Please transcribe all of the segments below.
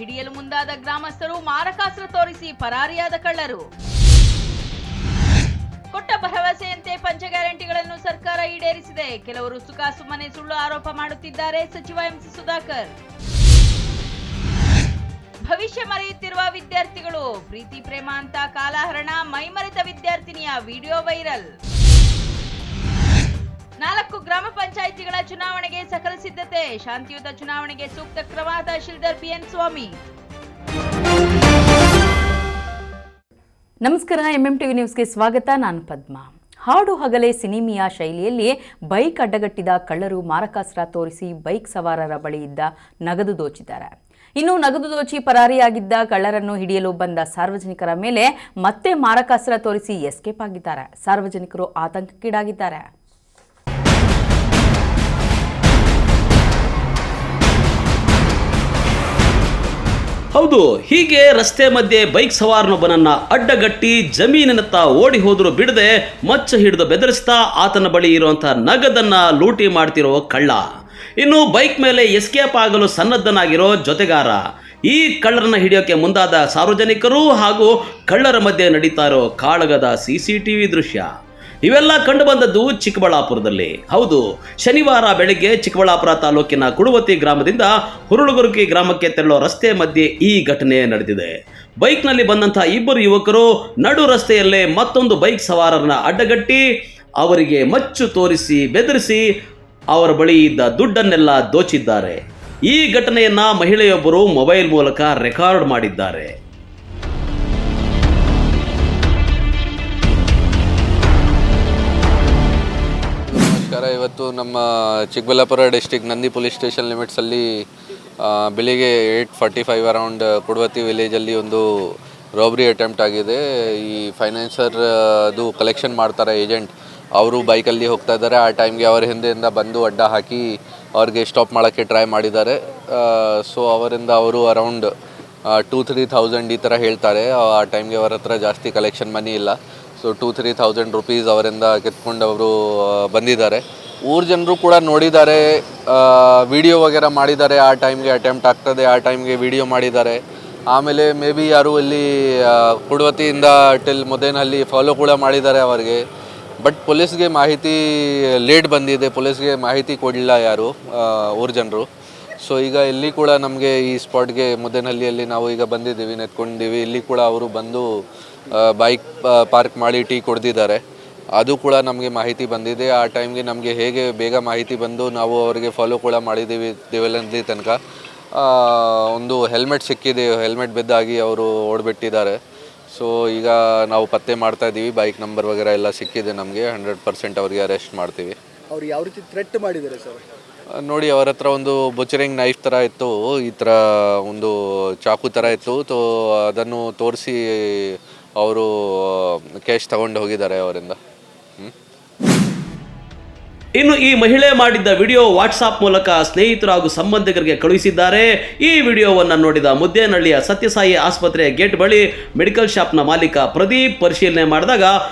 ಹಿಡಿಯಲು ಮುಂದಾದ ಗ್ರಾಮಸ್ಥರು ಮಾರಕಾಸ್ತ್ರ ತೋರಿಸಿ ಪರಾರಿಯಾದ ಕಳ್ಳರು. ಕೊಟ್ಟ ಭರವಸೆಯಂತೆ ಪಂಚ ಗ್ಯಾರಂಟಿಗಳನ್ನು ಸರ್ಕಾರ ಈಡೇರಿಸಿದೆ. ಕೆಲವರು ಸುಖಾಸುಮ್ಮನೆ ಸುಳ್ಳು ಆರೋಪ ಮಾಡುತ್ತಿದ್ದಾರೆ. ಸಚಿವ ಎಂಸಿ ಸುಧಾಕರ್. ಭವಿಷ್ಯ ಮರೆಯುತ್ತಿರುವ ವಿದ್ಯಾರ್ಥಿಗಳು, ಪ್ರೀತಿ ಪ್ರೇಮ ಅಂತ ಕಾಲಹರಣ, ಮೈಮರೆತ ವಿದ್ಯಾರ್ಥಿನಿಯ ವಿಡಿಯೋ ವೈರಲ್. 4 ಗ್ರಾಮ ಪಂಚಾಯಿತಿಗಳ ಚುನಾವಣೆಗೆ ಸಕಲ ಸಿದ್ಧತೆ. ಶಾಂತಿಯುತ ಚುನಾವಣೆಗೆ ಸೂಕ್ತ ಕ್ರಮ. ತಹಶೀಲ್ದಾರ್ ಬಿಎನ್ ಸ್ವಾಮಿ. ನಮಸ್ಕಾರ, ಎಂಎಂಟಿವಿ ನ್ಯೂಸ್ಗೆ ಸ್ವಾಗತ. ನಾನು ಪದ್ಮಾ. ಹಾಡು ಹಗಲೇ ಸಿನಿಮಿಯಾ ಶೈಲಿಯಲ್ಲಿ ಬೈಕ್ ಅಡ್ಡಗಟ್ಟಿದ ಕಳ್ಳರು ಮಾರಕಾಸ್ತ್ರ ತೋರಿಸಿ ಬೈಕ್ ಸವಾರರ ಬಳಿ ಇದ್ದ ನಗದು ದೋಚಿದ್ದಾರೆ. ಇನ್ನು ನಗದು ದೋಚಿ ಪರಾರಿಯಾಗಿದ್ದ ಕಳ್ಳರನ್ನು ಹಿಡಿಯಲು ಬಂದ ಸಾರ್ವಜನಿಕರ ಮೇಲೆ ಮತ್ತೆ ಮಾರಕಾಸ್ತ್ರ ತೋರಿಸಿ ಎಸ್ಕೇಪ್ ಆಗಿದ್ದಾರೆ. ಸಾರ್ವಜನಿಕರು ಆತಂಕಕ್ಕೀಡಾಗಿದ್ದಾರೆ. ಹೌದು, ಹೀಗೆ ರಸ್ತೆ ಮಧ್ಯೆ ಬೈಕ್ ಸವಾರನೊಬ್ಬನನ್ನ ಅಡ್ಡಗಟ್ಟಿ ಜಮೀನಿನತ್ತ ಓಡಿ ಹೋದರೂ ಬಿಡದೆ ಮಚ್ಚ ಹಿಡಿದು ಬೆದರಿಸ್ತಾ ಆತನ ಬಳಿ ಇರುವಂತಹ ನಗದನ್ನ ಲೂಟಿ ಮಾಡ್ತಿರೋ ಕಳ್ಳ. ಇನ್ನು ಬೈಕ್ ಮೇಲೆ ಎಸ್ಕೇಪ್ ಆಗಲು ಸನ್ನದ್ಧನಾಗಿರೋ ಜೊತೆಗಾರ. ಈ ಕಳ್ಳರನ್ನ ಹಿಡಿಯೋಕೆ ಮುಂದಾದ ಸಾರ್ವಜನಿಕರು ಹಾಗೂ ಕಳ್ಳರ ಮಧ್ಯೆ ನಡೀತಾ ಇರೋ ಕಾಳಗದ ಸಿಸಿಟಿವಿ ದೃಶ್ಯ. ಇವೆಲ್ಲ ಕಂಡುಬಂದದ್ದು ಚಿಕ್ಕಬಳ್ಳಾಪುರದಲ್ಲಿ. ಹೌದು, ಶನಿವಾರ ಬೆಳಗ್ಗೆ ಚಿಕ್ಕಬಳ್ಳಾಪುರ ತಾಲೂಕಿನ ಕುಡುವತಿ ಗ್ರಾಮದಿಂದ ಹುರುಳುಗುರುಕಿ ಗ್ರಾಮಕ್ಕೆ ತೆರಳೋ ರಸ್ತೆ ಮಧ್ಯೆ ಈ ಘಟನೆ ನಡೆದಿದೆ. ಬೈಕ್ನಲ್ಲಿ ಬಂದಂತಹ 2 ಯುವಕರು ನಡು ರಸ್ತೆಯಲ್ಲೇ ಮತ್ತೊಂದು ಬೈಕ್ ಸವಾರರನ್ನ ಅಡ್ಡಗಟ್ಟಿ ಅವರಿಗೆ ಮಚ್ಚು ತೋರಿಸಿ ಬೆದರಿಸಿ ಅವರ ಬಳಿ ಇದ್ದ ದುಡ್ಡನ್ನೆಲ್ಲ ದೋಚಿದ್ದಾರೆ. ಈ ಘಟನೆಯನ್ನ ಮಹಿಳೆಯೊಬ್ಬರು ಮೊಬೈಲ್ ಮೂಲಕ ರೆಕಾರ್ಡ್ ಮಾಡಿದ್ದಾರೆ. ಇವತ್ತು ನಮ್ಮ Chikkaballapur district Nandi police station ಲಿಮಿಟ್ಸಲ್ಲಿ ಬೆಳಿಗ್ಗೆ 8:45 ಅರೌಂಡ್ ಕುಡುವತಿ ವಿಲೇಜಲ್ಲಿ ಒಂದು ರಾಬರಿ ಅಟೆಂಪ್ಟ್ ಆಗಿದೆ. ಈ ಫೈನಾನ್ಸರ್ದು ಕಲೆಕ್ಷನ್ ಮಾಡ್ತಾರೆ ಏಜೆಂಟ್, ಅವರು ಬೈಕಲ್ಲಿ ಹೋಗ್ತಾ ಇದ್ದಾರೆ. ಆ ಟೈಮ್ಗೆ ಅವರ ಹಿಂದೆಯಿಂದ ಬಂದು ಅಡ್ಡ ಹಾಕಿ ಅವ್ರಿಗೆ ಸ್ಟಾಪ್ ಮಾಡೋಕ್ಕೆ ಟ್ರೈ ಮಾಡಿದ್ದಾರೆ. ಸೊ ಅವರಿಂದ ಅವರು ಅರೌಂಡ್ 2-3,000 ಈ ಥರ ಹೇಳ್ತಾರೆ. ಆ ಟೈಮ್ಗೆ ಅವರ ಹತ್ರ ಜಾಸ್ತಿ ಕಲೆಕ್ಷನ್ ಮನಿ ಇಲ್ಲ. ಸೊ 2-3,000 ರುಪೀಸ್ ಅವರಿಂದ ಕಿತ್ಕೊಂಡು ಅವರು ಬಂದಿದ್ದಾರೆ. ಊರ ಜನರು ಕೂಡ ನೋಡಿದ್ದಾರೆ, ವಿಡಿಯೋ ವಗೇರಾ ಮಾಡಿದ್ದಾರೆ. ಆ ಟೈಮ್ಗೆ ಅಟೆಂಪ್ಟ್ ಆಗ್ತದೆ, ಆ ಟೈಮ್ಗೆ ವಿಡಿಯೋ ಮಾಡಿದ್ದಾರೆ. ಆಮೇಲೆ ಮೇ ಬಿ ಯಾರು ಇಲ್ಲಿ ಕುಡುವತಿಯಿಂದ ಟಿಲ್ ಮುದ್ದೇನಹಳ್ಳಿ ಫಾಲೋ ಕೂಡ ಮಾಡಿದ್ದಾರೆ ಅವರಿಗೆ. ಬಟ್ ಪೊಲೀಸ್ಗೆ ಮಾಹಿತಿ ಲೇಟ್ ಬಂದಿದೆ, ಪೊಲೀಸ್ಗೆ ಮಾಹಿತಿ ಕೊಡಲಿಲ್ಲ ಯಾರು ಊರ ಜನರು. ಸೊ ಈಗ ಇಲ್ಲಿ ಕೂಡ ನಮಗೆ ಈ ಸ್ಪಾಟ್ಗೆ ಮುದ್ದೇನಹಳ್ಳಿಯಲ್ಲಿ ನಾವು ಈಗ ಬಂದಿದ್ದೀವಿ, ನೆತ್ಕೊಂಡಿದ್ದೀವಿ. ಇಲ್ಲಿ ಕೂಡ ಅವರು ಬಂದು ಬೈಕ್ ಪಾರ್ಕ್ ಮಾಡಿ ಟೀ ಕೊಡ್ದಿದ್ದಾರೆ. ಅದು ಕೂಡ ನಮಗೆ ಮಾಹಿತಿ ಬಂದಿದೆ. ಆ ಟೈಮ್ಗೆ ನಮಗೆ ಹೇಗೆ ಬೇಗ ಮಾಹಿತಿ ಬಂದು ನಾವು ಅವರಿಗೆ ಫಾಲೋ ಕೂಡ ಮಾಡಿದ್ದೀವಿ. ದೇವಲಂದಿ ತನಕ ಒಂದು ಹೆಲ್ಮೆಟ್ ಸಿಕ್ಕಿದೆ, ಹೆಲ್ಮೆಟ್ ಬಿದ್ದಾಗಿ ಅವರು ಓಡ್ಬಿಟ್ಟಿದ್ದಾರೆ. ಸೊ ಈಗ ನಾವು ಪತ್ತೆ ಮಾಡ್ತಾ ಇದ್ದೀವಿ. ಬೈಕ್ ನಂಬರ್ ವಗೇರಾ ಎಲ್ಲ ಸಿಕ್ಕಿದೆ ನಮಗೆ. 100% ಅವರಿಗೆ ಅರೆಸ್ಟ್ ಮಾಡ್ತೀವಿ. ಅವ್ರು ಯಾವ ರೀತಿ ಥ್ರೆಟ್ ಮಾಡಿದ್ದಾರೆ ಸರ್? ನೋಡಿ, ಅವರ ಹತ್ರ ಒಂದು ಬುಚರಿಂಗ್ ನೈಫ್ ಥರ ಇತ್ತು, ಈ ಥರ ಒಂದು ಚಾಕು ಥರ ಇತ್ತು. ಸೊ ಅದನ್ನು ತೋರಿಸಿ ಅವರು ಕ್ಯಾಶ್ ತಗೊಂಡು ಹೋಗಿದ್ದಾರೆ ಅವರಿಂದ. ಇನ್ನು ಈ ಮಹಿಳೆ ಮಾಡಿದ್ದ ವಿಡಿಯೋ ವಾಟ್ಸಾಪ್ ಮೂಲಕ ಸ್ನೇಹಿತರು ಹಾಗೂ ಸಂಬಂಧಿಕರಿಗೆ ಕಳುಹಿಸಿದ್ದಾರೆ. ಈ ವಿಡಿಯೋವನ್ನು ನೋಡಿದ ಮುದ್ದೇನಹಳ್ಳಿಯ ಸತ್ಯಸಾಯಿ ಆಸ್ಪತ್ರೆಯ ಗೇಟ್ ಬಳಿ ಮೆಡಿಕಲ್ ಶಾಪ್ನ ಮಾಲೀಕ ಪ್ರದೀಪ್ ಪರಿಶೀಲನೆ ಮಾಡಿದಾಗ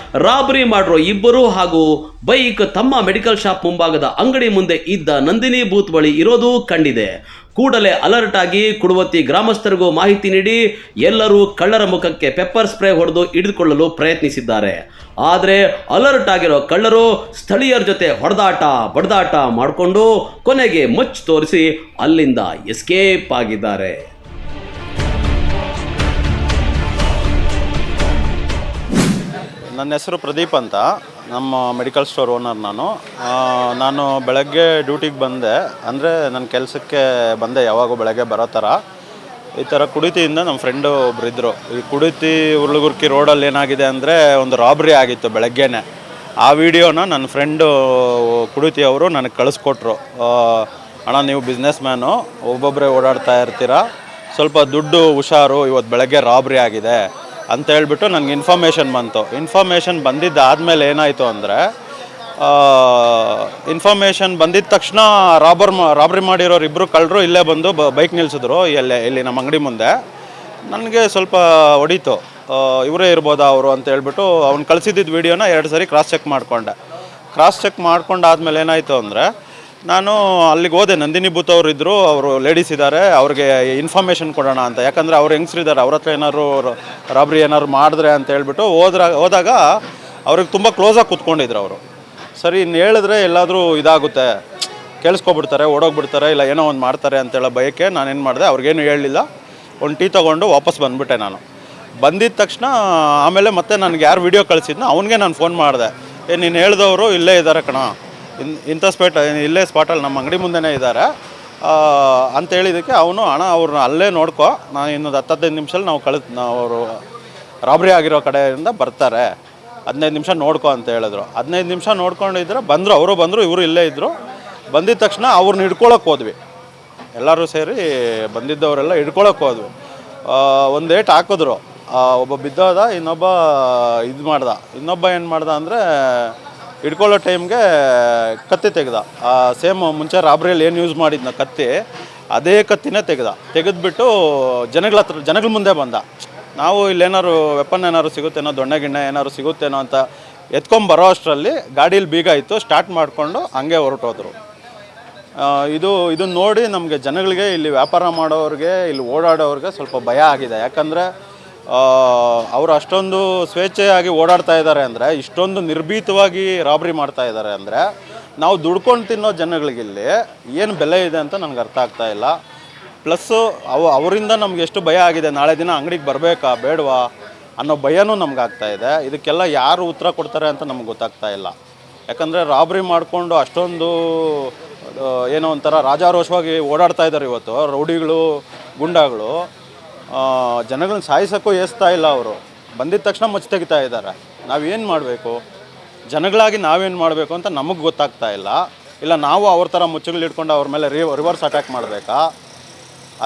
ರಾಬರಿ ಮಾಡಿರೋ 2 ಹಾಗೂ ಬೈಕ್ ತಮ್ಮ ಮೆಡಿಕಲ್ ಶಾಪ್ ಮುಂಭಾಗದ ಅಂಗಡಿ ಮುಂದೆ ಇದ್ದ ನಂದಿನಿ ಬೂತ್ ಬಳಿ ಇರೋದು ಕಂಡಿದೆ. ಕೂಡಲೇ ಅಲರ್ಟ್ ಆಗಿ ಕುಡುವತಿ ಗ್ರಾಮಸ್ಥರಿಗೂ ಮಾಹಿತಿ ನೀಡಿ ಎಲ್ಲರೂ ಕಳ್ಳರ ಮುಖಕ್ಕೆ ಪೆಪ್ಪರ್ ಸ್ಪ್ರೇ ಹೊಡೆದು ಹಿಡಿದುಕೊಳ್ಳಲು ಪ್ರಯತ್ನಿಸಿದ್ದಾರೆ. ಆದರೆ ಅಲರ್ಟ್ ಆಗಿರೋ ಕಳ್ಳರು ಸ್ಥಳೀಯರ ಜೊತೆ ಹೊಡೆದಾಟ ಬಡದಾಟ ಮಾಡಿಕೊಂಡು ಕೊನೆಗೆ ಮಚ್ಚು ತೋರಿಸಿ ಅಲ್ಲಿಂದ ಎಸ್ಕೇಪ್ ಆಗಿದ್ದಾರೆ. ನನ್ನ ಹೆಸರು ಪ್ರದೀಪ್ ಅಂತ, ನಮ್ಮ ಮೆಡಿಕಲ್ ಸ್ಟೋರ್ ಓನರ್ ನಾನು ಬೆಳಗ್ಗೆ ಡ್ಯೂಟಿಗೆ ಬಂದೆ. ಅಂದರೆ ನನ್ನ ಕೆಲಸಕ್ಕೆ ಬಂದೆ, ಯಾವಾಗೂ ಬೆಳಗ್ಗೆ ಬರೋ ಥರ. ಈ ಥರ ಕುಡಿತಿಯಿಂದ ನಮ್ಮ ಫ್ರೆಂಡು ಒಬ್ರು ಇದ್ದರು. ಈ ಕುಡಿತಿ ಹುರುಳುಗುರ್ಕಿ ರೋಡಲ್ಲಿ ಏನಾಗಿದೆ ಅಂದರೆ ಒಂದು ರಾಬ್ರಿ ಆಗಿತ್ತು ಬೆಳಗ್ಗೆನೇ. ಆ ವಿಡಿಯೋನ ನನ್ನ ಫ್ರೆಂಡು ಕುಡಿತಿ ಅವರು ನನಗೆ ಕಳಿಸ್ಕೊಟ್ರು. ಅಣ್ಣ, ನೀವು ಬಿಸ್ನೆಸ್ ಮ್ಯಾನು, ಒಬ್ಬೊಬ್ಬರೇ ಓಡಾಡ್ತಾ ಇರ್ತೀರ, ಸ್ವಲ್ಪ ದುಡ್ಡು ಹುಷಾರು, ಇವತ್ತು ಬೆಳಗ್ಗೆ ರಾಬ್ರಿ ಆಗಿದೆ ಅಂತ ಹೇಳ್ಬಿಟ್ಟು ನನಗೆ ಇನ್ಫಾರ್ಮೇಷನ್ ಬಂತು. ಇನ್ಫಾರ್ಮೇಷನ್ ಬಂದಿದ್ದಾದಮೇಲೆ ಏನಾಯಿತು ಅಂದರೆ, ಇನ್ಫಾರ್ಮೇಷನ್ ಬಂದಿದ್ದ ತಕ್ಷಣ ರಾಬ್ರಿ ಮಾಡಿರೋರು 2 ಕಳ್ಳರು ಇಲ್ಲೇ ಬಂದು ಬೈಕ್ ನಿಲ್ಲಿಸಿದ್ರು ಇಲ್ಲಿ ನಮ್ಮ ಅಂಗಡಿ ಮುಂದೆ. ನನಗೆ ಸ್ವಲ್ಪ ಹೊಡೀತು, ಇವರೇ ಇರ್ಬೋದಾ ಅವರು ಅಂತ ಹೇಳ್ಬಿಟ್ಟು ಅವ್ನು ಕಳಿಸಿದ್ದಿದ್ದು ವೀಡಿಯೋನ 2 ಸರಿ ಕ್ರಾಸ್ ಚೆಕ್ ಮಾಡಿಕೊಂಡೆ. ಕ್ರಾಸ್ ಚೆಕ್ ಮಾಡ್ಕೊಂಡಾದ್ಮೇಲೆ ಏನಾಯಿತು ಅಂದರೆ, ನಾನು ಅಲ್ಲಿಗೆ ಹೋದೆ. ನಂದಿನಿ ಬೂತ್ ಅವರು ಇದ್ದರು, ಅವರು ಲೇಡೀಸ್ ಇದ್ದಾರೆ, ಅವ್ರಿಗೆ ಇನ್ಫಾರ್ಮೇಷನ್ ಕೊಡೋಣ ಅಂತ. ಯಾಕಂದರೆ ಅವ್ರು ಹೆಂಗಸ್ರಿದ್ದಾರೆ, ಅವ್ರ ಹತ್ರ ಏನಾದ್ರು ರಾಬ್ರಿ ಏನಾದ್ರು ಮಾಡಿದ್ರೆ ಅಂತ ಹೇಳ್ಬಿಟ್ಟು ಹೋದಾಗ ಅವ್ರಿಗೆ ತುಂಬ ಕ್ಲೋಸಾಗಿ ಕೂತ್ಕೊಂಡಿದ್ರು ಅವರು. ಸರಿ, ಇನ್ನು ಹೇಳಿದ್ರೆ ಎಲ್ಲಾದರೂ ಇದಾಗುತ್ತೆ, ಕೇಳಿಸ್ಕೊಬಿಡ್ತಾರೆ, ಓಡೋಗ್ಬಿಡ್ತಾರೆ, ಇಲ್ಲ ಏನೋ ಒಂದು ಮಾಡ್ತಾರೆ ಅಂತೇಳೋ ಭಯಕ್ಕೆ ನಾನೇನು ಮಾಡಿದೆ, ಅವ್ರಿಗೇನು ಹೇಳಲಿಲ್ಲ, ಒಂದು ಟೀ ತೊಗೊಂಡು ವಾಪಸ್ ಬಂದುಬಿಟ್ಟೆ. ನಾನು ಬಂದಿದ್ದ ತಕ್ಷಣ ಆಮೇಲೆ ಮತ್ತೆ ನನಗೆ ಯಾರು ವಿಡಿಯೋ ಕಳಿಸಿದ್ನೋ ಅವನಿಗೆ ನಾನು ಫೋನ್ ಮಾಡಿದೆ. ನೀನು ಹೇಳಿದವರು ಇಲ್ಲೇ ಇದ್ದಾರೆ ಕಣ, ಇಂಥ ಇಲ್ಲೇ ಸ್ಪಾಟಲ್ಲಿ ನಮ್ಮ ಅಂಗಡಿ ಮುಂದೆನೇ ಇದ್ದಾರೆ ಅಂತ ಹೇಳಿದ್ದಕ್ಕೆ ಅವನು, ಅಣ್ಣ ಅವ್ರನ್ನ ಅಲ್ಲೇ ನೋಡ್ಕೊ, ನಾನು ಇನ್ನೊಂದು 10-15 ನಿಮಿಷದಲ್ಲಿ ನಾವು ಅವರು ರಾಬ್ರಿ ಆಗಿರೋ ಕಡೆಯಿಂದ ಬರ್ತಾರೆ, 15 ನಿಮಿಷ ನೋಡ್ಕೊ ಅಂತ ಹೇಳಿದ್ರು. 15 ನಿಮಿಷ ನೋಡ್ಕೊಂಡಿದ್ರೆ ಅವರು ಬಂದರು, ಇವರು ಇಲ್ಲೇ ಇದ್ದರು. ಬಂದಿದ್ದ ತಕ್ಷಣ ಅವ್ರನ್ನ ಹಿಡ್ಕೊಳಕ್ಕೆ ಹೋದ್ವಿ, ಎಲ್ಲರೂ ಸೇರಿ ಬಂದಿದ್ದವರೆಲ್ಲ ಹಿಡ್ಕೊಳಕ್ಕೆ ಹೋದ್ವಿ. ಒಂದು ಏಟ್ ಹಾಕಿದ್ರು, ಒಬ್ಬ ಬಿದ್ದೋದ, ಇನ್ನೊಬ್ಬ ಏನು ಮಾಡ್ದ ಅಂದರೆ ಹಿಡ್ಕೊಳ್ಳೋ ಟೈಮ್ಗೆ ಕತ್ತಿ ತೆಗೆದ. ಸೇಮ್ ಮುಂಚೆ ರಾಬ್ರಿಯಲ್ಲಿ ಏನು ಯೂಸ್ ಮಾಡಿದ್ನ ಕತ್ತಿ, ಅದೇ ಕತ್ತಿನೇ ತೆಗೆದ್ಬಿಟ್ಟು ಜನಗಳ ಮುಂದೆ ಬಂದ. ನಾವು ಇಲ್ಲೇನಾದ್ರು ವೆಪನ್ ಏನಾದ್ರು ಸಿಗುತ್ತೇನೋ, ದೊಣ್ಣೆ ಗಿಣ್ಣೆ ಏನಾದ್ರು ಸಿಗುತ್ತೇನೋ ಅಂತ ಎತ್ಕೊಂಬರೋ ಅಷ್ಟರಲ್ಲಿ ಗಾಡೀಲಿ ಬೀಗ ಇತ್ತು, ಸ್ಟಾರ್ಟ್ ಮಾಡಿಕೊಂಡು ಹಂಗೆ ಹೊರಟೋದ್ರು. ಇದನ್ನು ನೋಡಿ ನಮಗೆ ಜನಗಳಿಗೆ, ಇಲ್ಲಿ ವ್ಯಾಪಾರ ಮಾಡೋರಿಗೆ, ಇಲ್ಲಿ ಓಡಾಡೋರಿಗೆ ಸ್ವಲ್ಪ ಭಯ ಆಗಿದೆ. ಯಾಕಂದರೆ ಅವರು ಅಷ್ಟೊಂದು ಸ್ವೇಚ್ಛೆಯಾಗಿ ಓಡಾಡ್ತಾ ಇದ್ದಾರೆ ಅಂದರೆ, ಇಷ್ಟೊಂದು ನಿರ್ಭೀತವಾಗಿ ರಾಬ್ರಿ ಮಾಡ್ತಾ ಇದ್ದಾರೆ ಅಂದರೆ, ನಾವು ದುಡ್ಕೊಂಡು ತಿನ್ನೋ ಜನಗಳಿಗಿಲ್ಲಿ ಏನು ಬೆಲೆ ಇದೆ ಅಂತ ನನಗೆ ಅರ್ಥ ಆಗ್ತಾ ಇಲ್ಲ. ಪ್ಲಸ್ಸು ಅವರಿಂದ ನಮ್ಗೆ ಎಷ್ಟು ಭಯ ಆಗಿದೆ, ನಾಳೆ ದಿನ ಅಂಗಡಿಗೆ ಬರಬೇಕಾ ಬೇಡವಾ ಅನ್ನೋ ಭಯನೂ ನಮ್ಗೆ ಆಗ್ತಾಯಿದೆ. ಇದಕ್ಕೆಲ್ಲ ಯಾರು ಉತ್ತರ ಕೊಡ್ತಾರೆ ಅಂತ ನಮ್ಗೆ ಗೊತ್ತಾಗ್ತಾ ಇಲ್ಲ. ಯಾಕಂದರೆ ರಾಬ್ರಿ ಮಾಡಿಕೊಂಡು ಅಷ್ಟೊಂದು ಏನೋ ಒಂಥರ ರಾಜಾರೋಷವಾಗಿ ಓಡಾಡ್ತಾ ಇದ್ದಾರೆ ಇವತ್ತು ರೌಡಿಗಳು, ಗುಂಡಾಗಳು. ಜನಗಳನ್ನ ಸಾಯಿಸೋಕ್ಕೂ ಏಸ್ತಾ ಇಲ್ಲ. ಅವರು ಬಂದಿದ್ದ ತಕ್ಷಣ ಮುಚ್ಚಿ ತೆಗಿತಾ ಇದ್ದಾರೆ. ನಾವೇನು ಮಾಡಬೇಕು, ಜನಗಳಾಗಿ ನಾವೇನು ಮಾಡಬೇಕು ಅಂತ ನಮಗೆ ಗೊತ್ತಾಗ್ತಾ ಇಲ್ಲ. ಇಲ್ಲ ನಾವು ಅವ್ರ ಥರ ಮುಚ್ಚುಗಳು ಇಟ್ಕೊಂಡು ಅವ್ರ ಮೇಲೆ ರಿವರ್ಸ್ ಅಟ್ಯಾಕ್ ಮಾಡಬೇಕಾ,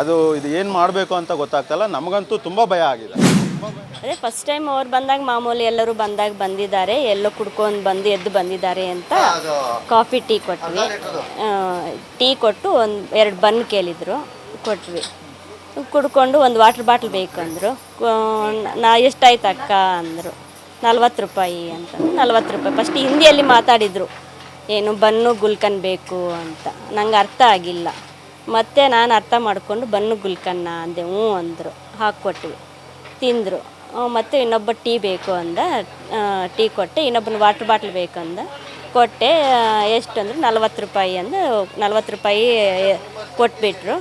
ಇದು ಏನು ಮಾಡಬೇಕು ಅಂತ ಗೊತ್ತಾಗ್ತಾಯಿಲ್ಲ. ನಮಗಂತೂ ತುಂಬ ಭಯ ಆಗಿದೆ. ಅದೇ ಫಸ್ಟ್ ಟೈಮ್ ಅವ್ರು ಬಂದಾಗ ಮಾಮೂಲಿ ಎಲ್ಲರೂ ಬಂದಿದ್ದಾರೆ, ಎಲ್ಲೋ ಕುಡ್ಕೊಂಡು ಎದ್ದು ಬಂದಿದ್ದಾರೆ ಅಂತ ಕಾಫಿ ಟೀ ಕೊಟ್ವಿ. ಟೀ ಕೊಟ್ಟು 2 ಬನ್ ಕೇಳಿದರು, ಕೊಟ್ವಿ. ಕುಡ್ಕೊಂಡು ಒಂದು ವಾಟ್ರ್ ಬಾಟ್ಲ್ ಬೇಕು ಅಂದರು. ಎಷ್ಟಾಯ್ತು ಅಕ್ಕ ಅಂದರು. 40 ರೂಪಾಯಿ ಅಂತ. 40 ರೂಪಾಯಿ. ಫಸ್ಟ್ ಹಿಂದಿಯಲ್ಲಿ ಮಾತಾಡಿದರು, ಏನು ಬನ್ನು ಗುಲ್ಕನ್ ಬೇಕು ಅಂತ. ನಂಗೆ ಅರ್ಥ ಆಗಿಲ್ಲ. ಮತ್ತು ನಾನು ಅರ್ಥ ಮಾಡಿಕೊಂಡು ಬನ್ನು ಗುಲ್ಕನ್ನ ಅಂದೆ. ಹ್ಞೂ ಅಂದರು. ಹಾಕ್ಕೊಟ್ವಿ, ತಿಂದರು. ಮತ್ತು ಇನ್ನೊಬ್ಬ ಟೀ ಬೇಕು ಅಂದ, ಟೀ ಕೊಟ್ಟೆ. ಇನ್ನೊಬ್ಬನ ವಾಟ್ರ್ ಬಾಟ್ಲ್ ಬೇಕಂದ, ಕೊಟ್ಟೆ. ಎಷ್ಟು ಅಂದ್ರೆ 40 ರೂಪಾಯಿ ಅಂದು 40 ರೂಪಾಯಿ ಕೊಟ್ಬಿಟ್ರು.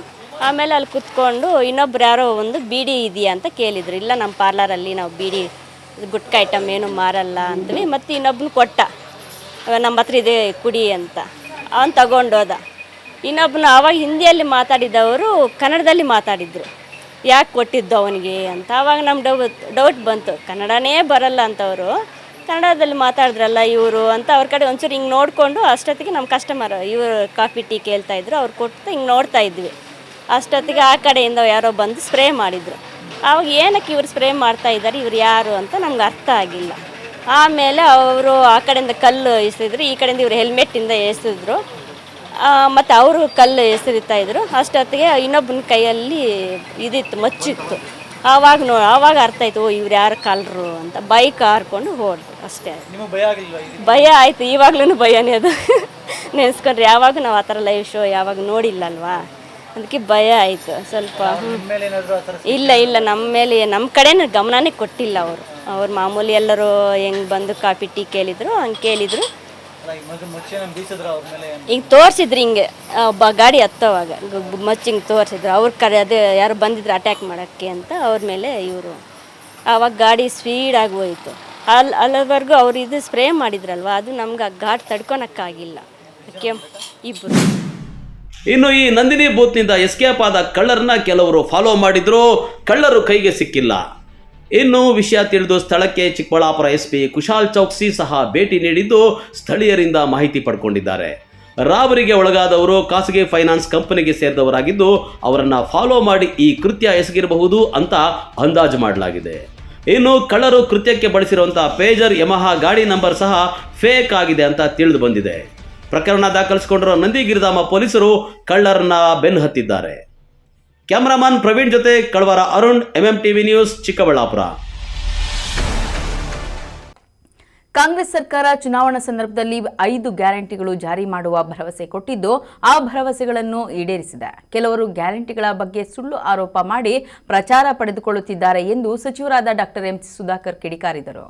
ಆಮೇಲೆ ಅಲ್ಲಿ ಕುತ್ಕೊಂಡು ಇನ್ನೊಬ್ರು ಯಾರೋ ಒಂದು ಬೀಡಿ ಇದೆಯಾ ಅಂತ ಕೇಳಿದರು. ಇಲ್ಲ, ನಮ್ಮ ಪಾರ್ಲರಲ್ಲಿ ನಾವು ಬೀಡಿ ಗುಟ್ಕ ಐಟಮ್ ಏನು ಮಾರಲ್ಲ ಅಂದ್ವಿ. ಮತ್ತು ಇನ್ನೊಬ್ಬನ ಕೊಟ್ಟ, ನಮ್ಮ ಹತ್ರ ಇದೆ ಕುಡಿ ಅಂತ. ಅವನು ತಗೊಂಡೋದ. ಇನ್ನೊಬ್ಬನು ಆವಾಗ ಹಿಂದಿಯಲ್ಲಿ ಮಾತಾಡಿದವರು ಕನ್ನಡದಲ್ಲಿ ಮಾತಾಡಿದರು, ಯಾಕೆ ಕೊಟ್ಟಿದ್ದು ಅವನಿಗೆ ಅಂತ. ಆವಾಗ ನಮ್ಮ ಡೌಟ್ ಬಂತು, ಕನ್ನಡನೇ ಬರಲ್ಲ ಅಂತವರು ಕನ್ನಡದಲ್ಲಿ ಮಾತಾಡಿದ್ರಲ್ಲ ಇವರು ಅಂತ. ಅವ್ರ ಕಡೆ ಒಂಚೂರು ಹಿಂಗೆ ನೋಡಿಕೊಂಡು ಅಷ್ಟೊತ್ತಿಗೆ ನಮ್ಮ ಕಸ್ಟಮರ್ ಇವರು ಕಾಫಿ ಟೀ ಕೇಳ್ತಾಯಿದ್ರು. ಅವ್ರು ಕೊಟ್ಟು ಹಿಂಗೆ ನೋಡ್ತಾ ಇದ್ವಿ. ಅಷ್ಟೊತ್ತಿಗೆ ಆ ಕಡೆಯಿಂದ ಯಾರೋ ಬಂದು ಸ್ಪ್ರೇ ಮಾಡಿದರು. ಆವಾಗ ಏನಕ್ಕೆ ಇವರು ಸ್ಪ್ರೇ ಮಾಡ್ತಾ ಇದ್ದಾರೆ, ಇವ್ರು ಯಾರು ಅಂತ ನಮ್ಗೆ ಅರ್ಥ ಆಗಿಲ್ಲ. ಆಮೇಲೆ ಅವರು ಆ ಕಡೆಯಿಂದ ಕಲ್ಲು ಎಸೆದಿದ್ರು, ಈ ಕಡೆಯಿಂದ ಇವರು ಹೆಲ್ಮೆಟ್ಟಿಂದ ಎಸೆದಿದ್ರು. ಮತ್ತು ಅವರು ಕಲ್ಲು ಎಸೆರಿತಾಯಿದ್ರು. ಅಷ್ಟೊತ್ತಿಗೆ ಇನ್ನೊಬ್ಬನ ಕೈಯಲ್ಲಿ ಇದಿತ್ತು, ಮಚ್ಚಿತ್ತು. ಆವಾಗ ಅರ್ಥ ಆಯಿತು, ಓ ಇವ್ರು ಯಾರು ಕಳ್ಳರು ಅಂತ. ಬೈಕ್ ಹಾರ್ಕೊಂಡು ಹೋದ್ರು ಅಷ್ಟೇ. ಭಯ ಆಯಿತು. ಇವಾಗ್ಲೂ ಭಯನೇ ಅದು ನೆನೆಸ್ಕೊಂಡ್ರೆ. ಯಾವಾಗ ನಾವು ಆ ಥರ ಲೈವ್ ಶೋ ಯಾವಾಗ ನೋಡಿಲ್ಲಲ್ವಾ, ಅದಕ್ಕೆ ಭಯ ಆಯಿತು ಸ್ವಲ್ಪ. ಇಲ್ಲ, ನಮ್ಮ ಮೇಲೆ ನಮ್ಮ ಕಡೆನೂ ಗಮನನೇ ಕೊಟ್ಟಿಲ್ಲ ಅವರು. ಅವ್ರು ಮಾಮೂಲಿ ಎಲ್ಲರೂ ಹೆಂಗೆ ಬಂದು ಕಾಫಿ ಟೀ ಕೇಳಿದ್ರು ಹಂಗೆ ಕೇಳಿದರು. ಹಿಂಗೆ ತೋರಿಸಿದ್ರು, ಹಿಂಗೆ ಗಾಡಿ ಹತ್ತೋವಾಗ ಹಿಂಗೆ ತೋರಿಸಿದ್ರು. ಅವ್ರ ಅದೇ ಯಾರು ಬಂದಿದ್ರು ಅಟ್ಯಾಕ್ ಮಾಡೋಕ್ಕೆ ಅಂತ ಅವ್ರ ಮೇಲೆ ಇವರು. ಆವಾಗ ಗಾಡಿ ಸ್ಪೀಡಾಗಿ ಹೋಯಿತು. ಅಲ್ಲಿವರೆಗೂ ಅವ್ರು ಇದು ಸ್ಪ್ರೇ ಮಾಡಿದ್ರಲ್ವ, ಅದು ನಮ್ಗೆ ಆ ಘಾಟ್ ತಡ್ಕೊಳಕ್ಕಾಗಿಲ್ಲ. ಇಬ್ಬರು. ಇನ್ನು ಈ ನಂದಿನಿ ಬೂತ್ನಿಂದ ಎಸ್ಕೇಪ್ ಆದ ಕಳ್ಳರನ್ನ ಕೆಲವರು ಫಾಲೋ ಮಾಡಿದ್ರು. ಕಳ್ಳರು ಕೈಗೆ ಸಿಕ್ಕಿಲ್ಲ. ಇನ್ನು ವಿಷಯ ತಿಳಿದು ಸ್ಥಳಕ್ಕೆ ಚಿಕ್ಕಬಳ್ಳಾಪುರ SP ಕುಶಾಲ್ ಚೌಕ್ಸಿ ಸಹ ಭೇಟಿ ನೀಡಿದ್ದು ಸ್ಥಳೀಯರಿಂದ ಮಾಹಿತಿ ಪಡ್ಕೊಂಡಿದ್ದಾರೆ. ರಾಬರಿಗೆ ಒಳಗಾದವರು ಖಾಸಗಿ ಫೈನಾನ್ಸ್ ಕಂಪನಿಗೆ ಸೇರಿದವರಾಗಿದ್ದು ಅವರನ್ನ ಫಾಲೋ ಮಾಡಿ ಈ ಕೃತ್ಯ ಎಸಗಿರಬಹುದು ಅಂತ ಅಂದಾಜು ಮಾಡಲಾಗಿದೆ. ಇನ್ನು ಕಳ್ಳರು ಕೃತ್ಯಕ್ಕೆ ಬಳಸಿರುವಂತಹ ಪೇಜರ್ ಯಮಹಾ ಗಾಡಿ ನಂಬರ್ ಸಹ ಫೇಕ್ ಆಗಿದೆ ಅಂತ ತಿಳಿದು ಬಂದಿದೆ. ಪ್ರಕರಣ ದಾಖಲಿಸಿಕೊಂಡಿರುವ ನಂದಿಗಿರಿಧಾಮ ಪೊಲೀಸರು ಕಳ್ಳರನ್ನ ಬೆನ್ನು ಹತ್ತಿದ್ದಾರೆ. ಕ್ಯಾಮರಾಮನ್ ಪ್ರವೀಣ್ ಜೊತೆ ಕಳವರ ಅರುಣ್, MMTV ನ್ಯೂಸ್, ಚಿಕ್ಕಬಳ್ಳಾಪುರ. ಕಾಂಗ್ರೆಸ್ ಸರ್ಕಾರ ಚುನಾವಣಾ ಸಂದರ್ಭದಲ್ಲಿ 5 ಗ್ಯಾರಂಟಿಗಳು ಜಾರಿ ಮಾಡುವ ಭರವಸೆ ಕೊಟ್ಟಿದ್ದು ಆ ಭರವಸೆಗಳನ್ನು ಈಡೇರಿಸಿದೆ. ಕೆಲವರು ಗ್ಯಾರಂಟಿಗಳ ಬಗ್ಗೆ ಸುಳ್ಳು ಆರೋಪ ಮಾಡಿ ಪ್ರಚಾರ ಪಡೆದುಕೊಳ್ಳುತ್ತಿದ್ದಾರೆ ಎಂದು ಸಚಿವರಾದ ಡಾಕ್ಟರ್ ಎಂ ಸಿ ಸುಧಾಕರ್ ಕಿಡಿಕಾರಿದರು.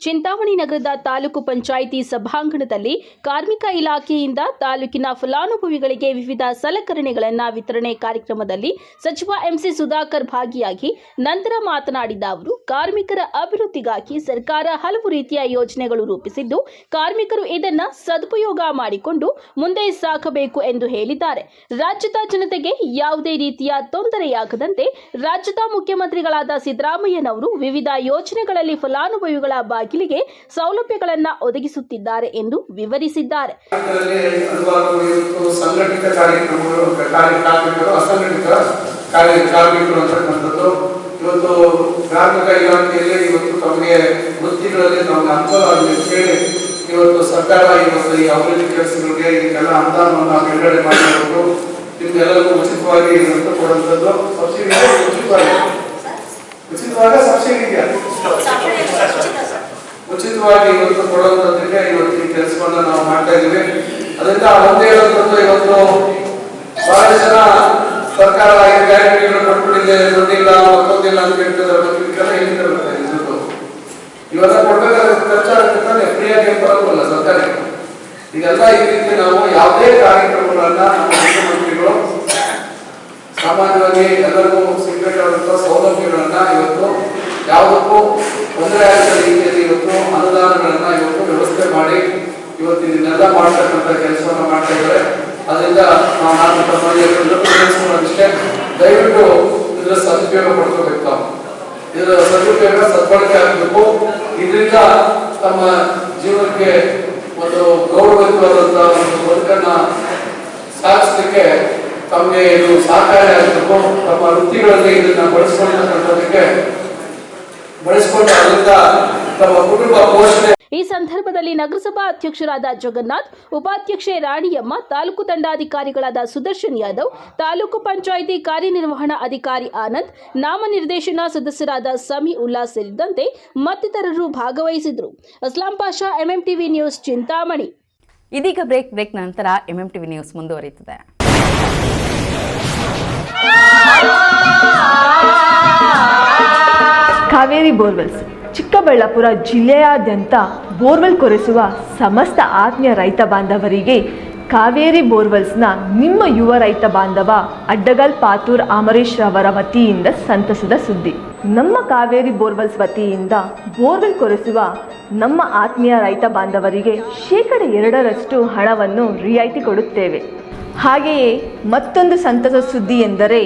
ಚಿಂತಾಮಣಿ ನಗರದ ತಾಲೂಕು ಪಂಚಾಯಿತಿ ಸಭಾಂಗಣದಲ್ಲಿ ಕಾರ್ಮಿಕ ಇಲಾಖೆಯಿಂದ ತಾಲೂಕಿನ ಫಲಾನುಭವಿಗಳಿಗೆ ವಿವಿಧ ಸಲಕರಣೆಗಳನ್ನು ವಿತರಣೆ ಕಾರ್ಯಕ್ರಮದಲ್ಲಿ ಸಚಿವ ಎಂಸಿ ಸುಧಾಕರ್ ಭಾಗಿಯಾಗಿ ನಂತರ ಮಾತನಾಡಿದ ಅವರು, ಕಾರ್ಮಿಕರ ಅಭಿವೃದ್ಧಿಗಾಗಿ ಸರ್ಕಾರ ಹಲವು ರೀತಿಯ ಯೋಜನೆಗಳು ರೂಪಿಸಿದ್ದು ಕಾರ್ಮಿಕರು ಇದನ್ನು ಸದುಪಯೋಗ ಮಾಡಿಕೊಂಡು ಮುಂದೆ ಸಾಗಬೇಕು ಎಂದು ಹೇಳಿದ್ದಾರೆ. ರಾಜ್ಯದ ಜನತೆಗೆ ಯಾವುದೇ ರೀತಿಯ ತೊಂದರೆಯಾಗದಂತೆ ರಾಜ್ಯದ ಮುಖ್ಯಮಂತ್ರಿಗಳಾದ ಸಿದ್ದರಾಮಯ್ಯನವರು ವಿವಿಧ ಯೋಜನೆಗಳಲ್ಲಿ ಫಲಾನುಭವಿಗಳ ಬಾಗಿಲಿಗೆ ಸೌಲಭ್ಯಗಳನ್ನು ಒದಗಿಸುತ್ತಿದ್ದಾರೆ ಎಂದು ವಿವರಿಸಿದ್ದಾರೆ. ಸಂಘಟಿತ ಕಾರ್ಯಕ್ರಮಗಳು, ಕಾರ್ಮಿಕರು, ಅಸಂಘಟಿತ ಕಾರ್ಮಿಕರು ಅಂತಕ್ಕಂಥದ್ದು ಇವತ್ತು ಗ್ರಾಮೀಣ ಇಲಾಖೆಯಲ್ಲಿ ಇವತ್ತು ತಮಗೆ ವೃತ್ತಿಗಳಲ್ಲಿ ತಮಗೆ ಅನುಕೂಲ ಆಗಲಿ ಅಂತ ಹೇಳಿ ಇವತ್ತು ಸರ್ಕಾರ ಇವತ್ತು ಈ ಅಭಿವೃದ್ಧಿ ಕೆಲಸಗಳಿಗೆ ಇದಕ್ಕೆಲ್ಲ ಅನುದಾನವನ್ನು ಬಿಡುಗಡೆ ಮಾಡಿರೋದು, ನಿಮ್ಗೆಲ್ಲರಿಗೂ ಉಚಿತವಾಗಿ ಕೊಡುವಂಥದ್ದು. ಸಬ್ಸಿಡಿ ಉಚಿತವಾಗಿ ಸಬ್ಸಿಡಿ ಇದೆಯಾ? ಉಚಿತವಾಗಿ ಇವತ್ತು ಕೊಡುವಂಥದ್ದಕ್ಕೆ ಇವತ್ತು ಈ ಕೆಲಸವನ್ನ ನಾವು ಮಾಡ್ತಾ ಇದ್ದೀವಿ. ಅದರಿಂದ ಒಂದೇ ಹೇಳೋದು, ಇವತ್ತು ಬಹಳ ಜನ ಸರ್ಕಾರ ಗ್ಯಾರಂಟಿಗಳು ಕೊಟ್ಬಿಟ್ಟಿದೆ, ದುಡ್ಡಿಲ್ಲ, ಮತ್ತೊಂದಿಲ್ಲ ಅಂತ ಹೇಳ್ತಿದ್ದಾರೆ. ಎಲ್ಲಿಂದ ಬರ್ತಾ ಇದೆ ದುಡ್ಡು? ಇವೆಲ್ಲ ಕೊಡ್ಬೇಕಾದ್ರೆ ಖರ್ಚಾಗುತ್ತೆ ತಾನೆ, ಫ್ರೀಯಾಗಿ ಬರೋಲ್ಲ ಸರ್ಕಾರ. ಇದೆಲ್ಲ ಈ ರೀತಿ ನಾವು ಯಾವುದೇ ಕಾರ್ಯಕ್ರಮಗಳನ್ನ ಮುಖ್ಯಮಂತ್ರಿಗಳು ಸಾಮಾನ್ಯವಾಗಿ ಎಲ್ಲರಿಗೂ ಸಿಗಬೇಕಾದಂತಹ ಸೌಲಭ್ಯಗಳನ್ನ ಇವತ್ತು ಯಾವುದಕ್ಕೂ ತೊಂದರೆ ಆಗದ ರೀತಿಯಲ್ಲಿ ಇವತ್ತು ಅನುದಾನಗಳನ್ನ ಇವತ್ತು ವ್ಯವಸ್ಥೆ ಮಾಡಿ ಇವತ್ತು ಇದನ್ನೆಲ್ಲ ಮಾಡ್ತಕ್ಕಂಥ ಕೆಲಸವನ್ನ ಮಾಡ್ತಾ ಇದ್ದಾರೆ. ಅದರಿಂದ ನಾನು ತಮ್ಮಷ್ಟೇ ದಯವಿಟ್ಟು ಇದರ ಸದುಪಯೋಗ ಪಡ್ಕೋಬೇಕು. ನಾವು ಇದರ ಸದುಪಯೋಗ ಸದ್ಬಳಕೆ ಆಗಬೇಕು. ಇದರಿಂದ ತಮ್ಮ ಜೀವನಕ್ಕೆ ಒಂದು ಗೌರವಯುತವಾದಂತಹ ಒಂದು ಬದುಕನ್ನ ಸಾಗಿಸಲಿಕ್ಕೆ ತಮಗೆ ಇದು ಸಹಕಾರಿ ಆಗಬೇಕು. ತಮ್ಮ ವೃತ್ತಿಗಳಲ್ಲಿ ಇದನ್ನ ಬಳಸಿಕೊಂಡು ಅದರಿಂದ ತಮ್ಮ ಕುಟುಂಬ ಪೋಷಣೆ. ಈ ಸಂದರ್ಭದಲ್ಲಿ ನಗರಸಭಾ ಅಧ್ಯಕ್ಷರಾದ ಜಗನ್ನಾಥ್, ಉಪಾಧ್ಯಕ್ಷೆ ರಾಣಿಯಮ್ಮ, ತಾಲೂಕು ದಂಡಾಧಿಕಾರಿಗಳಾದ ಸುದರ್ಶನ್ ಯಾದವ್, ತಾಲೂಕು ಪಂಚಾಯಿತಿ ಕಾರ್ಯನಿರ್ವಹಣಾ ಅಧಿಕಾರಿ ಆನಂದ್, ನಾಮನಿರ್ದೇಶನ ಸದಸ್ಯರಾದ ಸಮಿ ಉಲ್ಲಾ ಸೇರಿದಂತೆ ಮತ್ತಿತರರು ಭಾಗವಹಿಸಿದರು. Aslam Pasha, MMTV news, Chintamani. ಇದೀಗ ಬ್ರೇಕ್ ನಂತರ ಎಂಎಂಟಿವಿ ನ್ಯೂಸ್ ಮುಂದುವರಿಯುತ್ತದೆ. ಕಾವೇರಿ ಬೋರ್ವೆಲ್ಸ್ ಚಿಕ್ಕಬಳ್ಳಾಪುರ ಜಿಲ್ಲೆಯಾದ್ಯಂತ ಬೋರ್ವೆಲ್ ಕೊರೆಸುವ ಸಮಸ್ತ ಆತ್ಮೀಯ ರೈತ ಬಾಂಧವರಿಗೆ ಕಾವೇರಿ ಬೋರ್ವೆಲ್ಸ್ನ ನಿಮ್ಮ ಯುವ ರೈತ ಬಾಂಧವ ಅಡ್ಡಗಲ್ ಪಾತೂರ್ ಅಮರೇಶ್ ರವರ ವತಿಯಿಂದ ಸಂತಸದ ಸುದ್ದಿ. ನಮ್ಮ ಕಾವೇರಿ ಬೋರ್ವೆಲ್ಸ್ ವತಿಯಿಂದ ಬೋರ್ವೆಲ್ ಕೊರೆಸುವ ನಮ್ಮ ಆತ್ಮೀಯ ರೈತ ಬಾಂಧವರಿಗೆ 2% ಹಣವನ್ನು ರಿಯಾಯಿತಿ ಕೊಡುತ್ತೇವೆ. ಹಾಗೆಯೇ ಮತ್ತೊಂದು ಸಂತಸ ಸುದ್ದಿ ಎಂದರೆ,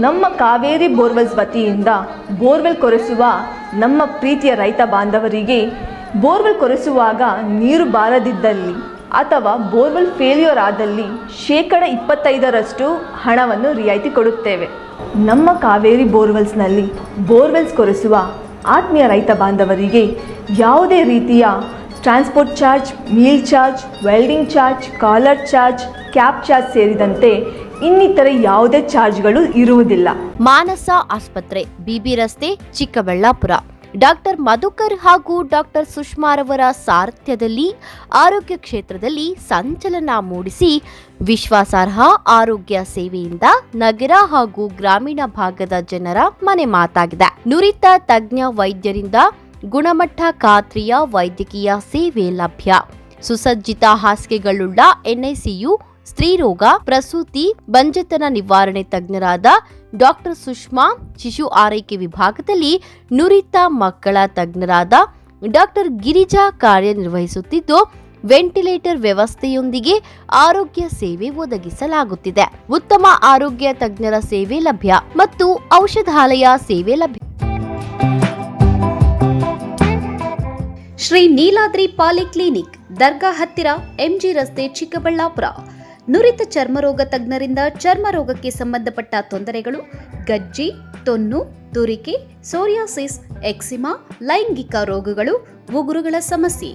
ನಮ್ಮ ಕಾವೇರಿ ಬೋರ್ವೆಲ್ಸ್ ವತಿಯಿಂದ ಬೋರ್ವೆಲ್ ಕೊರೆಸುವ ನಮ್ಮ ಪ್ರೀತಿಯ ರೈತ ಬಾಂಧವರಿಗೆ ಬೋರ್ವೆಲ್ ಕೊರೆಸುವಾಗ ನೀರು ಬಾರದಿದ್ದಲ್ಲಿ ಅಥವಾ ಬೋರ್ವೆಲ್ ಫೇಲ್ಯೂರ್ ಆದಲ್ಲಿ 25% ಹಣವನ್ನು ರಿಯಾಯಿತಿ ಕೊಡುತ್ತೇವೆ. ನಮ್ಮ ಕಾವೇರಿ ಬೋರ್ವೆಲ್ಸ್ನಲ್ಲಿ ಬೋರ್ವೆಲ್ಸ್ ಕೊರೆಸುವ ಆತ್ಮೀಯ ರೈತ ಬಾಂಧವರಿಗೆ ಯಾವುದೇ ರೀತಿಯ transport charge, meal charge, welding charge, collar charge, cab charge ಸೇರಿದಂತೆ ಇನ್ನಿತರೆ ಯಾವುದೇ ಚಾರ್ಜ್ಗಳು ಇರುವುದಿಲ್ಲ. ಮಾನಸ ಆಸ್ಪತ್ರೆ, ಬಿಬಿ ರಸ್ತೆ, ಚಿಕ್ಕಬಳ್ಳಾಪುರ. ಡಾಕ್ಟರ್ ಮಧುಕರ್ ಹಾಗೂ ಡಾಕ್ಟರ್ ಸುಷ್ಮಾರವರ ಸಾರಥ್ಯದಲ್ಲಿ ಆರೋಗ್ಯ ಕ್ಷೇತ್ರದಲ್ಲಿ ಸಂಚಲನ ಮೂಡಿಸಿ ವಿಶ್ವಾಸಾರ್ಹ ಆರೋಗ್ಯ ಸೇವೆಯಿಂದ ನಗರ ಹಾಗೂ ಗ್ರಾಮೀಣ ಭಾಗದ ಜನರ ಮನೆ ಮಾತಾಗಿದೆ. ನುರಿತ ತಜ್ಞ ವೈದ್ಯರಿಂದ ಗುಣಮಟ್ಟ ಖಾತ್ರಿಯ ವೈದ್ಯಕೀಯ ಸೇವೆ ಲಭ್ಯ. ಸುಸಜ್ಜಿತ ಹಾಸಿಗೆಗಳುಳ್ಳ ಎನ್ಐಸಿಯು, ಸ್ತ್ರೀರೋಗ, ಪ್ರಸೂತಿ, ಬಂಜೆತನ ನಿವಾರಣೆ ತಜ್ಞರಾದ ಡಾಕ್ಟರ್ ಸುಷ್ಮಾ, ಶಿಶು ಆರೈಕೆ ವಿಭಾಗದಲ್ಲಿ ನುರಿತ ಮಕ್ಕಳ ತಜ್ಞರಾದ ಡಾಕ್ಟರ್ ಗಿರಿಜಾ ಕಾರ್ಯನಿರ್ವಹಿಸುತ್ತಿದ್ದು, ವೆಂಟಿಲೇಟರ್ ವ್ಯವಸ್ಥೆಯೊಂದಿಗೆ ಆರೋಗ್ಯ ಸೇವೆ ಒದಗಿಸಲಾಗುತ್ತಿದೆ. ಉತ್ತಮ ಆರೋಗ್ಯ ತಜ್ಞರ ಸೇವೆ ಲಭ್ಯ ಮತ್ತು ಔಷಧಾಲಯ ಸೇವೆ ಲಭ್ಯ. ಶ್ರೀ ನೀಲಾದ್ರಿ ಪಾಲಿಕ್ಲಿನಿಕ್, ದರ್ಗಾ ಹತ್ತಿರ, ಎಂಜಿ ರಸ್ತೆ, ಚಿಕ್ಕಬಳ್ಳಾಪುರ. ನುರಿತ ಚರ್ಮರೋಗ ತಜ್ಞರಿಂದ ಚರ್ಮರೋಗಕ್ಕೆ ಸಂಬಂಧಪಟ್ಟ ತೊಂದರೆಗಳು, ಗಜ್ಜಿ, ತೊನ್ನು, ತುರಿಕೆ, ಸೋರಿಯಾಸಿಸ್, ಎಕ್ಸಿಮಾ, ಲೈಂಗಿಕ ರೋಗಗಳು, ಉಗುರುಗಳ ಸಮಸ್ಯೆ,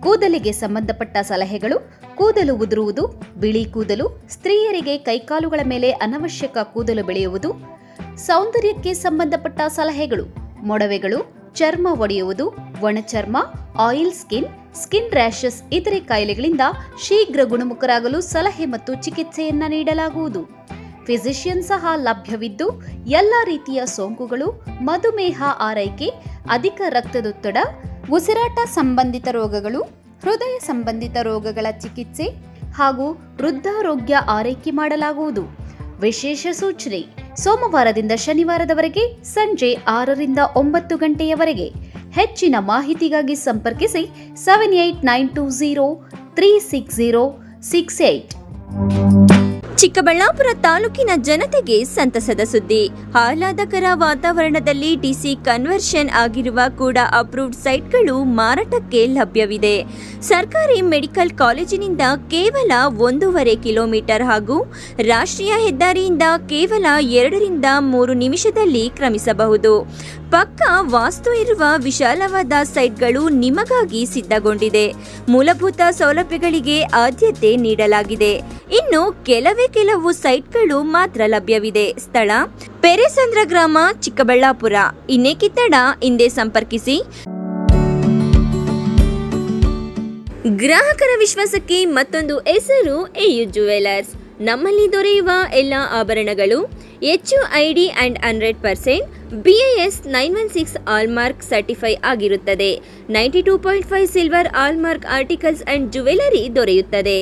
ಕೂದಲಿಗೆ ಸಂಬಂಧಪಟ್ಟ ಸಲಹೆಗಳು, ಕೂದಲು ಉದುರುವುದು, ಬಿಳಿ ಕೂದಲು, ಸ್ತ್ರೀಯರಿಗೆ ಕೈಕಾಲುಗಳ ಮೇಲೆ ಅನವಶ್ಯಕ ಕೂದಲು ಬೆಳೆಯುವುದು, ಸೌಂದರ್ಯಕ್ಕೆ ಸಂಬಂಧಪಟ್ಟ ಸಲಹೆಗಳು, ಮೊಡವೆಗಳು, ಚರ್ಮ ಒಡೆಯುವುದು, ಒಣಚರ್ಮ, ಆಯಿಲ್ ಸ್ಕಿನ್, ಸ್ಕಿನ್ ರ್ಯಾಷಸ್ ಇತರೆ ಕಾಯಿಲೆಗಳಿಂದ ಶೀಘ್ರ ಗುಣಮುಖರಾಗಲು ಸಲಹೆ ಮತ್ತು ಚಿಕಿತ್ಸೆಯನ್ನ ನೀಡಲಾಗುವುದು. ಫಿಸಿಷಿಯನ್ ಸಹ ಲಭ್ಯವಿದ್ದು ಎಲ್ಲ ರೀತಿಯ ಸೋಂಕುಗಳು, ಮಧುಮೇಹ ಆರೈಕೆ, ಅಧಿಕ ರಕ್ತದೊತ್ತಡ, ಉಸಿರಾಟ ಸಂಬಂಧಿತ ರೋಗಗಳು, ಹೃದಯ ಸಂಬಂಧಿತ ರೋಗಗಳ ಚಿಕಿತ್ಸೆ ಹಾಗೂ ವೃದ್ಧಾರೋಗ್ಯ ಆರೈಕೆ ಮಾಡಲಾಗುವುದು. ವಿಶೇಷ ಸೂಚನೆ: ಸೋಮವಾರದಿಂದ ಶನಿವಾರದವರೆಗೆ ಸಂಜೆ 6 ರಿಂದ 9 ಗಂಟೆಯವರೆಗೆ. ಹೆಚ್ಚಿನ ಮಾಹಿತಿಗಾಗಿ ಸಂಪರ್ಕಿಸಿ 7892036068. ಚಿಕ್ಕಬಳ್ಳಾಪುರ ತಾಲೂಕಿನ ಜನತೆಗೆ ಸಂತಸದ ಸುದ್ದಿ. ಆಹ್ಲಾದಕರ ವಾತಾವರಣದಲ್ಲಿ ಡಿಸಿ ಕನ್ವರ್ಷನ್ ಆಗಿರುವ ಕೂಡ ಅಪ್ರೂವ್ಡ್ ಸೈಟ್ಗಳು ಮಾರಾಟಕ್ಕೆ ಲಭ್ಯವಿದೆ. ಸರ್ಕಾರಿ ಮೆಡಿಕಲ್ ಕಾಲೇಜಿನಿಂದ ಕೇವಲ 1.5 ಕಿಲೋಮೀಟರ್ ಹಾಗೂ ರಾಷ್ಟ್ರೀಯ ಹೆದ್ದಾರಿಯಿಂದ ಕೇವಲ 2 ರಿಂದ 3 ನಿಮಿಷದಲ್ಲಿ ಕ್ರಮಿಸಬಹುದು. ಪಕ್ಕ ವಾಸ್ತು ಇರುವ ವಿಶಾಲವಾದ ಸೈಟ್ಗಳು ನಿಮಗಾಗಿ ಸಿದ್ಧಗೊಂಡಿದೆ. ಮೂಲಭೂತ ಸೌಲಭ್ಯಗಳಿಗೆ ಆದ್ಯತೆ ನೀಡಲಾಗಿದೆ. ಇನ್ನು ಕೆಲವು ಸೈಟ್ಗಳು ಮಾತ್ರ ಲಭ್ಯವಿದೆ. ಸ್ಥಳ: ಪೆರೇಸಂದ್ರ ಗ್ರಾಮ, ಚಿಕ್ಕಬಳ್ಳಾಪುರ. ಇನ್ನೇಕೆ ತಡ, ಹಿಂದೆ ಸಂಪರ್ಕಿಸಿ. ಗ್ರಾಹಕರ ವಿಶ್ವಾಸಕ್ಕೆ ಮತ್ತೊಂದು ಹೆಸರು ಎಯು ಜುವೆಲರ್ಸ್. ನಮ್ಮಲ್ಲಿ ದೊರೆಯುವ ಎಲ್ಲ ಆಭರಣಗಳು HUID and 100% BIS 916 hallmark certify ಆಗಿರುತ್ತದೆ. 92.5 silver hallmark articles and jewellery ದೊರೆಯುತ್ತದೆ.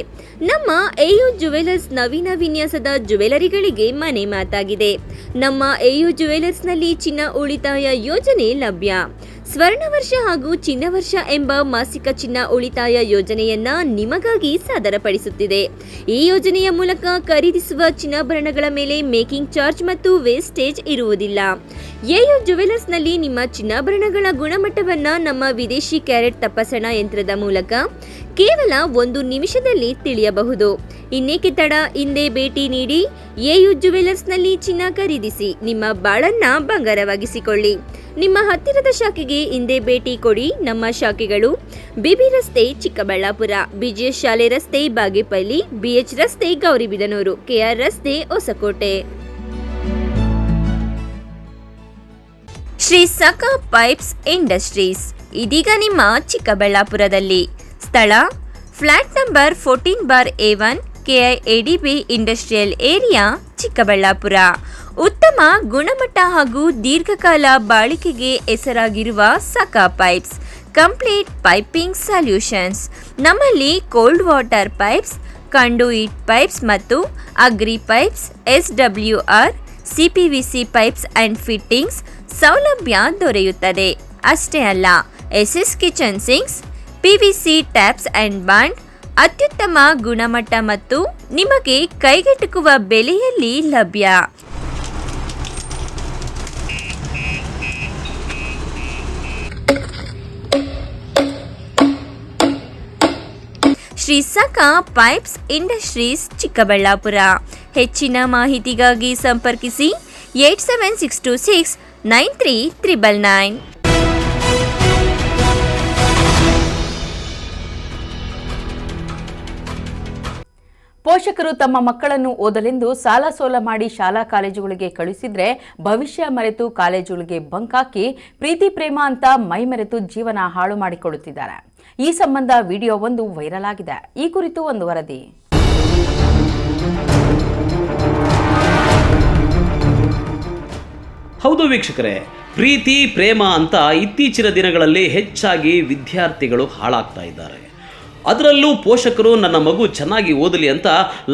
ನಮ್ಮ ಎಯು ಜುವೆಲರ್ಸ್ ನವೀನ ವಿನ್ಯಾಸದ ಜುವೆಲರಿಗಳಿಗೆ ಮನೆ ಮಾತಾಗಿದೆ. ನಮ್ಮ ಎಯು ಜುವೆಲರ್ಸ್ನಲ್ಲಿ ಚಿನ್ನ ಉಳಿತಾಯ ಯೋಜನೆ ಲಭ್ಯ. ಸ್ವರ್ಣ ವರ್ಷ ಹಾಗೂ ಚಿನ್ನ ವರ್ಷ ಎಂಬ ಮಾಸಿಕ ಚಿನ್ನ ಉಳಿತಾಯ ಯೋಜನೆಯನ್ನ ನಿಮಗಾಗಿ ಸಾದರಪಡಿಸುತ್ತಿದೆ. ಈ ಯೋಜನೆಯ ಮೂಲಕ ಖರೀದಿಸುವ ಚಿನ್ನಾಭರಣಗಳ ಮೇಲೆ ಮೇಕಿಂಗ್ ಚಾರ್ಜ್ ಮತ್ತು ವೇಸ್ಟೇಜ್ ಇರುವುದಿಲ್ಲ. ಎಯು ಜುವೆಲರ್ಸ್ನಲ್ಲಿ ನಿಮ್ಮ ಚಿನ್ನಾಭರಣಗಳ ಗುಣಮಟ್ಟವನ್ನ ನಮ್ಮ ವಿದೇಶಿ ಕ್ಯಾರೆಟ್ ತಪಾಸಣಾ ಯಂತ್ರದ ಮೂಲಕ ಕೇವಲ 1 ನಿಮಿಷದಲ್ಲಿ ತಿಳಿಯಬಹುದು. ಇನ್ನೇಕೆ ತಡ, ಹಿಂದೆ ಭೇಟಿ ನೀಡಿ ಎಯು ಜುವೆಲರ್ಸ್ನಲ್ಲಿ ಚಿನ್ನ ಖರೀದಿಸಿ ನಿಮ್ಮ ಬಾಳನ್ನ ಬಂಗಾರವಾಗಿಸಿಕೊಳ್ಳಿ. ನಿಮ್ಮ ಹತ್ತಿರದ ಶಾಖೆಗೆ ಹಿಂದೆ ಭೇಟಿ ಕೊಡಿ. ನಮ್ಮ ಶಾಖೆಗಳು: ಬಿಬಿ ರಸ್ತೆ, ಚಿಕ್ಕಬಳ್ಳಾಪುರ, BGS ಶಾಲೆ ರಸ್ತೆ, ಬಾಗೇಪಲ್ಲಿ, BH ರಸ್ತೆ, ಗೌರಿಬಿದನೂರು, KR ರಸ್ತೆ, ಹೊಸಕೋಟೆ. ಶ್ರೀ ಸಖಾ ಪೈಪ್ಸ್ ಇಂಡಸ್ಟ್ರೀಸ್ ಇದೀಗ ನಿಮ್ಮ ಚಿಕ್ಕಬಳ್ಳಾಪುರದಲ್ಲಿ. ಸ್ಥಳ: flat number 14/A1, KIADB industrial area, Chikkaballapur. ಉತ್ತಮ ಗುಣಮಟ್ಟ ಹಾಗೂ ದೀರ್ಘಕಾಲ ಬಾಳಿಕೆಗೆ ಹೆಸರಾಗಿರುವ Sakha pipes complete piping solutions. ನಮ್ಮಲ್ಲಿ cold water pipes, conduit pipes ಮತ್ತು agri pipes, SWR, CPVC pipes and fittings ಸೌಲಭ್ಯ ದೊರೆಯುತ್ತದೆ. ಅಷ್ಟೇ ಅಲ್ಲ, SS kitchen sinks, PVC taps and bond ಅತ್ಯುತ್ತಮ ಗುಣಮಟ್ಟ ಮತ್ತು ನಿಮಗೆ ಕೈಗೆಟುಕುವ ಬೆಲೆಯಲ್ಲಿ ಲಭ್ಯ. Shri Sakha pipes industries, Chikkaballapur. ಹೆಚ್ಚಿನ ಮಾಹಿತಿಗಾಗಿ ಸಂಪರ್ಕಿಸಿ 8762693999. ಪೋಷಕರು ತಮ್ಮ ಮಕ್ಕಳನ್ನು ಓದಲೆಂದು ಸಾಲ ಸೋಲ ಮಾಡಿ ಶಾಲಾ ಕಾಲೇಜುಗಳಿಗೆ ಕಳುಹಿಸಿದ್ರೆ ಭವಿಷ್ಯ ಮರೆತು ಕಾಲೇಜುಗಳಿಗೆ ಬಂಕ್ ಹಾಕಿ ಪ್ರೀತಿ ಪ್ರೇಮ ಅಂತ ಮೈ ಮರೆತು ಜೀವನ ಹಾಳು ಮಾಡಿಕೊಳ್ಳುತ್ತಿದ್ದಾರೆ. ಈ ಸಂಬಂಧ ವಿಡಿಯೋ ಒಂದು ವೈರಲ್ ಆಗಿದೆ. ಈ ಕುರಿತು ಒಂದು ವರದಿ. ಹೌದು ವೀಕ್ಷಕರೇ, ಪ್ರೀತಿ ಪ್ರೇಮ ಅಂತ ಇತ್ತೀಚಿನ ದಿನಗಳಲ್ಲಿ ಹೆಚ್ಚಾಗಿ ವಿದ್ಯಾರ್ಥಿಗಳು ಹಾಳಾಗ್ತಾ ಇದ್ದಾರೆ. ಅದರಲ್ಲೂ ಪೋಷಕರು ನನ್ನ ಮಗು ಚೆನ್ನಾಗಿ ಓದಲಿ ಅಂತ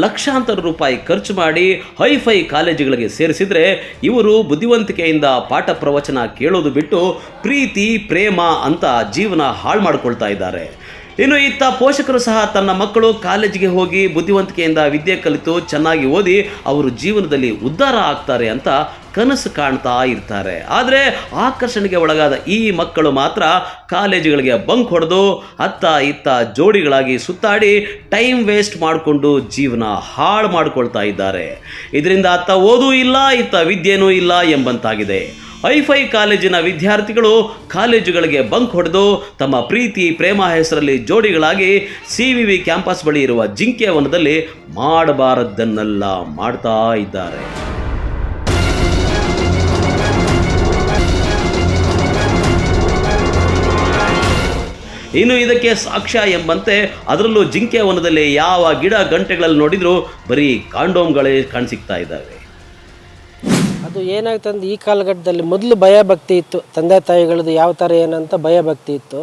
ಲಕ್ಷಾಂತರ ರೂಪಾಯಿ ಖರ್ಚು ಮಾಡಿ ಹೈಫೈ ಕಾಲೇಜುಗಳಿಗೆ ಸೇರಿಸಿದರೆ ಇವರು ಬುದ್ಧಿವಂತಿಕೆಯಿಂದ ಪಾಠ ಪ್ರವಚನ ಕೇಳೋದು ಬಿಟ್ಟು ಪ್ರೀತಿ ಪ್ರೇಮ ಅಂತ ಜೀವನ ಹಾಳು ಮಾಡ್ಕೊಳ್ತಾ ಇದ್ದಾರೆ. ಇನ್ನು ಇತ್ತ ಪೋಷಕರು ಸಹ ತನ್ನ ಮಕ್ಕಳು ಕಾಲೇಜಿಗೆ ಹೋಗಿ ಬುದ್ಧಿವಂತಿಕೆಯಿಂದ ವಿದ್ಯೆ ಕಲಿತು ಚೆನ್ನಾಗಿ ಓದಿ ಅವರು ಜೀವನದಲ್ಲಿ ಉದ್ಧಾರ ಆಗ್ತಾರೆ ಅಂತ ಕನಸು ಕಾಣ್ತಾ ಇರ್ತಾರೆ. ಆದರೆ ಆಕರ್ಷಣೆಗೆ ಒಳಗಾದ ಈ ಮಕ್ಕಳು ಮಾತ್ರ ಕಾಲೇಜುಗಳಿಗೆ ಬಂಕ್ ಹೊಡೆದು ಅತ್ತ ಇತ್ತ ಜೋಡಿಗಳಾಗಿ ಸುತ್ತಾಡಿ ಟೈಮ್ ವೇಸ್ಟ್ ಮಾಡಿಕೊಂಡು ಜೀವನ ಹಾಳು ಮಾಡ್ಕೊಳ್ತಾ ಇದ್ದಾರೆ. ಇದರಿಂದ ಅತ್ತ ಓದೂ ಇಲ್ಲ, ಇತ್ತ ವಿದ್ಯೆನೂ ಇಲ್ಲ ಎಂಬಂತಾಗಿದೆ. ಐಫೈ ಕಾಲೇಜಿನ ವಿದ್ಯಾರ್ಥಿಗಳು ಕಾಲೇಜುಗಳಿಗೆ ಬಂಕ್ ಹೊಡೆದು ತಮ್ಮ ಪ್ರೀತಿ ಪ್ರೇಮ ಹೆಸರಲ್ಲಿ ಜೋಡಿಗಳಾಗಿ CVV ಕ್ಯಾಂಪಸ್ ಬಳಿ ಇರುವ ಜಿಂಕೆ ವನದಲ್ಲಿ ಮಾಡಬಾರದ್ದನ್ನೆಲ್ಲ ಮಾಡ್ತಾ ಇದ್ದಾರೆ. ಇನ್ನು ಇದಕ್ಕೆ ಸಾಕ್ಷ್ಯ ಎಂಬಂತೆ ಅದರಲ್ಲೂ ಜಿಂಕೆ ವನದಲ್ಲಿ ಯಾವ ಗಿಡ ಗಂಟೆಗಳಲ್ಲಿ ನೋಡಿದರೂ ಬರೀ ಕಾಂಡೋಮ್ಗಳೇ ಕಾಣಿಸಿಕ್ತಾ ಇದ್ದಾವೆ. ಅದು ಏನಾಗ್ತಂದ್ರೆ ಈ ಕಾಲಘಟ್ಟದಲ್ಲಿ ಮೊದಲು ಭಯ ಭಕ್ತಿ ಇತ್ತು, ತಂದೆ ತಾಯಿಗಳದ್ದು ಯಾವ ಥರ ಏನಂತ ಭಯ ಭಕ್ತಿ ಇತ್ತು.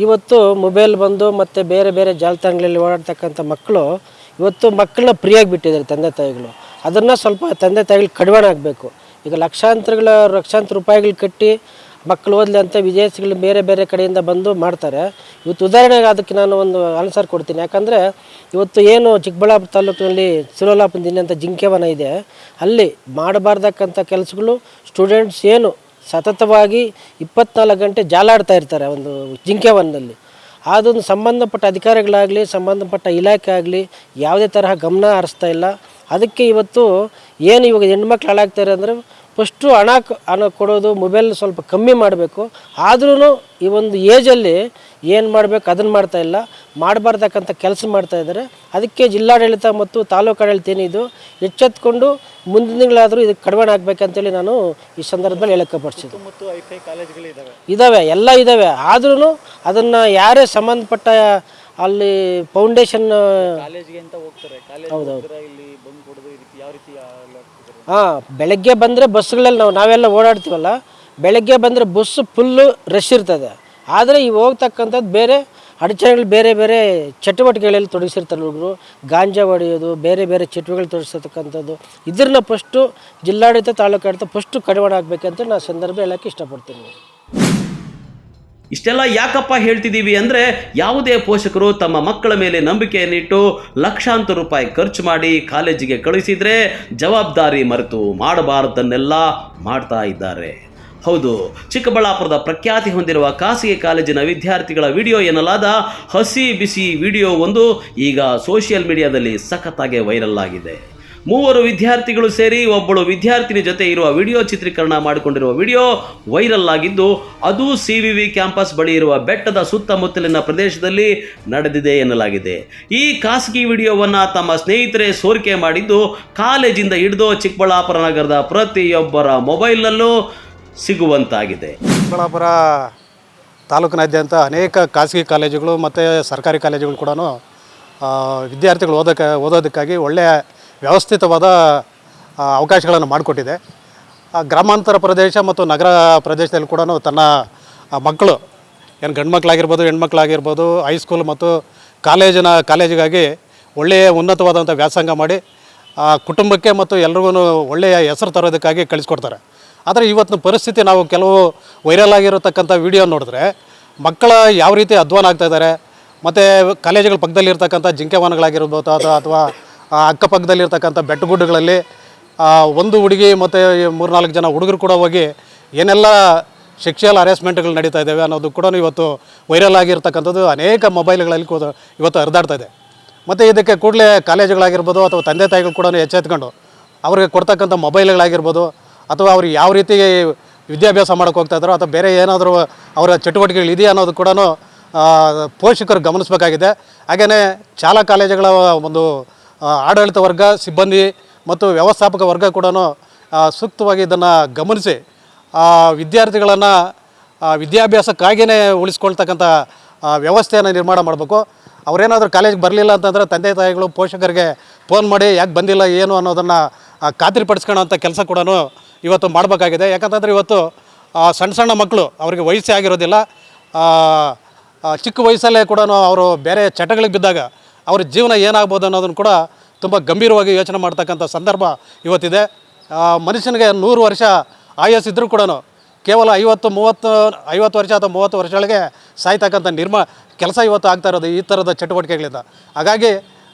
ಇವತ್ತು ಮೊಬೈಲ್ ಬಂದು ಮತ್ತು ಬೇರೆ ಬೇರೆ ಜಾಲತಾಣಗಳಲ್ಲಿ ಓಡಾಡ್ತಕ್ಕಂಥ ಮಕ್ಕಳು ಇವತ್ತು ಮಕ್ಕಳನ್ನ ಫ್ರೀಯಾಗಿ ಬಿಟ್ಟಿದ್ದಾರೆ ತಂದೆ ತಾಯಿಗಳು. ಅದನ್ನು ಸ್ವಲ್ಪ ತಂದೆ ತಾಯಿಗಳು ಕಡಿವಾಣ ಆಗಬೇಕು. ಈಗ ಲಕ್ಷಾಂತರ ರೂಪಾಯಿಗಳು ಕಟ್ಟಿ ಮಕ್ಕಳು ಓದಲಿ ಅಂತ ವಿದೇಶಗಳು ಬೇರೆ ಬೇರೆ ಕಡೆಯಿಂದ ಬಂದು ಮಾಡ್ತಾರೆ. ಇವತ್ತು ಉದಾಹರಣೆಗೆ ಅದಕ್ಕೆ ನಾನು ಒಂದು ಆನ್ಸರ್ ಕೊಡ್ತೀನಿ. ಯಾಕಂದರೆ ಇವತ್ತು ಏನು ಚಿಕ್ಕಬಳ್ಳಾಪುರ ತಾಲೂಕಿನಲ್ಲಿ ಸಿರೋಲಾಪುರದಿಂದ ಅಂತ ಜಿಂಕೆವನ ಇದೆ, ಅಲ್ಲಿ ಮಾಡಬಾರ್ದಕ್ಕಂಥ ಕೆಲಸಗಳು ಸ್ಟೂಡೆಂಟ್ಸ್ ಏನು ಸತತವಾಗಿ 24 ಗಂಟೆ ಜಾಲಾಡ್ತಾ ಇರ್ತಾರೆ ಒಂದು ಜಿಂಕೆವನದಲ್ಲಿ. ಅದೊಂದು ಸಂಬಂಧಪಟ್ಟ ಅಧಿಕಾರಿಗಳಾಗಲಿ ಸಂಬಂಧಪಟ್ಟ ಇಲಾಖೆ ಆಗಲಿ ಯಾವುದೇ ತರಹ ಗಮನ ಹರಿಸ್ತಾ ಇಲ್ಲ. ಅದಕ್ಕೆ ಇವತ್ತು ಏನು ಇವಾಗ ಹೆಣ್ಮಕ್ಳು ಹಾಳಾಗ್ತಾರೆ ಅಂದರೆ ಫಸ್ಟು ಹಣ ಕೊಡೋದು, ಮೊಬೈಲ್ ಸ್ವಲ್ಪ ಕಮ್ಮಿ ಮಾಡಬೇಕು. ಆದ್ರೂ ಈ ಒಂದು ಏಜಲ್ಲಿ ಏನು ಮಾಡಬೇಕು ಅದನ್ನು ಮಾಡ್ತಾ ಇಲ್ಲ, ಮಾಡಬಾರ್ದಕ್ಕಂಥ ಕೆಲಸ ಮಾಡ್ತಾ ಇದ್ದಾರೆ. ಅದಕ್ಕೆ ಜಿಲ್ಲಾಡಳಿತ ಮತ್ತು ತಾಲೂಕು ಆಡಳಿತ ಏನಿದು ಎಚ್ಚೆತ್ಕೊಂಡು ಮುಂದಿನ ತಿಂಗಳಾದರೂ ಇದಕ್ಕೆ ಕಡಿವಾಣ ಆಗಬೇಕಂತೇಳಿ ನಾನು ಈ ಸಂದರ್ಭದಲ್ಲಿ ಹೇಳಕ್ಕಪಡಿಸಿದ್ದು. ಇದ್ದಾವೆ, ಎಲ್ಲ ಇದ್ದಾವೆ. ಆದ್ರೂ ಅದನ್ನು ಯಾರೇ ಸಂಬಂಧಪಟ್ಟ ಅಲ್ಲಿ ಫೌಂಡೇಶನ್ ಹೌದೌದು ಬೆಳಗ್ಗೆ ಬಂದರೆ ಬಸ್ಗಳಲ್ಲಿ ನಾವೆಲ್ಲ ಓಡಾಡ್ತೀವಲ್ಲ, ಬೆಳಗ್ಗೆ ಬಂದರೆ ಬಸ್ ಫುಲ್ಲು ರಶ್ ಇರ್ತದೆ. ಆದರೆ ಈಗ ಹೋಗ್ತಕ್ಕಂಥದ್ದು ಬೇರೆ ಅಡಚಣೆಗಳು ಬೇರೆ ಬೇರೆ ಚಟುವಟಿಕೆಗಳಲ್ಲಿ ತೊಡಗಿಸಿರ್ತಾರೆ ಹುಡುಗರು. ಗಾಂಜಾ ಹೊಡೆಯೋದು, ಬೇರೆ ಬೇರೆ ಚಟುವಟಿಕೆಗಳು ತೊಡಗಿಸಿರ್ತಕ್ಕಂಥದ್ದು. ಇದನ್ನ ಫಸ್ಟು ಜಿಲ್ಲಾಡಳಿತ ತಾಲೂಕು ಆಡಳಿತ ಫಸ್ಟು ಕಡಿವಾಣ ಆಗಬೇಕಂತ ನಾನು ಸಂದರ್ಭ ಹೇಳೋಕ್ಕೆ ಇಷ್ಟಪಡ್ತೀನಿ. ಇಷ್ಟೆಲ್ಲ ಯಾಕಪ್ಪ ಹೇಳ್ತಿದ್ದೀವಿ ಅಂದರೆ, ಯಾವುದೇ ಪೋಷಕರು ತಮ್ಮ ಮಕ್ಕಳ ಮೇಲೆ ನಂಬಿಕೆಯನ್ನಿಟ್ಟು ಲಕ್ಷಾಂತರ ರೂಪಾಯಿ ಖರ್ಚು ಮಾಡಿ ಕಾಲೇಜಿಗೆ ಕಳುಹಿಸಿದರೆ ಜವಾಬ್ದಾರಿ ಮರೆತು ಮಾಡಬಾರದನ್ನೆಲ್ಲ ಮಾಡ್ತಾ ಇದ್ದಾರೆ. ಹೌದು, ಚಿಕ್ಕಬಳ್ಳಾಪುರದ ಪ್ರಖ್ಯಾತಿ ಹೊಂದಿರುವ ಖಾಸಗಿ ಕಾಲೇಜಿನ ವಿದ್ಯಾರ್ಥಿಗಳ ವಿಡಿಯೋ ಎನ್ನಲಾದ ಹಸಿ ಬಿಸಿ ವಿಡಿಯೋ ಒಂದು ಈಗ ಸೋಷಿಯಲ್ ಮೀಡಿಯಾದಲ್ಲಿ ಸಖತ್ತಾಗಿ ವೈರಲ್ ಆಗಿದೆ. 3 ವಿದ್ಯಾರ್ಥಿಗಳು ಸೇರಿ ಒಬ್ಬಳು ವಿದ್ಯಾರ್ಥಿನಿ ಜೊತೆ ಇರುವ ವಿಡಿಯೋ ಚಿತ್ರೀಕರಣ ಮಾಡಿಕೊಂಡಿರುವ ವಿಡಿಯೋ ವೈರಲ್ ಆಗಿದ್ದು, ಅದು CVV ಕ್ಯಾಂಪಸ್ ಬಳಿ ಇರುವ ಬೆಟ್ಟದ ಸುತ್ತಮುತ್ತಲಿನ ಪ್ರದೇಶದಲ್ಲಿ ನಡೆದಿದೆ ಎನ್ನಲಾಗಿದೆ. ಈ ಖಾಸಗಿ ವಿಡಿಯೋವನ್ನು ತಮ್ಮ ಸ್ನೇಹಿತರೇ ಸೋರಿಕೆ ಮಾಡಿದ್ದು ಕಾಲೇಜಿಂದ ಹಿಡಿದು ಚಿಕ್ಕಬಳ್ಳಾಪುರ ನಗರದ ಪ್ರತಿಯೊಬ್ಬರ ಮೊಬೈಲ್ನಲ್ಲೂ ಸಿಗುವಂತಾಗಿದೆ. ಚಿಕ್ಕಬಳ್ಳಾಪುರ ತಾಲೂಕಿನಾದ್ಯಂತ ಅನೇಕ ಖಾಸಗಿ ಕಾಲೇಜುಗಳು ಮತ್ತು ಸರ್ಕಾರಿ ಕಾಲೇಜುಗಳು ಕೂಡ ವಿದ್ಯಾರ್ಥಿಗಳು ಓದೋದಕ್ಕಾಗಿ ಒಳ್ಳೆಯ ವ್ಯವಸ್ಥಿತವಾದ ಅವಕಾಶಗಳನ್ನು ಮಾಡಿಕೊಟ್ಟಿದೆ. ಗ್ರಾಮಾಂತರ ಪ್ರದೇಶ ಮತ್ತು ನಗರ ಪ್ರದೇಶದಲ್ಲಿ ಕೂಡ ತನ್ನ ಮಕ್ಕಳು ಏನು ಗಂಡು ಮಕ್ಕಳಾಗಿರ್ಬೋದು ಹೆಣ್ಮಕ್ಳಾಗಿರ್ಬೋದು ಹೈಸ್ಕೂಲ್ ಮತ್ತು ಕಾಲೇಜಿಗಾಗಿ ಒಳ್ಳೆಯ ಉನ್ನತವಾದಂಥ ವ್ಯಾಸಂಗ ಮಾಡಿ ಕುಟುಂಬಕ್ಕೆ ಮತ್ತು ಎಲ್ರಿಗೂ ಒಳ್ಳೆಯ ಹೆಸರು ತರೋದಕ್ಕಾಗಿ ಕಳಿಸ್ಕೊಡ್ತಾರೆ. ಆದರೆ ಇವತ್ತಿನ ಪರಿಸ್ಥಿತಿ ನಾವು ಕೆಲವು ವೈರಲ್ ಆಗಿರತಕ್ಕಂಥ ವಿಡಿಯೋ ನೋಡಿದ್ರೆ ಮಕ್ಕಳ ಯಾವ ರೀತಿ ಅಧ್ವಾನ ಆಗ್ತಾಯಿದ್ದಾರೆ, ಮತ್ತು ಕಾಲೇಜುಗಳ ಪಕ್ಕದಲ್ಲಿರ್ತಕ್ಕಂಥ ಜಿಂಕೆವನಗಳಾಗಿರ್ಬೋದು ಅಥವಾ ಅಕ್ಕಪಕ್ಕದಲ್ಲಿರ್ತಕ್ಕಂಥ ಬೆಟ್ಟಗುಡ್ಡಗಳಲ್ಲಿ ಒಂದು ಹುಡುಗಿ ಮತ್ತು 3-4 ಜನ ಹುಡುಗರು ಕೂಡ ಹೋಗಿ ಏನೆಲ್ಲ ಸೆಕ್ಷುವಲ್ ಹರಾಸ್ಮೆಂಟ್ಗಳು ನಡೀತಾ ಇದ್ದಾವೆ ಅನ್ನೋದು ಕೂಡ ಇವತ್ತು ವೈರಲ್ ಆಗಿರ್ತಕ್ಕಂಥದ್ದು ಅನೇಕ ಮೊಬೈಲ್ಗಳಲ್ಲಿ ಇವತ್ತು ಹರಿದಾಡ್ತಾ ಇದೆ. ಮತ್ತು ಇದಕ್ಕೆ ಕೂಡಲೇ ಕಾಲೇಜುಗಳಾಗಿರ್ಬೋದು ಅಥವಾ ತಂದೆ ತಾಯಿಗಳು ಕೂಡ ಎಚ್ಚೆತ್ಕೊಂಡು ಅವ್ರಿಗೆ ಕೊಡ್ತಕ್ಕಂಥ ಮೊಬೈಲ್ಗಳಾಗಿರ್ಬೋದು ಅಥವಾ ಅವ್ರಿಗೆ ಯಾವ ರೀತಿ ವಿದ್ಯಾಭ್ಯಾಸ ಮಾಡೋಕ್ಕೆ ಹೋಗ್ತಾ ಇದ್ದಾರೋ ಅಥವಾ ಬೇರೆ ಏನಾದರೂ ಅವರ ಚಟುವಟಿಕೆಗಳು ಇದೆಯಾ ಅನ್ನೋದು ಕೂಡ ಪೋಷಕರು ಗಮನಿಸಬೇಕಾಗಿದೆ. ಹಾಗೆಯೇ ಶಾಲಾ ಕಾಲೇಜುಗಳ ಒಂದು ಆಡಳಿತ ವರ್ಗ, ಸಿಬ್ಬಂದಿ ಮತ್ತು ವ್ಯವಸ್ಥಾಪಕ ವರ್ಗ ಕೂಡ ಸೂಕ್ತವಾಗಿ ಇದನ್ನು ಗಮನಿಸಿ ವಿದ್ಯಾರ್ಥಿಗಳನ್ನು ವಿದ್ಯಾಭ್ಯಾಸಕ್ಕಾಗಿಯೇ ಉಳಿಸ್ಕೊಳ್ತಕ್ಕಂಥ ವ್ಯವಸ್ಥೆಯನ್ನು ನಿರ್ಮಾಣ ಮಾಡಬೇಕು. ಅವರೇನಾದರೂ ಕಾಲೇಜಿಗೆ ಬರಲಿಲ್ಲ ಅಂತಂದರೆ ತಂದೆ ತಾಯಿಗಳು ಪೋಷಕರಿಗೆ ಫೋನ್ ಮಾಡಿ ಯಾಕೆ ಬಂದಿಲ್ಲ ಏನು ಅನ್ನೋದನ್ನು ಖಾತ್ರಿಪಡಿಸ್ಕೊಳ್ಳೋಂಥ ಕೆಲಸ ಕೂಡ ಇವತ್ತು ಮಾಡಬೇಕಾಗಿದೆ. ಯಾಕಂತಂದರೆ ಇವತ್ತು ಸಣ್ಣ ಮಕ್ಕಳು ಅವರಿಗೆ ವಯಸ್ಸೇ ಆಗಿರೋದಿಲ್ಲ, ಚಿಕ್ಕ ವಯಸ್ಸಲ್ಲೇ ಕೂಡ ಅವರು ಬೇರೆ ಚಟಗಳಿಗೆ ಬಿದ್ದಾಗ ಅವ್ರ ಜೀವನ ಏನಾಗ್ಬೋದು ಅನ್ನೋದನ್ನು ಕೂಡ ತುಂಬ ಗಂಭೀರವಾಗಿ ಯೋಚನೆ ಮಾಡ್ತಕ್ಕಂಥ ಸಂದರ್ಭ ಇವತ್ತಿದೆ. ಮನುಷ್ಯನಿಗೆ 100 ವರ್ಷ ಆಯಸ್ಸಿದ್ರೂ ಕೂಡ ಕೇವಲ 50 ವರ್ಷ ಅಥವಾ 30 ವರ್ಷಗಳಿಗೆ ಸಾಯ್ತಕ್ಕಂಥ ಕೆಲಸ ಇವತ್ತು ಆಗ್ತಾ ಇರೋದು ಈ ಥರದ ಚಟುವಟಿಕೆಗಳಿಂದ. ಹಾಗಾಗಿ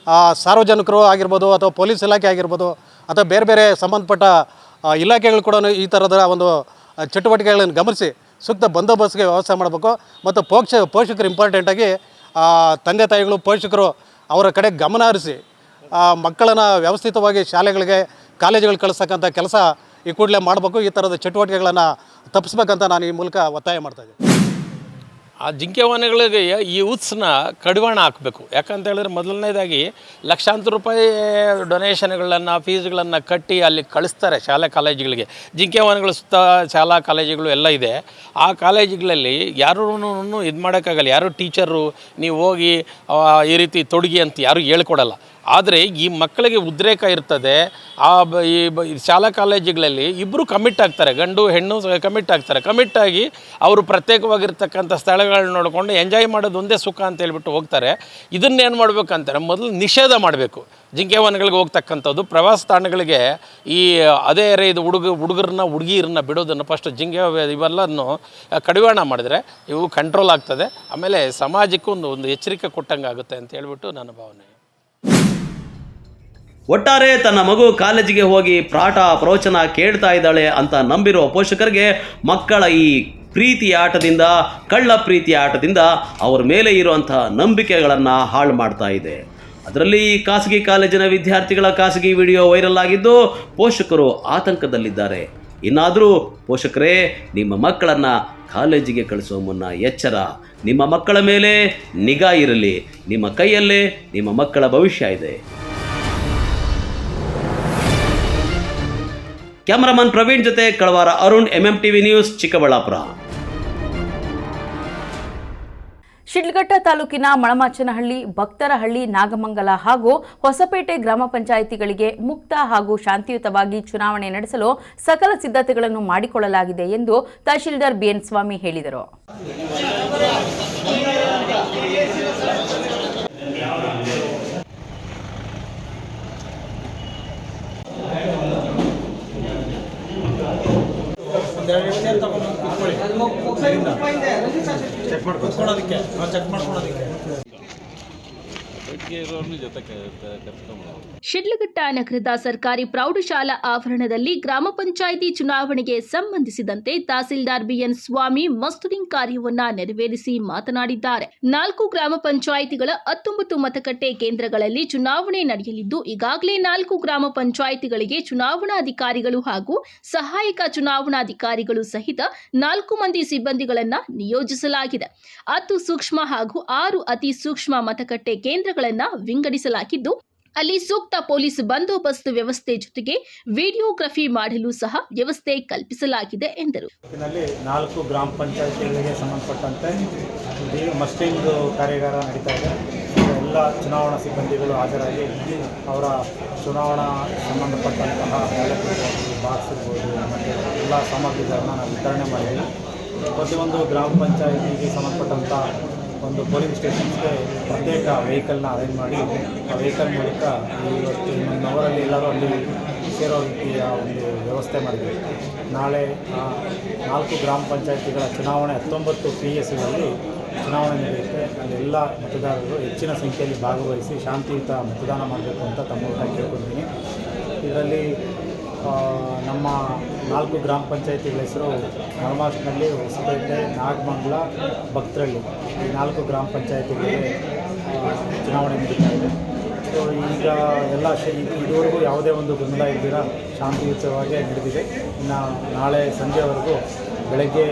ಸಾರ್ವಜನಿಕರು ಆಗಿರ್ಬೋದು ಅಥವಾ ಪೊಲೀಸ್ ಇಲಾಖೆ ಆಗಿರ್ಬೋದು ಅಥವಾ ಬೇರೆ ಬೇರೆ ಸಂಬಂಧಪಟ್ಟ ಇಲಾಖೆಗಳು ಕೂಡ ಈ ಥರದ ಒಂದು ಚಟುವಟಿಕೆಗಳನ್ನು ಗಮನಿಸಿ ಸೂಕ್ತ ಬಂದೋಬಸ್ತ್ಗೆ ವ್ಯವಸ್ಥೆ ಮಾಡಬೇಕು. ಮತ್ತು ಪೋಷಕರು ಇಂಪಾರ್ಟೆಂಟಾಗಿ ತಂದೆ ತಾಯಿಗಳು ಪೋಷಕರು ಅವರ ಕಡೆ ಗಮನ ಹರಿಸಿ ಮಕ್ಕಳನ್ನು ವ್ಯವಸ್ಥಿತವಾಗಿ ಶಾಲೆಗಳಿಗೆ ಕಾಲೇಜುಗಳಿಗೆ ಕಳಿಸ್ತಕ್ಕಂಥ ಕೆಲಸ ಈ ಕೂಡಲೇ ಮಾಡಬೇಕು. ಈ ಥರದ ಚಟುವಟಿಕೆಗಳನ್ನು ತಪ್ಪಿಸ್ಬೇಕಂತ ನಾನು ಈ ಮೂಲಕ ಒತ್ತಾಯ ಮಾಡ್ತಾಯಿದ್ದೀನಿ. ಆ ಜಿಂಕೆ ವಾಹನಗಳಿಗೆ ಈ ಯೂತ್ಸ್ನ ಕಡಿವಾಣ ಹಾಕಬೇಕು. ಯಾಕಂತ ಹೇಳಿದ್ರೆ ಮೊದಲನೇದಾಗಿ ಲಕ್ಷಾಂತರ ರೂಪಾಯಿ ಡೊನೇಷನ್ಗಳನ್ನು ಫೀಸ್ಗಳನ್ನು ಕಟ್ಟಿ ಅಲ್ಲಿ ಕಳಿಸ್ತಾರೆ ಶಾಲೆ ಕಾಲೇಜುಗಳಿಗೆ. ಜಿಂಕೆ ವಾಹನಗಳು ಸುತ್ತ ಶಾಲಾ ಕಾಲೇಜುಗಳು ಎಲ್ಲ ಇದೆ. ಆ ಕಾಲೇಜುಗಳಲ್ಲಿ ಯಾರೂ ಇದು ಮಾಡೋಕ್ಕಾಗಲ್ಲ. ಯಾರು ಟೀಚರು ನೀವು ಹೋಗಿ ಈ ರೀತಿ ತೊಡಗಿ ಅಂತ ಯಾರೂ ಹೇಳ್ಕೊಡಲ್ಲ. ಆದರೆ ಈ ಮಕ್ಕಳಿಗೆ ಉದ್ರೇಕ ಇರ್ತದೆ. ಈ ಶಾಲಾ ಕಾಲೇಜುಗಳಲ್ಲಿ ಇಬ್ಬರು ಕಮಿಟ್ ಆಗ್ತಾರೆ, ಗಂಡು ಹೆಣ್ಣು ಕಮಿಟ್ ಆಗ್ತಾರೆ. ಕಮಿಟ್ ಆಗಿ ಅವರು ಪ್ರತ್ಯೇಕವಾಗಿರ್ತಕ್ಕಂಥ ಸ್ಥಳಗಳನ್ನ ನೋಡಿಕೊಂಡು ಎಂಜಾಯ್ ಮಾಡೋದು ಒಂದೇ ಸುಖ ಅಂತ ಹೇಳ್ಬಿಟ್ಟು ಹೋಗ್ತಾರೆ. ಇದನ್ನೇನು ಮಾಡಬೇಕಂತಾರೆ, ಮೊದಲು ನಿಷೇಧ ಮಾಡಬೇಕು. ಜಿಂಕೆ ವನಗಳಿಗೆ ಹೋಗ್ತಕ್ಕಂಥದ್ದು ಪ್ರವಾಸ ತಾಣಗಳಿಗೆ ಈ ಅದೇ ಇದು ಹುಡುಗಿಯರನ್ನ ಬಿಡೋದನ್ನು ಫಸ್ಟ್ ಜಿಂಕೆ ಇವೆಲ್ಲನ್ನು ಕಡಿವಾಣ ಮಾಡಿದ್ರೆ ಇವು ಕಂಟ್ರೋಲ್ ಆಗ್ತದೆ. ಆಮೇಲೆ ಸಮಾಜಕ್ಕೂ ಒಂದು ಎಚ್ಚರಿಕೆ ಕೊಟ್ಟಂಗೆ ಆಗುತ್ತೆ ಅಂತ ಹೇಳ್ಬಿಟ್ಟು ನನ್ನ ಭಾವನೆ. ಒಟ್ಟಾರೆ ತನ್ನ ಮಗು ಕಾಲೇಜಿಗೆ ಹೋಗಿ ಪಾಠ ಪ್ರವಚನ ಕೇಳ್ತಾ ಇದ್ದಾಳೆ ಅಂತ ನಂಬಿರುವ ಪೋಷಕರಿಗೆ ಮಕ್ಕಳ ಈ ಪ್ರೀತಿಯ ಆಟದಿಂದ, ಕಳ್ಳ ಪ್ರೀತಿಯ ಆಟದಿಂದ ಅವರ ಮೇಲೆ ಇರುವಂಥ ನಂಬಿಕೆಗಳನ್ನು ಹಾಳು ಮಾಡ್ತಾ ಇದೆ. ಅದರಲ್ಲಿ ಖಾಸಗಿ ಕಾಲೇಜಿನ ವಿದ್ಯಾರ್ಥಿಗಳ ಖಾಸಗಿ ವಿಡಿಯೋ ವೈರಲ್ ಆಗಿದ್ದು ಪೋಷಕರು ಆತಂಕದಲ್ಲಿದ್ದಾರೆ. ಇನ್ನಾದರೂ ಪೋಷಕರೇ, ನಿಮ್ಮ ಮಕ್ಕಳನ್ನು ಕಾಲೇಜಿಗೆ ಕಳಿಸುವ ಮುನ್ನ ಎಚ್ಚರ. ನಿಮ್ಮ ಮಕ್ಕಳ ಮೇಲೆ ನಿಗಾ ಇರಲಿ. ನಿಮ್ಮ ಕೈಯಲ್ಲೇ ನಿಮ್ಮ ಮಕ್ಕಳ ಭವಿಷ್ಯ ಇದೆ. ಕ್ಯಾಮರಾಮನ್ ಪ್ರವೀಣ್ ಜೊತೆ ಕಳವಾರ ಅರುಣ್, MMTV ನ್ಯೂಸ್, ಚಿಕ್ಕಬಳ್ಳಾಪುರ. ಶಿಡ್ಲಘಟ್ಟ ತಾಲೂಕಿನ ಮಳಮಾಚನಹಳ್ಳಿ, ಭಕ್ತರಹಳ್ಳಿ, ನಾಗಮಂಗಲ ಹಾಗೂ ಹೊಸಪೇಟೆ ಗ್ರಾಮ ಪಂಚಾಯಿತಿಗಳಿಗೆ ಮುಕ್ತ ಹಾಗೂ ಶಾಂತಿಯುತವಾಗಿ ಚುನಾವಣೆ ನಡೆಸಲು ಸಕಲ ಸಿದ್ಧತೆಗಳನ್ನು ಮಾಡಿಕೊಳ್ಳಲಾಗಿದೆ ಎಂದು ತಹಶೀಲ್ದಾರ್ BN ಸ್ವಾಮಿ ಹೇಳಿದರು. ಶಿಡ್ಲಘಟ್ಟ ನಗರದ ಸರ್ಕಾರಿ ಪ್ರೌಢಶಾಲಾ ಆವರಣದಲ್ಲಿ ಗ್ರಾಮ ಪಂಚಾಯಿತಿ ಚುನಾವಣೆಗೆ ಸಂಬಂಧಿಸಿದಂತೆ ತಹಸೀಲ್ದಾರ್ BN ಸ್ವಾಮಿ ಮಸ್ಟರಿಂಗ್ ಕಾರ್ಯವನ್ನ ನೆರವೇರಿಸಿ ಮಾತನಾಡಿದ್ದಾರೆ. 4 ಗ್ರಾಮ ಪಂಚಾಯಿತಿಗಳ 19 ಮತಗಟ್ಟೆ ಕೇಂದ್ರಗಳಲ್ಲಿ ಚುನಾವಣೆ ನಡೆಯಲಿದ್ದು, ಈಗಾಗಲೇ 4 ಗ್ರಾಮ ಪಂಚಾಯಿತಿಗಳಿಗೆ ಚುನಾವಣಾಧಿಕಾರಿಗಳು ಹಾಗೂ ಸಹಾಯಕ ಚುನಾವಣಾಧಿಕಾರಿಗಳು ಸಹಿತ 4 ಮಂದಿ ಸಿಬ್ಬಂದಿಗಳನ್ನು ನಿಯೋಜಿಸಲಾಗಿದೆ. 10 ಸೂಕ್ಷ್ಮ ಹಾಗೂ 6 ಅತಿ ಸೂಕ್ಷ್ಮ ಮತಗಟ್ಟೆ ಕೇಂದ್ರಗಳನ್ನು ವಿಂಗಡಿಸಲಾಗಿದ್ದು, ಅಲ್ಲಿ ಸೂಕ್ತ ಪೊಲೀಸ್ ಬಂದೋಬಸ್ತ್ ವ್ಯವಸ್ಥೆ ಜೊತೆಗೆ ವಿಡಿಯೋಗ್ರಫಿ ಮಾಡಲು ಸಹ ವ್ಯವಸ್ಥೆ ಕಲ್ಪಿಸಲಾಗಿದೆ ಎಂದರು. 4 ಗ್ರಾಮ ಪಂಚಾಯಿತಿಗಳಿಗೆ ಸಂಬಂಧಪಟ್ಟಂತೆ ಮಸ್ಟಿಂಗ್ ಕಾರ್ಯಾಗಾರ ನಡೀತಾ ಇದೆ. ಎಲ್ಲ ಚುನಾವಣಾ ಸಿಬ್ಬಂದಿಗಳು ಹಾಜರಾಗಿ ಅವರ ಚುನಾವಣಾ ಸಂಬಂಧಪಟ್ಟಂತಹ ಬಾಕ್ಸ್ ಇರ್ಬೋದು ಮತ್ತು ಎಲ್ಲ ಸಾಮಗ್ರಿಗಳನ್ನು ನಾವು ವಿತರಣೆ ಮಾಡಿದ್ದೀವಿ. ಪ್ರತಿಯೊಂದು ಗ್ರಾಮ ಪಂಚಾಯಿತಿಗೆ ಸಂಬಂಧಪಟ್ಟಂಥ ಒಂದು ಪೋಲಿಂಗ್ ಸ್ಟೇಷನ್ಸ್ಗೆ ಪ್ರತ್ಯೇಕ ವೆಹಿಕಲ್ನ ಅರೇಂಜ್ ಮಾಡಿ ಆ ವೆಹಿಕಲ್ ಮೂಲಕ ಇವತ್ತು ನಮ್ಮ ಅವರಲ್ಲಿ ಎಲ್ಲರೂ ಅಲ್ಲಿ ಸೇರೋ ರೀತಿಯ ಒಂದು ವ್ಯವಸ್ಥೆ ಮಾಡಿದ್ವಿ. ನಾಳೆ 4 ಗ್ರಾಮ ಪಂಚಾಯಿತಿಗಳ ಚುನಾವಣೆ 19 PSಗಳಲ್ಲಿ ಚುನಾವಣೆ ನಡೆಯುತ್ತೆ. ಅಲ್ಲೆಲ್ಲ ಮತದಾರರು ಹೆಚ್ಚಿನ ಸಂಖ್ಯೆಯಲ್ಲಿ ಭಾಗವಹಿಸಿ ಶಾಂತಿಯುತ ಮತದಾನ ಮಾಡಬೇಕು ಅಂತ ತಮ್ಮ ಮೂಲಕ ಕೇಳ್ಕೊತೀನಿ. ಇದರಲ್ಲಿ ನಮ್ಮ 4 ಗ್ರಾಮ ಪಂಚಾಯಿತಿಗಳ ಹೆಸರು ಮಳಮಾಚನಹಳ್ಳಿ, ಹೊಸಪೇಟೆ, ನಾಗಮಂಗಲ, ಭಕ್ತರಹಳ್ಳಿ ಈ 4 ಗ್ರಾಮ ಪಂಚಾಯಿತಿಗಳಿಗೆ ಚುನಾವಣೆ ನಡೀತಾ ಇದೆ. ಸೊ ಈಗ ಎಲ್ಲ ಇದುವರೆಗೂ ಯಾವುದೇ ಒಂದು ಗೊಂದಲ ಇಲ್ದಿರ ಶಾಂತಿಯುತವಾಗಿ ನಡೆದಿದೆ. ಇನ್ನು ನಾಳೆ ಸಂಜೆವರೆಗೂ ಬೆಳಗ್ಗೆ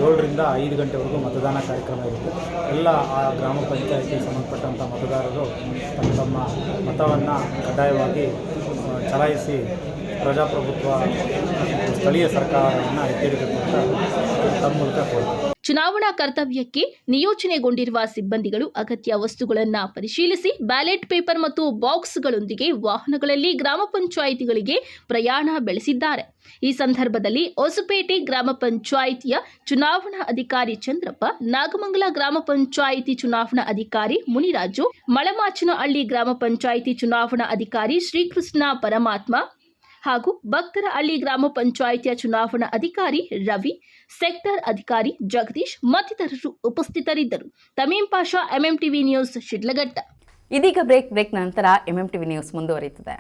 7ರಿಂದ 5 ಗಂಟೆವರೆಗೂ ಮತದಾನ ಕಾರ್ಯಕ್ರಮ ಇರುತ್ತೆ. ಎಲ್ಲ ಆ ಗ್ರಾಮ ಪಂಚಾಯಿತಿಗೆ ಸಂಬಂಧಪಟ್ಟಂಥ ಮತದಾರರು ತಮ್ಮ ಮತವನ್ನು ಕಡ್ಡಾಯವಾಗಿ ಚಲಾಯಿಸಿ ಪ್ರಜಾಪ್ರಭುತ್ವ ಸ್ಥಳೀಯ ಸರ್ಕಾರವನ್ನು ಎತ್ತಿಡಬೇಕು ಅಂತ ತಮ್ಮ ಮೂಲಕ ಕೋರ್ತಾರೆ. ಚುನಾವಣಾ ಕರ್ತವ್ಯಕ್ಕೆ ನಿಯೋಜನೆಗೊಂಡಿರುವ ಸಿಬ್ಬಂದಿಗಳು ಅಗತ್ಯ ವಸ್ತುಗಳನ್ನು ಪರಿಶೀಲಿಸಿ ಬ್ಯಾಲೆಟ್ ಪೇಪರ್ ಮತ್ತು ಬಾಕ್ಸ್ಗಳೊಂದಿಗೆ ವಾಹನಗಳಲ್ಲಿ ಗ್ರಾಮ ಪಂಚಾಯಿತಿಗಳಿಗೆ ಪ್ರಯಾಣ ಬೆಳೆಸಿದ್ದಾರೆ. ಈ ಸಂದರ್ಭದಲ್ಲಿ ಹೊಸಪೇಟೆ ಗ್ರಾಮ ಪಂಚಾಯಿತಿಯ ಚುನಾವಣಾ ಅಧಿಕಾರಿ ಚಂದ್ರಪ್ಪ, ನಾಗಮಂಗಲ ಗ್ರಾಮ ಪಂಚಾಯಿತಿ ಚುನಾವಣಾ ಅಧಿಕಾರಿ ಮುನಿರಾಜು, ಮಳಮಾಚನಹಳ್ಳಿ ಗ್ರಾಮ ಪಂಚಾಯಿತಿ ಚುನಾವಣಾ ಅಧಿಕಾರಿ ಶ್ರೀಕೃಷ್ಣ ಪರಮಾತ್ಮ ಹಾಗೂ ಭಕ್ತರಹಳ್ಳಿ ಗ್ರಾಮ ಪಂಚಾಯಿತಿಯ ಚುನಾವಣಾ ಅಧಿಕಾರಿ ರವಿ, ಸೆಕ್ಟರ್ ಅಧಿಕಾರಿ ಜಗದೀಶ್ ಮತ್ತಿತರರು ಉಪಸ್ಥಿತರಿದ್ದರು. ತಮೀಂ ಪಾಷಾ, MMTV ನ್ಯೂಸ್, ಶಿಡ್ಲಘಟ್ಟ. ಇದೀಗ ಬ್ರೇಕ್ ನಂತರ MMTV ನ್ಯೂಸ್ ಮುಂದುವರಿಯುತ್ತದೆ.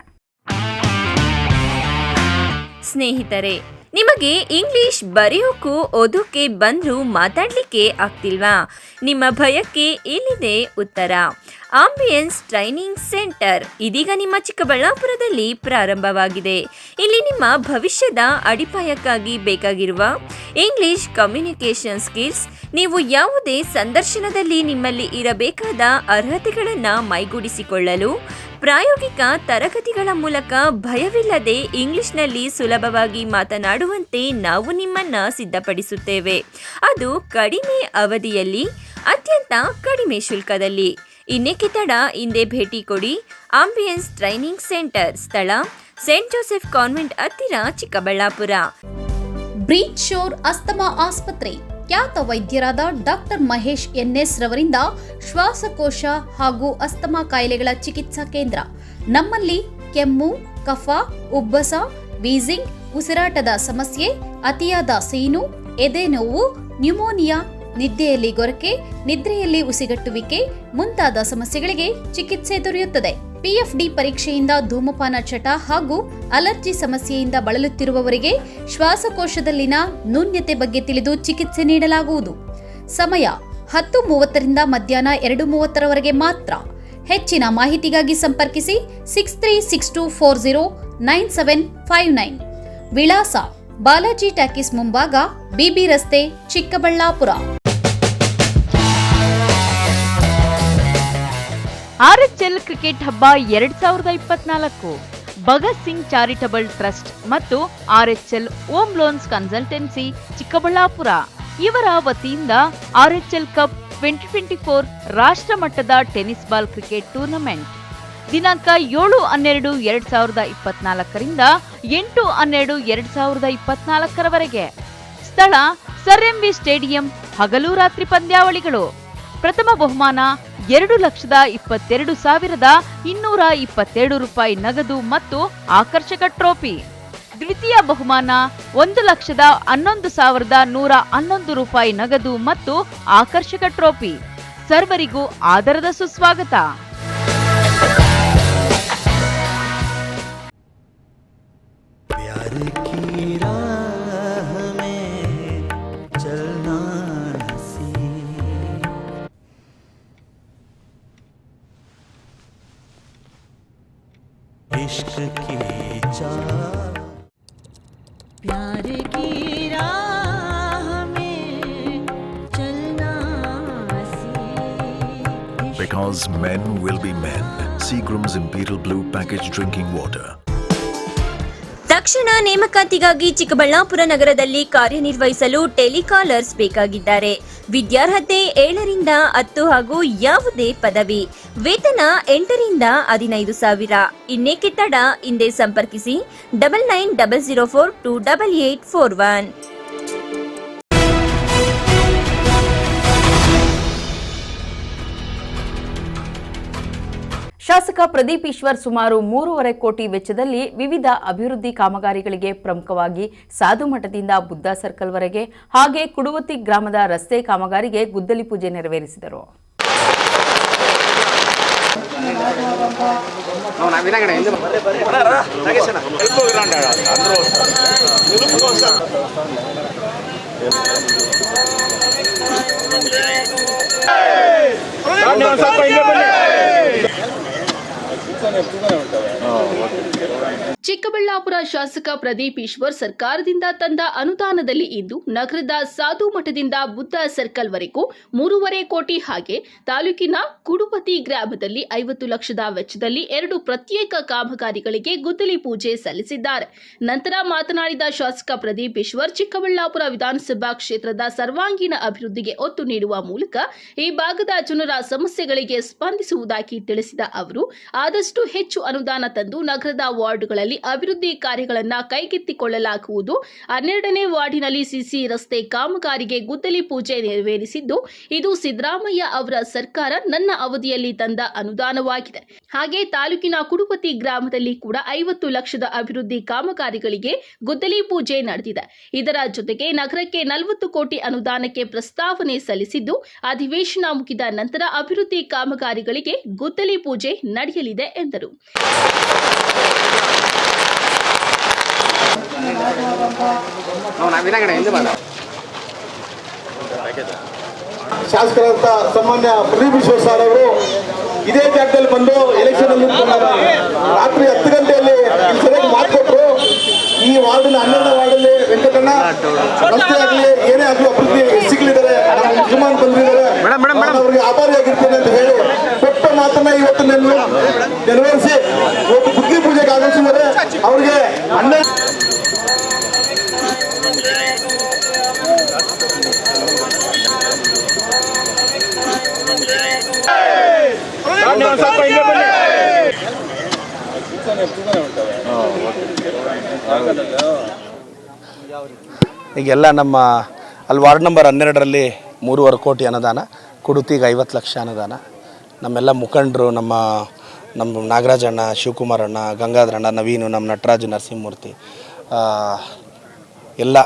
ಸ್ನೇಹಿತರೆ, ನಿಮಗೆ ಇಂಗ್ಲಿಷ್ ಬರೆಯೋಕ್ಕೂ ಓದೋಕೆ ಬಂದರೂ ಮಾತಾಡಲಿಕ್ಕೆ ಆಗ್ತಿಲ್ವಾ? ನಿಮ್ಮ ಭಯಕ್ಕೆ ಇಲ್ಲಿದೆ ಉತ್ತರ. ಆಂಬಿಯನ್ಸ್ ಟ್ರೈನಿಂಗ್ ಸೆಂಟರ್ ಇದೀಗ ನಿಮ್ಮ ಚಿಕ್ಕಬಳ್ಳಾಪುರದಲ್ಲಿ ಪ್ರಾರಂಭವಾಗಿದೆ. ಇಲ್ಲಿ ನಿಮ್ಮ ಭವಿಷ್ಯದ ಅಡಿಪಾಯಕ್ಕಾಗಿ ಬೇಕಾಗಿರುವ ಇಂಗ್ಲಿಷ್ ಕಮ್ಯುನಿಕೇಷನ್ ಸ್ಕಿಲ್ಸ್, ನೀವು ಯಾವುದೇ ಸಂದರ್ಶನದಲ್ಲಿ ನಿಮ್ಮಲ್ಲಿ ಇರಬೇಕಾದ ಅರ್ಹತೆಗಳನ್ನು ಮೈಗೂಡಿಸಿಕೊಳ್ಳಲು ಪ್ರಾಯೋಗಿಕ ತರಗತಿಗಳ ಮೂಲಕ ಭಯವಿಲ್ಲದೆ ಇಂಗ್ಲಿಷ್ನಲ್ಲಿ ಸುಲಭವಾಗಿ ಮಾತನಾಡುವಂತೆ ನಾವು ನಿಮ್ಮನ್ನು ಸಿದ್ಧಪಡಿಸುತ್ತೇವೆ. ಅದು ಕಡಿಮೆ ಅವಧಿಯಲ್ಲಿ, ಅತ್ಯಂತ ಕಡಿಮೆ ಶುಲ್ಕದಲ್ಲಿ. ಇನ್ನೇಕೆ ತಡ, ಹಿಂದೆ ಭೇಟಿ ಕೊಡಿ. ಆಂಬಿಯನ್ಸ್ ಟ್ರೈನಿಂಗ್ ಸೆಂಟರ್, ಸ್ಥಳ ಸೇಂಟ್ ಜೋಸೆಫ್ ಕಾನ್ವೆಂಟ್ ಹತ್ತಿರ, ಚಿಕ್ಕಬಳ್ಳಾಪುರ. ಬ್ರೀಚ್ ಶೋರ್ ಅಸ್ತಮಾ ಆಸ್ಪತ್ರೆ ಖ್ಯಾತ ವೈದ್ಯರಾದ ಡಾಕ್ಟರ್ ಮಹೇಶ್ ಎನ್ಎಸ್ ರವರಿಂದ ಶ್ವಾಸಕೋಶ ಹಾಗೂ ಅಸ್ತಮಾ ಕಾಯಿಲೆಗಳ ಚಿಕಿತ್ಸಾ ಕೇಂದ್ರ. ನಮ್ಮಲ್ಲಿ ಕೆಮ್ಮು, ಕಫ, ಉಬ್ಬಸ, ವೀಸಿಂಗ್, ಉಸಿರಾಟದ ಸಮಸ್ಯೆ, ಅತಿಯಾದ ಸೀನು, ಎದೆ ನೋವು, ನ್ಯೂಮೋನಿಯಾ, ನಿದ್ದೆಯಲ್ಲಿ ಗೊರಕೆ, ನಿದ್ರೆಯಲ್ಲಿ ಉಸಿಗಟ್ಟುವಿಕೆ ಮುಂತಾದ ಸಮಸ್ಯೆಗಳಿಗೆ ಚಿಕಿತ್ಸೆ ದೊರೆಯುತ್ತದೆ. PFD ಪರೀಕ್ಷೆಯಿಂದ ಧೂಮಪಾನ ಚಟ ಹಾಗೂ ಅಲರ್ಜಿ ಸಮಸ್ಯೆಯಿಂದ ಬಳಲುತ್ತಿರುವವರಿಗೆ ಶ್ವಾಸಕೋಶದಲ್ಲಿನ ನ್ಯೂನ್ಯತೆ ಬಗ್ಗೆ ತಿಳಿದು ಚಿಕಿತ್ಸೆ ನೀಡಲಾಗುವುದು. ಸಮಯ 10:30 ಮಧ್ಯಾಹ್ನ 2:30 ಮಾತ್ರ. ಹೆಚ್ಚಿನ ಮಾಹಿತಿಗಾಗಿ ಸಂಪರ್ಕಿಸಿ 6362409759. ವಿಳಾಸ ಬಾಲಾಜಿ ಟಾಕೀಸ್ ಮುಂಭಾಗ, BB ರಸ್ತೆ, ಚಿಕ್ಕಬಳ್ಳಾಪುರ. RHL ಕ್ರಿಕೆಟ್ ಹಬ್ಬ 2024 ಭಗತ್ ಸಿಂಗ್ ಚಾರಿಟಬಲ್ ಟ್ರಸ್ಟ್ ಮತ್ತು RHL home loans consultancy Chikkaballapur ಇವರ ವತಿಯಿಂದ RHL ಕಪ್ 2024 ರಾಷ್ಟ್ರ ಮಟ್ಟದ ಟೆನ್ನಿಸ್ ಬಾಲ್ ಕ್ರಿಕೆಟ್ ಟೂರ್ನಮೆಂಟ್ ದಿನಾಂಕ 7-12-2024 ರಿಂದ 8-12-2024 ಸ್ಥಳ ಸರ್ MV ಸ್ಟೇಡಿಯಂ. ಹಗಲು ರಾತ್ರಿ ಪಂದ್ಯಾವಳಿಗಳು. ಪ್ರಥಮ ಬಹುಮಾನ 2,22,227 ರೂಪಾಯಿ ನಗದು ಮತ್ತು ಆಕರ್ಷಕ ಟ್ರೋಫಿ. ದ್ವಿತೀಯ ಬಹುಮಾನ 1,11,111 ರೂಪಾಯಿ ನಗದು ಮತ್ತು ಆಕರ್ಷಕ ಟ್ರೋಫಿ. ಸರ್ವರಿಗೂ ಆದರದ ಸುಸ್ವಾಗತ. प्यार की राह में चलना Because men will be men. Seagram's Imperial Blue Packaged Drinking Water. ತಕ್ಷಣ ನೇಮಕಾತಿಗಾಗಿ ಚಿಕ್ಕಬಳ್ಳಾಪುರ ನಗರದಲ್ಲಿ ಕಾರ್ಯನಿರ್ವಹಿಸಲು ಟೆಲಿಕಾಲರ್ಸ್ ಬೇಕಾಗಿದ್ದಾರೆ. ವಿದ್ಯಾರ್ಹತೆ 7ರಿಂದ 10 ಹಾಗೂ ಯಾವುದೇ ಪದವಿ. ವೇತನ 8ರಿಂದ 15,000. ಇನ್ನೇಕೆ ತಡ, ಹಿಂದೆ ಸಂಪರ್ಕಿಸಿ 9900428841. ಶಾಸಕ ಪ್ರದೀಪ್ ಈಶ್ವರ್ ಸುಮಾರು 3.5 ಕೋಟಿ ವೆಚ್ಚದಲ್ಲಿ ವಿವಿಧ ಅಭಿವೃದ್ಧಿ ಕಾಮಗಾರಿಗಳಿಗೆ, ಪ್ರಮುಖವಾಗಿ ಸಾಧುಮಠದಿಂದ ಬುದ್ಧ ಸರ್ಕಲ್ವರೆಗೆ ಹಾಗೆ ಕುಡುವತಿ ಗ್ರಾಮದ ರಸ್ತೆ ಕಾಮಗಾರಿಗೆ ಗುದ್ದಲಿ ಪೂಜೆ ನೆರವೇರಿಸಿದರು. ಚಿಕ್ಕಬಳ್ಳಾಪುರ ಶಾಸಕ ಪ್ರದೀಪ್ ಈಶ್ವರ್ ಸರ್ಕಾರದಿಂದ ತಂದ ಅನುದಾನದಲ್ಲಿ ಇಂದು ನಗರದ ಸಾಧು ಮಠದಿಂದ ಬುದ್ಧ ಸರ್ಕಲ್ ವರೆಗೂ 3.5 ಕೋಟಿ ಹಾಗೆ ತಾಲೂಕಿನ ಕುಡುಪತಿ ಗ್ರಾಮದಲ್ಲಿ 50 ಲಕ್ಷದ ವೆಚ್ಚದಲ್ಲಿ 2 ಪ್ರತ್ಯೇಕ ಕಾಮಗಾರಿಗಳಿಗೆ ಗುದ್ದಲಿ ಪೂಜೆ ಸಲ್ಲಿಸಿದ್ದಾರೆ. ನಂತರ ಮಾತನಾಡಿದ ಶಾಸಕ ಪ್ರದೀಪ್ ಈಶ್ವರ್, ಚಿಕ್ಕಬಳ್ಳಾಪುರ ವಿಧಾನಸಭಾ ಕ್ಷೇತ್ರದ ಸರ್ವಾಂಗೀಣ ಅಭಿವೃದ್ಧಿಗೆ ಒತ್ತು ನೀಡುವ ಮೂಲಕ ಈ ಭಾಗದ ಜನರ ಸಮಸ್ಯೆಗಳಿಗೆ ಸ್ಪಂದಿಸುವುದಾಗಿ ತಿಳಿಸಿದ ಅವರು, ಆದಷ್ಟು ಹೆಚ್ಚು ಅನುದಾನ ತಂದು ನಗರದ ವಾರ್ಡ್ಗಳಲ್ಲಿ ಅಭಿವೃದ್ಧಿ ಕಾರ್ಯಗಳನ್ನು ಕೈಗೆತ್ತಿಕೊಳ್ಳಲಾಗುವುದು. 12ನೇ ವಾರ್ಡಿನಲ್ಲಿ ಸಿಸಿ ರಸ್ತೆ ಕಾಮಗಾರಿಗೆ ಗುದ್ದಲಿ ಪೂಜೆ ನೆರವೇರಿಸಿದ್ದು, ಇದು ಸಿದ್ದರಾಮಯ್ಯ ಅವರ ಸರ್ಕಾರ ನನ್ನ ಅವಧಿಯಲ್ಲಿ ತಂದ ಅನುದಾನವಾಗಿದೆ. ಹಾಗೆ ತಾಲೂಕಿನ ಕುಡುಪತಿ ಗ್ರಾಮದಲ್ಲಿ ಕೂಡ 50 ಲಕ್ಷದ ಅಭಿವೃದ್ಧಿ ಕಾಮಗಾರಿಗಳಿಗೆ ಗುದ್ದಲಿ ಪೂಜೆ ನಡೆದಿದೆ. ಇದರ ಜೊತೆಗೆ ನಗರಕ್ಕೆ 40 ಕೋಟಿ ಅನುದಾನಕ್ಕೆ ಪ್ರಸ್ತಾವನೆ ಸಲ್ಲಿಸಿದ್ದು, ಅಧಿವೇಶನ ಮುಗಿದ ನಂತರ ಅಭಿವೃದ್ಧಿ ಕಾಮಗಾರಿಗಳಿಗೆ ಗುದ್ದಲಿ ಪೂಜೆ ನಡೆಯಲಿದೆ ಎಂದರು. ಶಾಸಕರಂತ ಸನ್ಮಾನ್ಯ ಪ್ರದೀಪ್ ಈಶ್ವರ್ ಸರ್ ಅವರು ಇದೇ ಜಾಗದಲ್ಲಿ ಬಂದು ಎಲೆಕ್ಷನ್ ಅಲ್ಲಿ ರಾತ್ರಿ 10 ಗಂಟೆಯಲ್ಲಿ ಸರಿಯಾಗಿ ಮಾತು ಕೊಟ್ಟರು. ಈ ವಾರ್ಡಿನ 11ನೇ ವಾರ್ಡಲ್ಲಿ ವೆಂಕಟಣ್ಣ ರಸ್ತೆ ಆಗಲಿ ಏನೇ ಆಗಲಿ ಅಭಿವೃದ್ಧಿ ಸಿಗ್ಲಿದ್ದಾರೆ, ಯಜಮಾನ್ ಬಂದಿದ್ದಾರೆ, ಅವ್ರಿಗೆ ಆಭಾರಿಯಾಗಿರ್ತೇನೆ ಅಂತ ಹೇಳಿ ಕೊಟ್ಟ ಮಾತನ್ನ ಇವತ್ತು ನೆರವೇರಿಸಿ ಇವತ್ತು ಬುದ್ಧಿ ಪೂಜೆಗೆ ಆಗಮಿಸಿದರೆ ಅವ್ರಿಗೆ 12 ಈಗೆಲ್ಲ ನಮ್ಮ ಅಲ್ಲಿ ವಾರ್ಡ್ ನಂಬರ್ 12ರಲ್ಲಿ 3.25 ಕೋಟಿ ಅನುದಾನ, ಕುಡುತಿಗೆ 50 ಲಕ್ಷ ಅನುದಾನ. ನಮ್ಮೆಲ್ಲ ಮುಖಂಡರು, ನಮ್ಮ ನಾಗರಾಜಣ್ಣ, ಶಿವಕುಮಾರಣ್ಣ, ಗಂಗಾಧರಣ್ಣ, ನವೀನು, ನಮ್ಮ ನಟರಾಜು, ನರಸಿಂಹಮೂರ್ತಿ ಎಲ್ಲ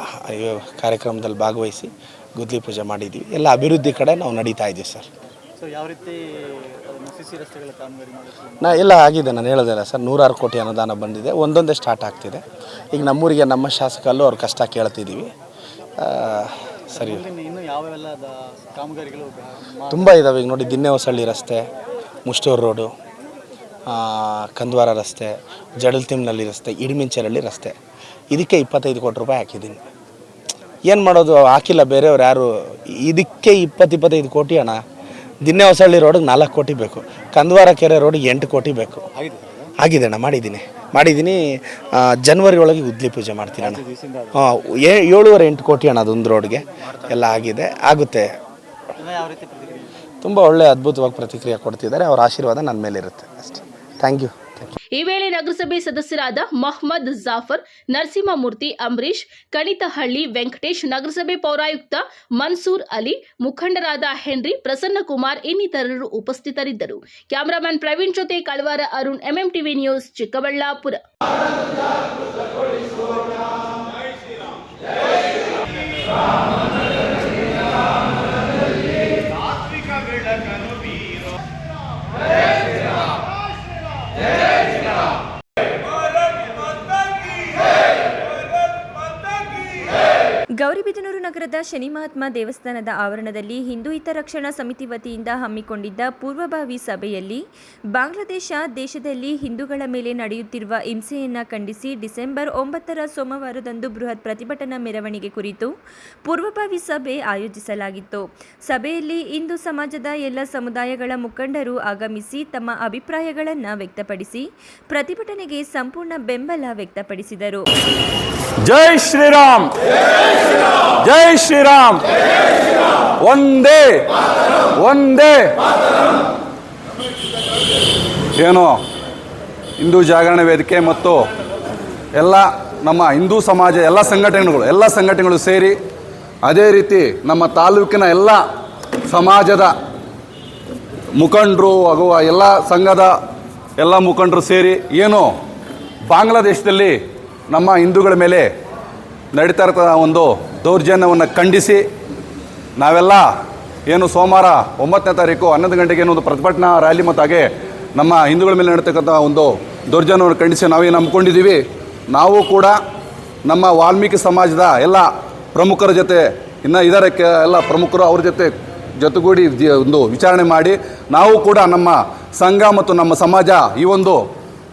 ಕಾರ್ಯಕ್ರಮದಲ್ಲಿ ಭಾಗವಹಿಸಿ ಗುದ್ಲಿ ಪೂಜೆ ಮಾಡಿದ್ದೀವಿ. ಎಲ್ಲ ಅಭಿವೃದ್ಧಿ ಕಡೆ ನಾವು ನಡೀತಾ ಇದ್ದೀವಿ ಸರ್. ಯಾವ ರೀತಿ ರಸ್ತೆಗಳ ಕಾಮಗಾರಿ ಎಲ್ಲ ಆಗಿದೆ, ನಾನು ಹೇಳೋದಿಲ್ಲ ಸರ್. 106 ಕೋಟಿ ಅನುದಾನ ಬಂದಿದೆ, ಒಂದೊಂದೇ ಸ್ಟಾರ್ಟ್ ಆಗ್ತಿದೆ. ಈಗ ನಮ್ಮೂರಿಗೆ ನಮ್ಮ ಶಾಸಕಲ್ಲೂ ಅವ್ರ ಕಷ್ಟ ಕೇಳ್ತಿದ್ದೀವಿ. ಸರಿ, ಇನ್ನು ಯಾವೆಲ್ಲ ಕಾಮಗಾರಿಗಳು ತುಂಬ ಇದ್ದಾವೆ. ಈಗ ನೋಡಿ, ದಿನ್ನೆಹೊಸಳ್ಳಿ ರಸ್ತೆ, ಮುಷ್ಟೂರು ರೋಡು, ಕಂದ್ವಾರ ರಸ್ತೆ, ಜಡಲ್ತಿಮ್ನಲ್ಲಿ ರಸ್ತೆ, ಇಡಮಿಂಚರಳ್ಳಿ ರಸ್ತೆ, ಇದಕ್ಕೆ 25 ಕೋಟಿ ರೂಪಾಯಿ ಹಾಕಿದ್ದೀನಿ. ಏನು ಮಾಡೋದು, ಹಾಕಿಲ್ಲ ಬೇರೆಯವ್ರು ಯಾರು. ಇದಕ್ಕೆ 20-25 ಕೋಟಿ ಹಣ. ದಿನ್ನೆಹೊಸಳ್ಳಿ ರೋಡಿಗೆ 4 ಕೋಟಿ ಬೇಕು, ಕಂದ್ವಾರ ಕೆರೆ ರೋಡಿಗೆ 8 ಕೋಟಿ ಬೇಕು. ಆಗಿದೆ ಅಣ್ಣ, ಮಾಡಿದ್ದೀನಿ. ಜನವರಿ ಒಳಗೆ ಗುದ್ಲಿ ಪೂಜೆ ಮಾಡ್ತೀನಿ ಅಣ್ಣ. 7.5-8 ಕೋಟಿ ಅಣ್ಣ ಅದೊಂದು ರೋಡ್ಗೆ ಎಲ್ಲ ಆಗುತ್ತೆ. ತುಂಬ ಒಳ್ಳೆ ಅದ್ಭುತವಾಗಿ ಪ್ರತಿಕ್ರಿಯೆ ಕೊಡ್ತಿದ್ದಾರೆ. ಅವರ ಆಶೀರ್ವಾದ ನನ್ನ ಮೇಲೆ ಇರುತ್ತೆ ಅಷ್ಟೇ. Thank you. ಈ ವೇಳೆ ನಗರಸಭೆ ಸದಸ್ಯರಾದ ಮೊಹಮ್ಮದ್ ಜಾಫರ್, ನರಸಿಂಹಮೂರ್ತಿ, ಅಂಬರೀಶ್, ಕಣಿತಹಳ್ಳಿ ವೆಂಕಟೇಶ್, ನಗರಸಭೆ ಪೌರಾಯುಕ್ತ ಮನ್ಸೂರ್ ಅಲಿ, ಮುಖಂಡರಾದ ಹೆನ್ರಿ, ಪ್ರಸನ್ನಕುಮಾರ್ ಇನ್ನಿತರರು ಉಪಸ್ಥಿತರಿದ್ದರು. ಕ್ಯಾಮರಾಮನ್ ಪ್ರವೀಣ್ ಜೊತೆ ಕಳವಾರ ಅರುಣ್, ಎಂಎಂಟಿವಿ ನ್ಯೂಸ್, ಚಿಕ್ಕಬಳ್ಳಾಪುರ. ಗೌರಿಬಿದನೂರು ನಗರದ ಶನಿ ಮಹಾತ್ಮ ದೇವಸ್ಥಾನದ ಆವರಣದಲ್ಲಿ ಹಿಂದೂ ಹಿತರಕ್ಷಣಾ ಸಮಿತಿ ವತಿಯಿಂದ ಹಮ್ಮಿಕೊಂಡಿದ್ದ ಪೂರ್ವಭಾವಿ ಸಭೆಯಲ್ಲಿ ಬಾಂಗ್ಲಾದೇಶ ದೇಶದಲ್ಲಿ ಹಿಂದೂಗಳ ಮೇಲೆ ನಡೆಯುತ್ತಿರುವ ಹಿಂಸೆಯನ್ನು ಖಂಡಿಸಿ ಡಿಸೆಂಬರ್ 9ರ ಸೋಮವಾರದಂದು ಬೃಹತ್ ಪ್ರತಿಭಟನಾ ಮೆರವಣಿಗೆ ಕುರಿತು ಪೂರ್ವಭಾವಿ ಸಭೆ ಆಯೋಜಿಸಲಾಗಿತ್ತು. ಸಭೆಯಲ್ಲಿ ಹಿಂದೂ ಸಮಾಜದ ಎಲ್ಲ ಸಮುದಾಯಗಳ ಮುಖಂಡರು ಆಗಮಿಸಿ ತಮ್ಮ ಅಭಿಪ್ರಾಯಗಳನ್ನು ವ್ಯಕ್ತಪಡಿಸಿ ಪ್ರತಿಭಟನೆಗೆ ಸಂಪೂರ್ಣ ಬೆಂಬಲ ವ್ಯಕ್ತಪಡಿಸಿದರು. ಜೈ ಶ್ರೀರಾಮ್, ಜೈ ಶ್ರೀರಾಮ್, ಒಂದೇ ಏನು ಹಿಂದೂ ಜಾಗರಣೆ ವೇದಿಕೆ ಮತ್ತು ಎಲ್ಲ ನಮ್ಮ ಹಿಂದೂ ಸಮಾಜ ಎಲ್ಲ ಸಂಘಟನೆಗಳು ಸೇರಿ, ಅದೇ ರೀತಿ ನಮ್ಮ ತಾಲೂಕಿನ ಎಲ್ಲ ಸಮಾಜದ ಮುಖಂಡರು ಹಾಗೂ ಎಲ್ಲ ಸಂಘದ ಎಲ್ಲ ಮುಖಂಡರು ಸೇರಿ ಏನು ಬಾಂಗ್ಲಾದೇಶದಲ್ಲಿ ನಮ್ಮ ಹಿಂದೂಗಳ ಮೇಲೆ ನಡೀತಾ ಇರ್ತದ ಒಂದು ದೌರ್ಜನ್ಯವನ್ನು ಖಂಡಿಸಿ ನಾವೆಲ್ಲ ಏನು ಸೋಮವಾರ 9ನೇ ತಾರೀಕು 11 ಗಂಟೆಗೆ ಒಂದು ಪ್ರತಿಭಟನಾ ರ್ಯಾಲಿ ಮತ್ತು ಹಾಗೆ ನಮ್ಮ ಹಿಂದೂಗಳ ಮೇಲೆ ನಡೀತಕ್ಕಂಥ ಒಂದು ದೌರ್ಜನ್ಯವನ್ನು ಖಂಡಿಸಿ ನಾವೇನು ನಂಬ್ಕೊಂಡಿದ್ದೀವಿ. ನಾವು ಕೂಡ ನಮ್ಮ ವಾಲ್ಮೀಕಿ ಸಮಾಜದ ಎಲ್ಲ ಪ್ರಮುಖರ ಜೊತೆ ಇದರ ಎಲ್ಲ ಪ್ರಮುಖರು ಅವ್ರ ಜೊತೆಗೂಡಿ ಒಂದು ವಿಚಾರಣೆ ಮಾಡಿ ನಾವು ಕೂಡ ನಮ್ಮ ಸಂಘ ಮತ್ತು ನಮ್ಮ ಸಮಾಜ ಈ ಒಂದು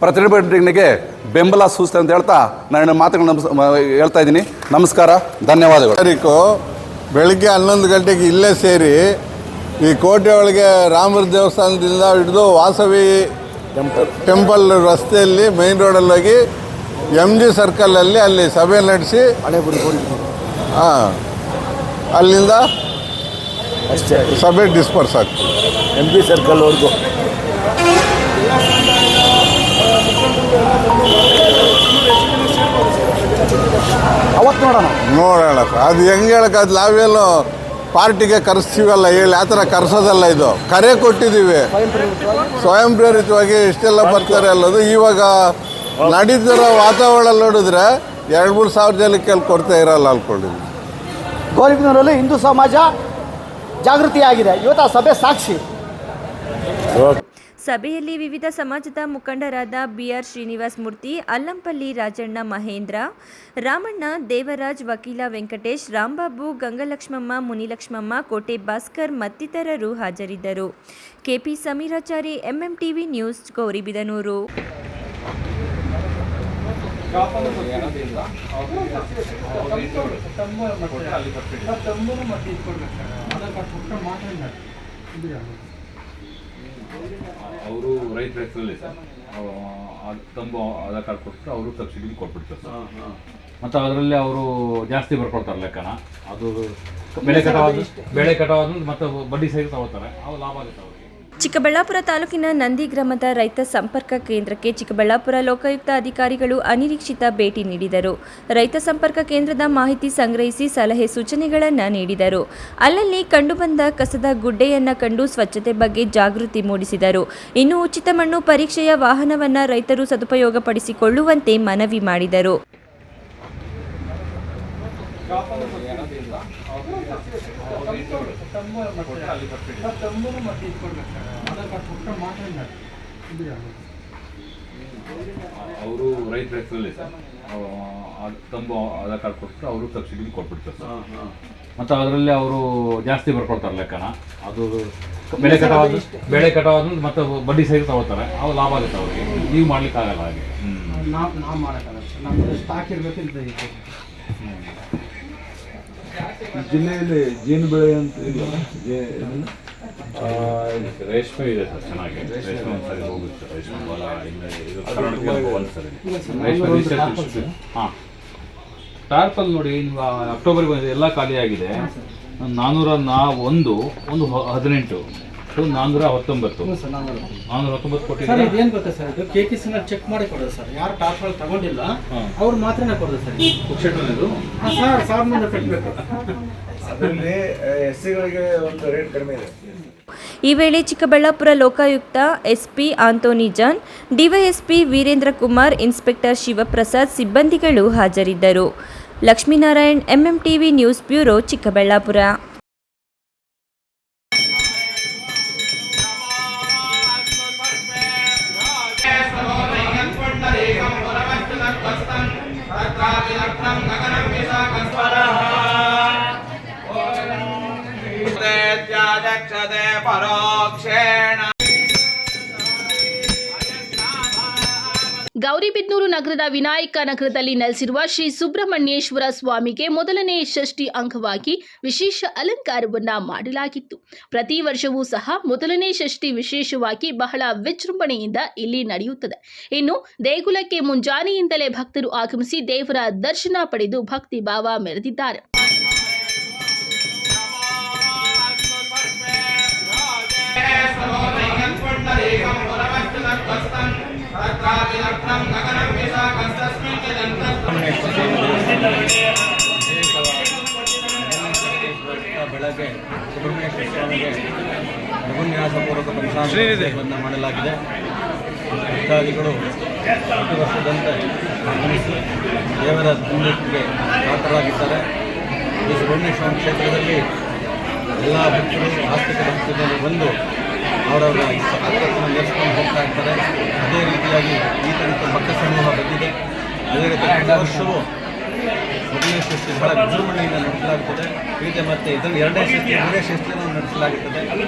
ಪ್ರತಿಭಟನೆಗೆ ಬೆಂಬಲ ಸೂಚಿಸ್ತೇವೆ ಅಂತ ಹೇಳ್ತಾ ನಾನು ಮಾತುಗಳನ್ನು ಹೇಳ್ತಾ ಇದ್ದೀನಿ. ನಮಸ್ಕಾರ, ಧನ್ಯವಾದಗಳು. ತಾರೀಕು ಬೆಳಗ್ಗೆ 11 ಗಂಟೆಗೆ ಇಲ್ಲೇ ಸೇರಿ ಈ ಕೋಟೆ ಒಳಗೆ ರಾಮರ ದೇವಸ್ಥಾನದಿಂದ ಹಿಡಿದು ವಾಸವಿ ಟೆಂಪಲ್ ರಸ್ತೆಯಲ್ಲಿ ಮೈನ್ ರೋಡಲ್ಲಿ ಹೋಗಿ MG ಸರ್ಕಲಲ್ಲಿ ಅಲ್ಲಿ ಸಭೆ ನಡೆಸಿ ಅಲ್ಲಿಂದ ಸಭೆ ಡಿಸ್ಪರ್ಸ್ ಆಗ್ತದೆ MG ಸರ್ಕಲ್ವರೆಗೂ. ಅವತ್ತು ನೋಡೋಣ ಅದು ಹೆಂಗೆ ಹೇಳೋಕ್ಕಾದ ನಾವೇನು ಪಾರ್ಟಿಗೆ ಕರೆಸ್ತೀವಲ್ಲ ಹೇಳಿ ಆ ಥರ ಕರೆಸೋದಲ್ಲ. ಇದು ಕರೆ ಕೊಟ್ಟಿದ್ದೀವಿ ಸ್ವಯಂ ಪ್ರೇರಿತವಾಗಿ ಇಷ್ಟೆಲ್ಲ ಬರ್ತಾರೆ ಅಲ್ಲದು. ಇವಾಗ ನಡೀತಿರೋ ವಾತಾವರಣ ನೋಡಿದ್ರೆ 2-3 ಸಾವಿರ ಜನಕ್ಕೆ ಅಲ್ಲಿ ಕೊರತೆ ಇರಲ್ಲ ಅನ್ಕೊಂಡಿದ್ವಿ. ಗೌರಿಬಿದನೂರಲ್ಲಿ ಹಿಂದೂ ಸಮಾಜ ಜಾಗೃತಿಯಾಗಿದೆ. ಇವತ್ತು ಆ ಸಭೆ ಸಾಕ್ಷಿ. ಸಭೆಯಲ್ಲಿ ವಿವಿಧ ಸಮಾಜದ ಮುಖಂಡರಾದ ಬಿಆರ್ ಶ್ರೀನಿವಾಸ ಮೂರ್ತಿ, ಅಲ್ಲಂಪಲ್ಲಿ ರಾಜಣ್ಣ ಮಹೇಂದ್ರ, ರಾಮಣ್ಣ, ದೇವರಾಜ್, ವಕೀಲ ವೆಂಕಟೇಶ್, ರಾಂಬಾಬು, ಗಂಗಲಕ್ಷ್ಮಮ್ಮ, ಮುನಿಲಕ್ಷ್ಮಮ್ಮ, ಕೋಟೆ ಭಾಸ್ಕರ್ ಮತ್ತಿತರರು ಹಾಜರಿದ್ದರು. KP Sameerachari, MMTV news, Gauribidanur. ಅವರು ರೈತ ಹೆಸರಲ್ಲಿ ಸರ್ ತಂಬು ಆಧಾರ್ ಕಾರ್ಡ್ ಕೊಟ್ಟರೆ ಅವರು ಸಬ್ಸಿಡಿ ಕೊಟ್ಬಿಡ್ತಾರೆ ಸರ್. ಮತ್ತು ಅದರಲ್ಲಿ ಅವರು ಜಾಸ್ತಿ ಬರ್ಕೊಡ್ತಾರೆ ಲೆಕ್ಕನ. ಅದು ಬೆಳೆ ಕಟಾವಾದ ಮತ್ತು ಬಡ್ಡಿ ಸಹಿತ ತಗೋತಾರೆ, ಅವು ಲಾಭ ಆಗುತ್ತೆ ಅವರಿಗೆ. ಚಿಕ್ಕಬಳ್ಳಾಪುರ ತಾಲೂಕಿನ ನಂದಿ ಗ್ರಾಮದ ರೈತ ಸಂಪರ್ಕ ಕೇಂದ್ರಕ್ಕೆ ಚಿಕ್ಕಬಳ್ಳಾಪುರ ಲೋಕಾಯುಕ್ತ ಅಧಿಕಾರಿಗಳು ಅನಿರೀಕ್ಷಿತ ಭೇಟಿ ನೀಡಿದರು. ರೈತ ಸಂಪರ್ಕ ಕೇಂದ್ರದ ಮಾಹಿತಿ ಸಂಗ್ರಹಿಸಿ ಸಲಹೆ ಸೂಚನೆಗಳನ್ನು ನೀಡಿದರು. ಅಲ್ಲಲ್ಲಿ ಕಂಡುಬಂದ ಕಸದ ಗುಡ್ಡೆಯನ್ನು ಕಂಡು ಸ್ವಚ್ಛತೆ ಬಗ್ಗೆ ಜಾಗೃತಿ ಮೂಡಿಸಿದರು. ಇನ್ನು ಉಚಿತ ಮಣ್ಣು ಪರೀಕ್ಷೆಯ ವಾಹನವನ್ನು ರೈತರು ಸದುಪಯೋಗಪಡಿಸಿಕೊಳ್ಳುವಂತೆ ಮನವಿ ಮಾಡಿದರು. ಅವರು ರೈತ ಹೆಸರಲ್ಲಿ ಸರ್ ತಂಬು ಆಧಾರ್ ಕಾರ್ಡ್ ಕೊಟ್ಟರೆ ಅವರು ಸಬ್ಸಿಡಿ ಕೊಟ್ಬಿಡ್ತಾರೆ ಸರ್. ಮತ್ತು ಅದರಲ್ಲಿ ಅವರು ಜಾಸ್ತಿ ಬರ್ಕೊಡ್ತಾರೆ ಲೆಕ್ಕನ. ಅದು ಬೆಳೆ ಕಟಾವಾದ ಮತ್ತು ಬಡ್ಡಿ ಸಹಿತ ತಗೋತಾರೆ, ಅವು ಲಾಭ ಆಗುತ್ತೆ ಅವರಿಗೆ. ನೀವು ಮಾಡ್ಲಿಕ್ಕೆ ಆಗಲ್ಲ ಹಾಗೆ. ನಾವು ಮಾಡೋಕ್ಕಾಗಲ್ಲ, ನಮ್ಮದು ಸ್ಟಾಕ್ ಇರಬೇಕು ಅಂತ ಇದೆ. ಜಿಲ್ಲೆಯಲ್ಲಿ ಜೇನು ಬೆಳೆ ಅಂತ ಇಲ್ಲ, ರೇಷ್ಮೆ ಇದೆ ಸರ್. ಚೆನ್ನಾಗಿ ರೇಷ್ಮೆ ಒಂದ್ಸರಿ ಹೋಗುತ್ತೆ. ರೇಷ್ಮೆ ಭಾಳ ಒಂದ್ಸರಿ ರೇಷ್ಮೆ ಹಾಂ ಟಾರ್ಪಲ್ ನೋಡಿ, ನೀವು ಅಕ್ಟೋಬರ್ಗೆ ಬಂದಿದೆ, ಎಲ್ಲ ಖಾಲಿಯಾಗಿದೆ. 401, 18, 419 ಕೊಟ್ಟಿದ್ದಾರೆ. ಇದೇನು ಗೊತ್ತಾ ಸರ್, ಇದು KKCನಲ್ಲಿ ಚೆಕ್ ಮಾಡಿ ಕೊಡೋದು ಸರ್. ಯಾರು ಟಾರ್ಪಲ್ ತಗೊಂಡಿಲ್ಲ ಅವ್ರು ಮಾತ್ರನೇ ಕೊಡೋದು ಸರ್. ಪುಕ್ಷೇಟು ಸರ್ ಸಾವಿರ ಕಟ್ಟಬೇಕು. ಅದರಲ್ಲಿ ಎಸ್ಸಿಗಳಿಗೆ ಒಂದು ರೇಟ್ ಕಡಿಮೆ ಇದೆ. ಈ ವೇಳೆ Chikkaballapur Lokayukta SP Antony John, DYSP Veerendra Kumar, inspector Shivaprasad ಸಿಬ್ಬಂದಿಗಳು ಹಾಜರಿದ್ದರು. Lakshminarayan, MMTV news bureau, Chikkaballapur. Gauribidanur ನಗರದ ವಿನಾಯಕ ನಗರದಲ್ಲಿ ನೆಲೆಸಿರುವ ಶ್ರೀ ಸುಬ್ರಹ್ಮಣ್ಯೇಶ್ವರ ಸ್ವಾಮಿಗೆ ಮೊದಲನೇ ಷಷ್ಠಿ ಅಂಗವಾಗಿ ವಿಶೇಷ ಅಲಂಕಾರವನ್ನ ಮಾಡಲಾಗಿತ್ತು. ಪ್ರತಿ ವರ್ಷವೂ ಸಹ ಮೊದಲನೇ ಷಷ್ಠಿ ವಿಶೇಷವಾಗಿ ಬಹಳ ವಿಜೃಂಭಣೆಯಿಂದ ಇಲ್ಲಿ ನಡೆಯುತ್ತದೆ. ಇನ್ನು ದೇಗುಲಕ್ಕೆ ಮುಂಜಾನೆಯಿಂದಲೇ ಭಕ್ತರು ಆಗಮಿಸಿ ದೇವರ ದರ್ಶನ ಪಡೆದು ಭಕ್ತಿ ಭಾವ ಮೆರೆದಿದ್ದಾರೆ. ಬೆಳಗ್ಗೆ ಸುಬ್ರಹ್ಮಣ್ಯೇಶ್ವರ ಸ್ವಾಮಿಗೆ ಲಘುನ್ಯಾಸಪೂರ್ವಕ ಪಂಚಾಮೃತವನ್ನು ಮಾಡಲಾಗಿದೆ. ಭಕ್ತಾದಿಗಳು ಪ್ರತಿ ವರ್ಷದಂತೆ ಆಗಮಿಸಿ ದೇವರ ಸನ್ನಿಧಿಗೆ ಪಾತ್ರರಾಗಿದ್ದಾರೆ. ಈ ಸುಬ್ರಹ್ಮಣ್ಯೇಶ್ವರ ಕ್ಷೇತ್ರದಲ್ಲಿ ಎಲ್ಲ ಭಕ್ತರು ಆಸ್ತಿಕ ಭಕ್ತರಲ್ಲಿ ಬಂದು ಅವರವರ ಆತ್ಮವನ್ನು ನೆಲೆಸ್ಕೊಂಡು ಹೋಗ್ತಾ ಇರ್ತಾರೆ. ಅದೇ ರೀತಿಯಾಗಿ ಈ ತನಕ ಭಕ್ತ ಸಮೂಹ ಬಂದಿದೆ. ಅದೇ ರೀತಿ ಪ್ರತಿ ವರ್ಷವೂ ಮೊದಲನೇ ಷಷ್ಠಿ ಬಹಳ ವಿಜೃಂಭಣೆಯಿಂದ ನಡೆಸಲಾಗುತ್ತದೆ. ಹೀಗೆ ಮತ್ತೆ ಇದನ್ನು ಎರಡನೇ ಷಷ್ಠಿ, ಮೂರನೇ ಷಷ್ಠಿಯನ್ನು ನಡೆಸಲಾಗುತ್ತದೆ.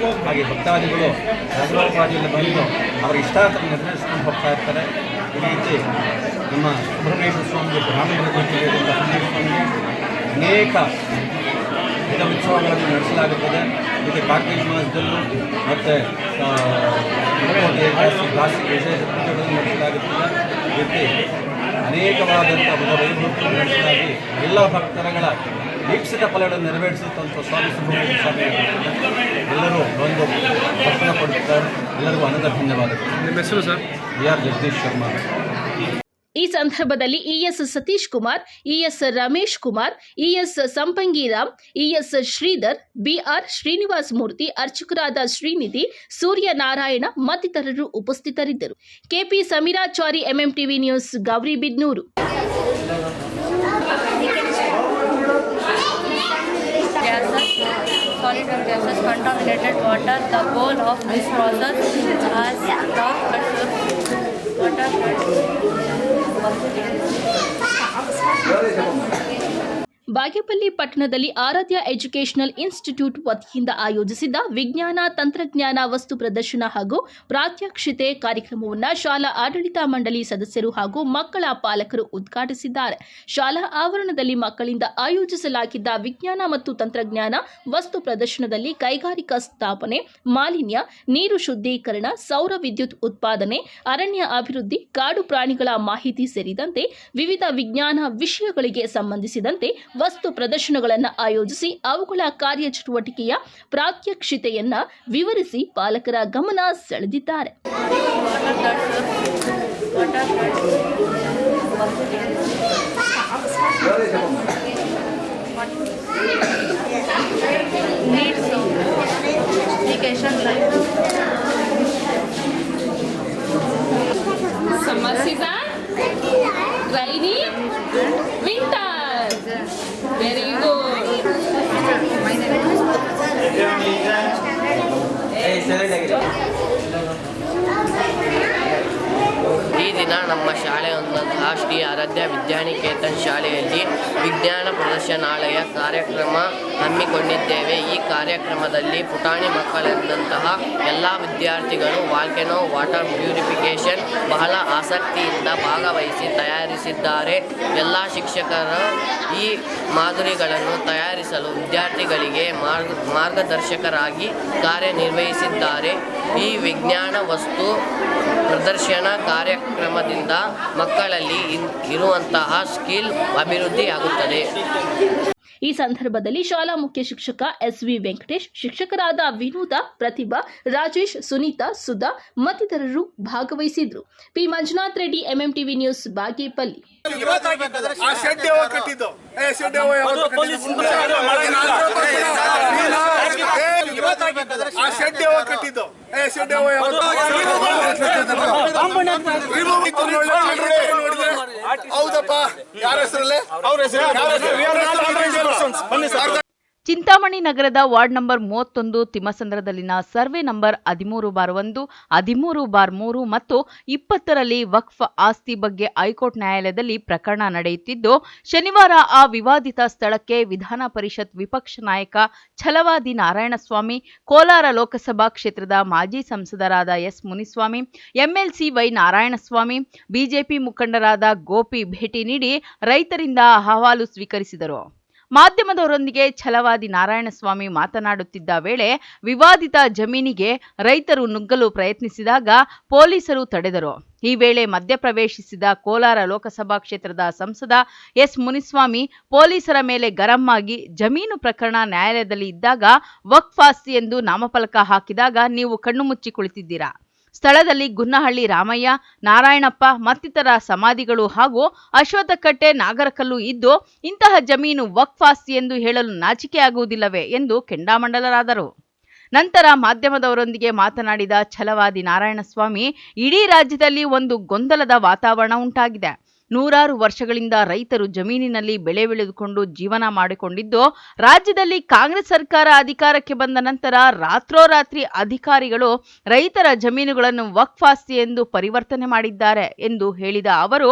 ಹಾಗೆ ಭಕ್ತಾದಿಗಳು ರಾಜೋಪಾದಿಯಲ್ಲಿ ಬಂದು ಅವರ ಇಷ್ಟಾರ್ಥವನ್ನು ನೆರವೇರಿಸಿಕೊಂಡು ಹೋಗ್ತಾ ಇರ್ತಾರೆ. ಈ ರೀತಿ ನಮ್ಮ ಸುಬ್ರಹ್ಮಣ್ಯೇಶ್ವರ ಸ್ವಾಮಿಗೆ ಬ್ರಾಹ್ಮಣರ ಜೊತೆಗೆ ಸ್ವಾಮಿಗೆ ಅನೇಕ ಉತ್ಸವಗಳನ್ನು ನಡೆಸಲಾಗುತ್ತದೆ. ಇದಕ್ಕೆ ಕಾರ್ತಿಕ ಮಾಸದಲ್ಲೂ ಮತ್ತು ದಾಸಿ ವಿಶೇಷ ಪೂಜೆಗಳನ್ನು ನಡೆಸಲಾಗುತ್ತದೆ. ಈ ರೀತಿ ಅನೇಕವಾದಂಥ ವೈಭವಗಳನ್ನು ನಡೆಸಲಾಗಿ ಎಲ್ಲ ಭಕ್ತರುಗಳ ವೀಕ್ಷಿತ ಫಲಗಳನ್ನು ನೆರವೇರಿಸುತ್ತಂಥ ಸ್ವಾಮಿ ಸುಬ್ರಹ್ಮಣ್ಯ ಸ್ವಾಮಿ ಎಲ್ಲರೂ ಒಂದು ದರ್ಶನ ಪಡೆಯುತ್ತಾರೆ. ಎಲ್ಲರಿಗೂ ಅನಂತ ಧನ್ಯವಾದಗಳು. ನಿಮ್ಮ ಹೆಸರು ಸರ್? BR ಜಗದೀಶ್ ಶರ್ಮಾ. ಈ ಸಂದರ್ಭದಲ್ಲಿ ES Satish Kumar, ES Ramesh Kumar, ES ಸಂಪಂಗಿರಾಮ್, ES Sridhar, BR Srinivasa Murthy, ಅರ್ಚಕರಾದ Srinidhi, Suryanarayana ಮತ್ತಿತರರು ಉಪಸ್ಥಿತರಿದ್ದರು. KP Sameerachari, MMTV news, Gauribidanur. solid gases, contaminated water. The goal of this process as the water. Bagepalli ಪಟ್ಟಣದಲ್ಲಿ ಆರಾಧ್ಯ ಎಜುಕೇಷನಲ್ ಇನ್ಸ್ಟಿಟ್ಯೂಟ್ ವತಿಯಿಂದ ಆಯೋಜಿಸಿದ್ದ ವಿಜ್ಞಾನ ತಂತ್ರಜ್ಞಾನ ವಸ್ತು ಪ್ರದರ್ಶನ ಹಾಗೂ ಪ್ರಾತ್ಯಕ್ಷಿತೆ ಕಾರ್ಯಕ್ರಮವನ್ನು ಶಾಲಾ ಆಡಳಿತ ಮಂಡಳಿ ಸದಸ್ಯರು ಹಾಗೂ ಮಕ್ಕಳ ಪಾಲಕರು ಉದ್ಘಾಟಿಸಿದ್ದಾರೆ. ಶಾಲಾ ಆವರಣದಲ್ಲಿ ಮಕ್ಕಳಿಂದ ಆಯೋಜಿಸಲಾಗಿದ್ದ ವಿಜ್ಞಾನ ಮತ್ತು ತಂತ್ರಜ್ಞಾನ ವಸ್ತು ಪ್ರದರ್ಶನದಲ್ಲಿ ಕೈಗಾರಿಕಾ ಸ್ಥಾಪನೆ, ಮಾಲಿನ್ಯ, ನೀರು ಶುದ್ಧೀಕರಣ, ಸೌರ ವಿದ್ಯುತ್ ಉತ್ಪಾದನೆ, ಅರಣ್ಯ ಅಭಿವೃದ್ಧಿ, ಕಾಡು ಪ್ರಾಣಿಗಳ ಮಾಹಿತಿ ಸೇರಿದಂತೆ ವಿವಿಧ ವಿಜ್ಞಾನ ವಿಷಯಗಳಿಗೆ ಸಂಬಂಧಿಸಿದಂತೆ ವಸ್ತು ಪ್ರದರ್ಶನಗಳನ್ನು ಆಯೋಜಿಸಿ ಅವುಗಳ ಕಾರ್ಯಚಟುವಟಿಕೆಯ ಪ್ರಾತ್ಯಕ್ಷಿತೆಯನ್ನ ವಿವರಿಸಿ ಪಾಲಕರ ಗಮನ ಸೆಳೆದಿದ್ದಾರೆ. Summer season, rainy, winter. Very good. ಈ ದಿನ ನಮ್ಮ ಶಾಲೆಯೊಂದಂತಹ ಶ್ರೀ ಆರಾಧ್ಯ ವಿದ್ಯಾನಿಕೇತನ್ ಶಾಲೆಯಲ್ಲಿ ವಿಜ್ಞಾನ ಪ್ರದರ್ಶನಾಲಯ ಕಾರ್ಯಕ್ರಮ ಹಮ್ಮಿಕೊಂಡಿದ್ದೇವೆ. ಈ ಕಾರ್ಯಕ್ರಮದಲ್ಲಿ ಪುಟಾಣಿ ಮಕ್ಕಳೆಂದಂತಹ ಎಲ್ಲ ವಿದ್ಯಾರ್ಥಿಗಳು ವಾಲ್ಕೆನೋ ವಾಟರ್ ಪ್ಯೂರಿಫಿಕೇಷನ್ ಬಹಳ ಆಸಕ್ತಿಯಿಂದ ಭಾಗವಹಿಸಿ ತಯಾರಿಸಿದ್ದಾರೆ. ಎಲ್ಲ ಶಿಕ್ಷಕರು ಈ ಮಾದರಿಗಳನ್ನು ತಯಾರಿಸಲು ವಿದ್ಯಾರ್ಥಿಗಳಿಗೆ ಮಾರ್ಗದರ್ಶಕರಾಗಿ ಕಾರ್ಯನಿರ್ವಹಿಸಿದ್ದಾರೆ. ಈ ವಿಜ್ಞಾನ ವಸ್ತು ಪ್ರದರ್ಶನ ಕಾರ್ಯಕ್ರಮದಿಂದ ಮಕ್ಕಳಲ್ಲಿ ಇರುವಂತಹ ಸ್ಕಿಲ್ ಅಭಿವೃದ್ಧಿಯಾಗುತ್ತದೆ. ಈ ಸಂದರ್ಭದಲ್ಲಿ ಶಾಲಾ ಮುಖ್ಯ ಶಿಕ್ಷಕ ಎಸ್.ವಿ. ವೆಂಕಟೇಶ್, ಶಿಕ್ಷಕರಾದ ವಿನೋದ, ಪ್ರತಿಭಾ, ರಾಜೇಶ್, ಸುನೀತಾ, ಸುಧಾ ಮತ್ತಿತರರು ಭಾಗವಹಿಸಿದ್ರು. P. Manjunath Reddy, MMTV news, Bagepalli. ಹೌದಪ್ಪ, ಯಾರ ಹೆಸರಲ್ಲೇ ಚಿಂತಾಮಣಿ ನಗರದ ವಾರ್ಡ್ ನಂಬರ್ 31 ತಿಮ್ಮಸಂದ್ರದಲ್ಲಿನ ಸರ್ವೆ ನಂಬರ್ 13/1, 13/3 ಮತ್ತು 20ರಲ್ಲಿ ವಕ್ಫ್ ಆಸ್ತಿ ಬಗ್ಗೆ ಹೈಕೋರ್ಟ್ ನ್ಯಾಯಾಲಯದಲ್ಲಿ ಪ್ರಕರಣ ನಡೆಯುತ್ತಿದ್ದು, ಶನಿವಾರ ಆ ವಿವಾದಿತ ಸ್ಥಳಕ್ಕೆ ವಿಧಾನ ಪರಿಷತ್ ವಿಪಕ್ಷ ನಾಯಕ ಛಲವಾದಿ ನಾರಾಯಣಸ್ವಾಮಿ, ಕೋಲಾರ ಲೋಕಸಭಾ ಕ್ಷೇತ್ರದ ಮಾಜಿ ಸಂಸದರಾದ S. Muniswamy, MLC Y. Narayanaswamy, BJP ಮುಖಂಡರಾದ ಗೋಪಿ ಭೇಟಿ ನೀಡಿ ರೈತರಿಂದ ಅಹವಾಲು ಸ್ವೀಕರಿಸಿದರು. ಮಾಧ್ಯಮದವರೊಂದಿಗೆ ಛಲವಾದಿ ನಾರಾಯಣಸ್ವಾಮಿ ಮಾತನಾಡುತ್ತಿದ್ದ ವೇಳೆ ವಿವಾದಿತ ಜಮೀನಿಗೆ ರೈತರು ನುಗ್ಗಲು ಪ್ರಯತ್ನಿಸಿದಾಗ ಪೊಲೀಸರು ತಡೆದರು. ಈ ವೇಳೆ ಮಧ್ಯಪ್ರವೇಶಿಸಿದ ಕೋಲಾರ ಲೋಕಸಭಾ ಕ್ಷೇತ್ರದ ಸಂಸದ ಎಸ್. ಮುನಿಸ್ವಾಮಿ ಪೊಲೀಸರ ಮೇಲೆ ಗರಂ ಆಗಿ, ಜಮೀನು ಪ್ರಕರಣ ನ್ಯಾಯಾಲಯದಲ್ಲಿ ಇದ್ದಾಗ ವಕ್ಫ್ ಆಸ್ತಿ ಎಂದು ನಾಮಫಲಕ ಹಾಕಿದಾಗ ನೀವು ಕಣ್ಣು ಮುಚ್ಚಿ ಕುಳಿತಿದ್ದೀರಾ. ಸ್ಥಳದಲ್ಲಿ ಗುನ್ನಹಳ್ಳಿ ರಾಮಯ್ಯ, ನಾರಾಯಣಪ್ಪ ಮತ್ತಿತರ ಸಮಾಧಿಗಳು ಹಾಗೂ ಅಶ್ವತ್ಥಕಟ್ಟೆ, ನಾಗರಕಲ್ಲು ಇದ್ದು ಇಂತಹ ಜಮೀನು ವಕ್ಫ್ ಆಸ್ತಿ ಎಂದು ಹೇಳಲು ನಾಚಿಕೆಯಾಗುವುದಿಲ್ಲವೇ ಎಂದು ಕೆಂಡಾಮಂಡಲರಾದರು. ನಂತರ ಮಾಧ್ಯಮದವರೊಂದಿಗೆ ಮಾತನಾಡಿದ ಛಲವಾದಿ ನಾರಾಯಣಸ್ವಾಮಿ, ಇಡೀ ರಾಜ್ಯದಲ್ಲಿ ಒಂದು ಗೊಂದಲದ ವಾತಾವರಣ ಉಂಟಾಗಿದೆ. ನೂರಾರು ವರ್ಷಗಳಿಂದ ರೈತರು ಜಮೀನಿನಲ್ಲಿ ಬೆಳೆ ಬೆಳೆದುಕೊಂಡು ಜೀವನ ಮಾಡಿಕೊಂಡಿದ್ದು, ರಾಜ್ಯದಲ್ಲಿ ಕಾಂಗ್ರೆಸ್ ಸರ್ಕಾರ ಅಧಿಕಾರಕ್ಕೆ ಬಂದ ನಂತರ ರಾತ್ರೋರಾತ್ರಿ ಅಧಿಕಾರಿಗಳು ರೈತರ ಜಮೀನುಗಳನ್ನು ವಕ್ಫ್ ಆಸ್ತಿ ಎಂದು ಪರಿವರ್ತನೆ ಮಾಡಿದ್ದಾರೆ ಎಂದು ಹೇಳಿದ ಅವರು,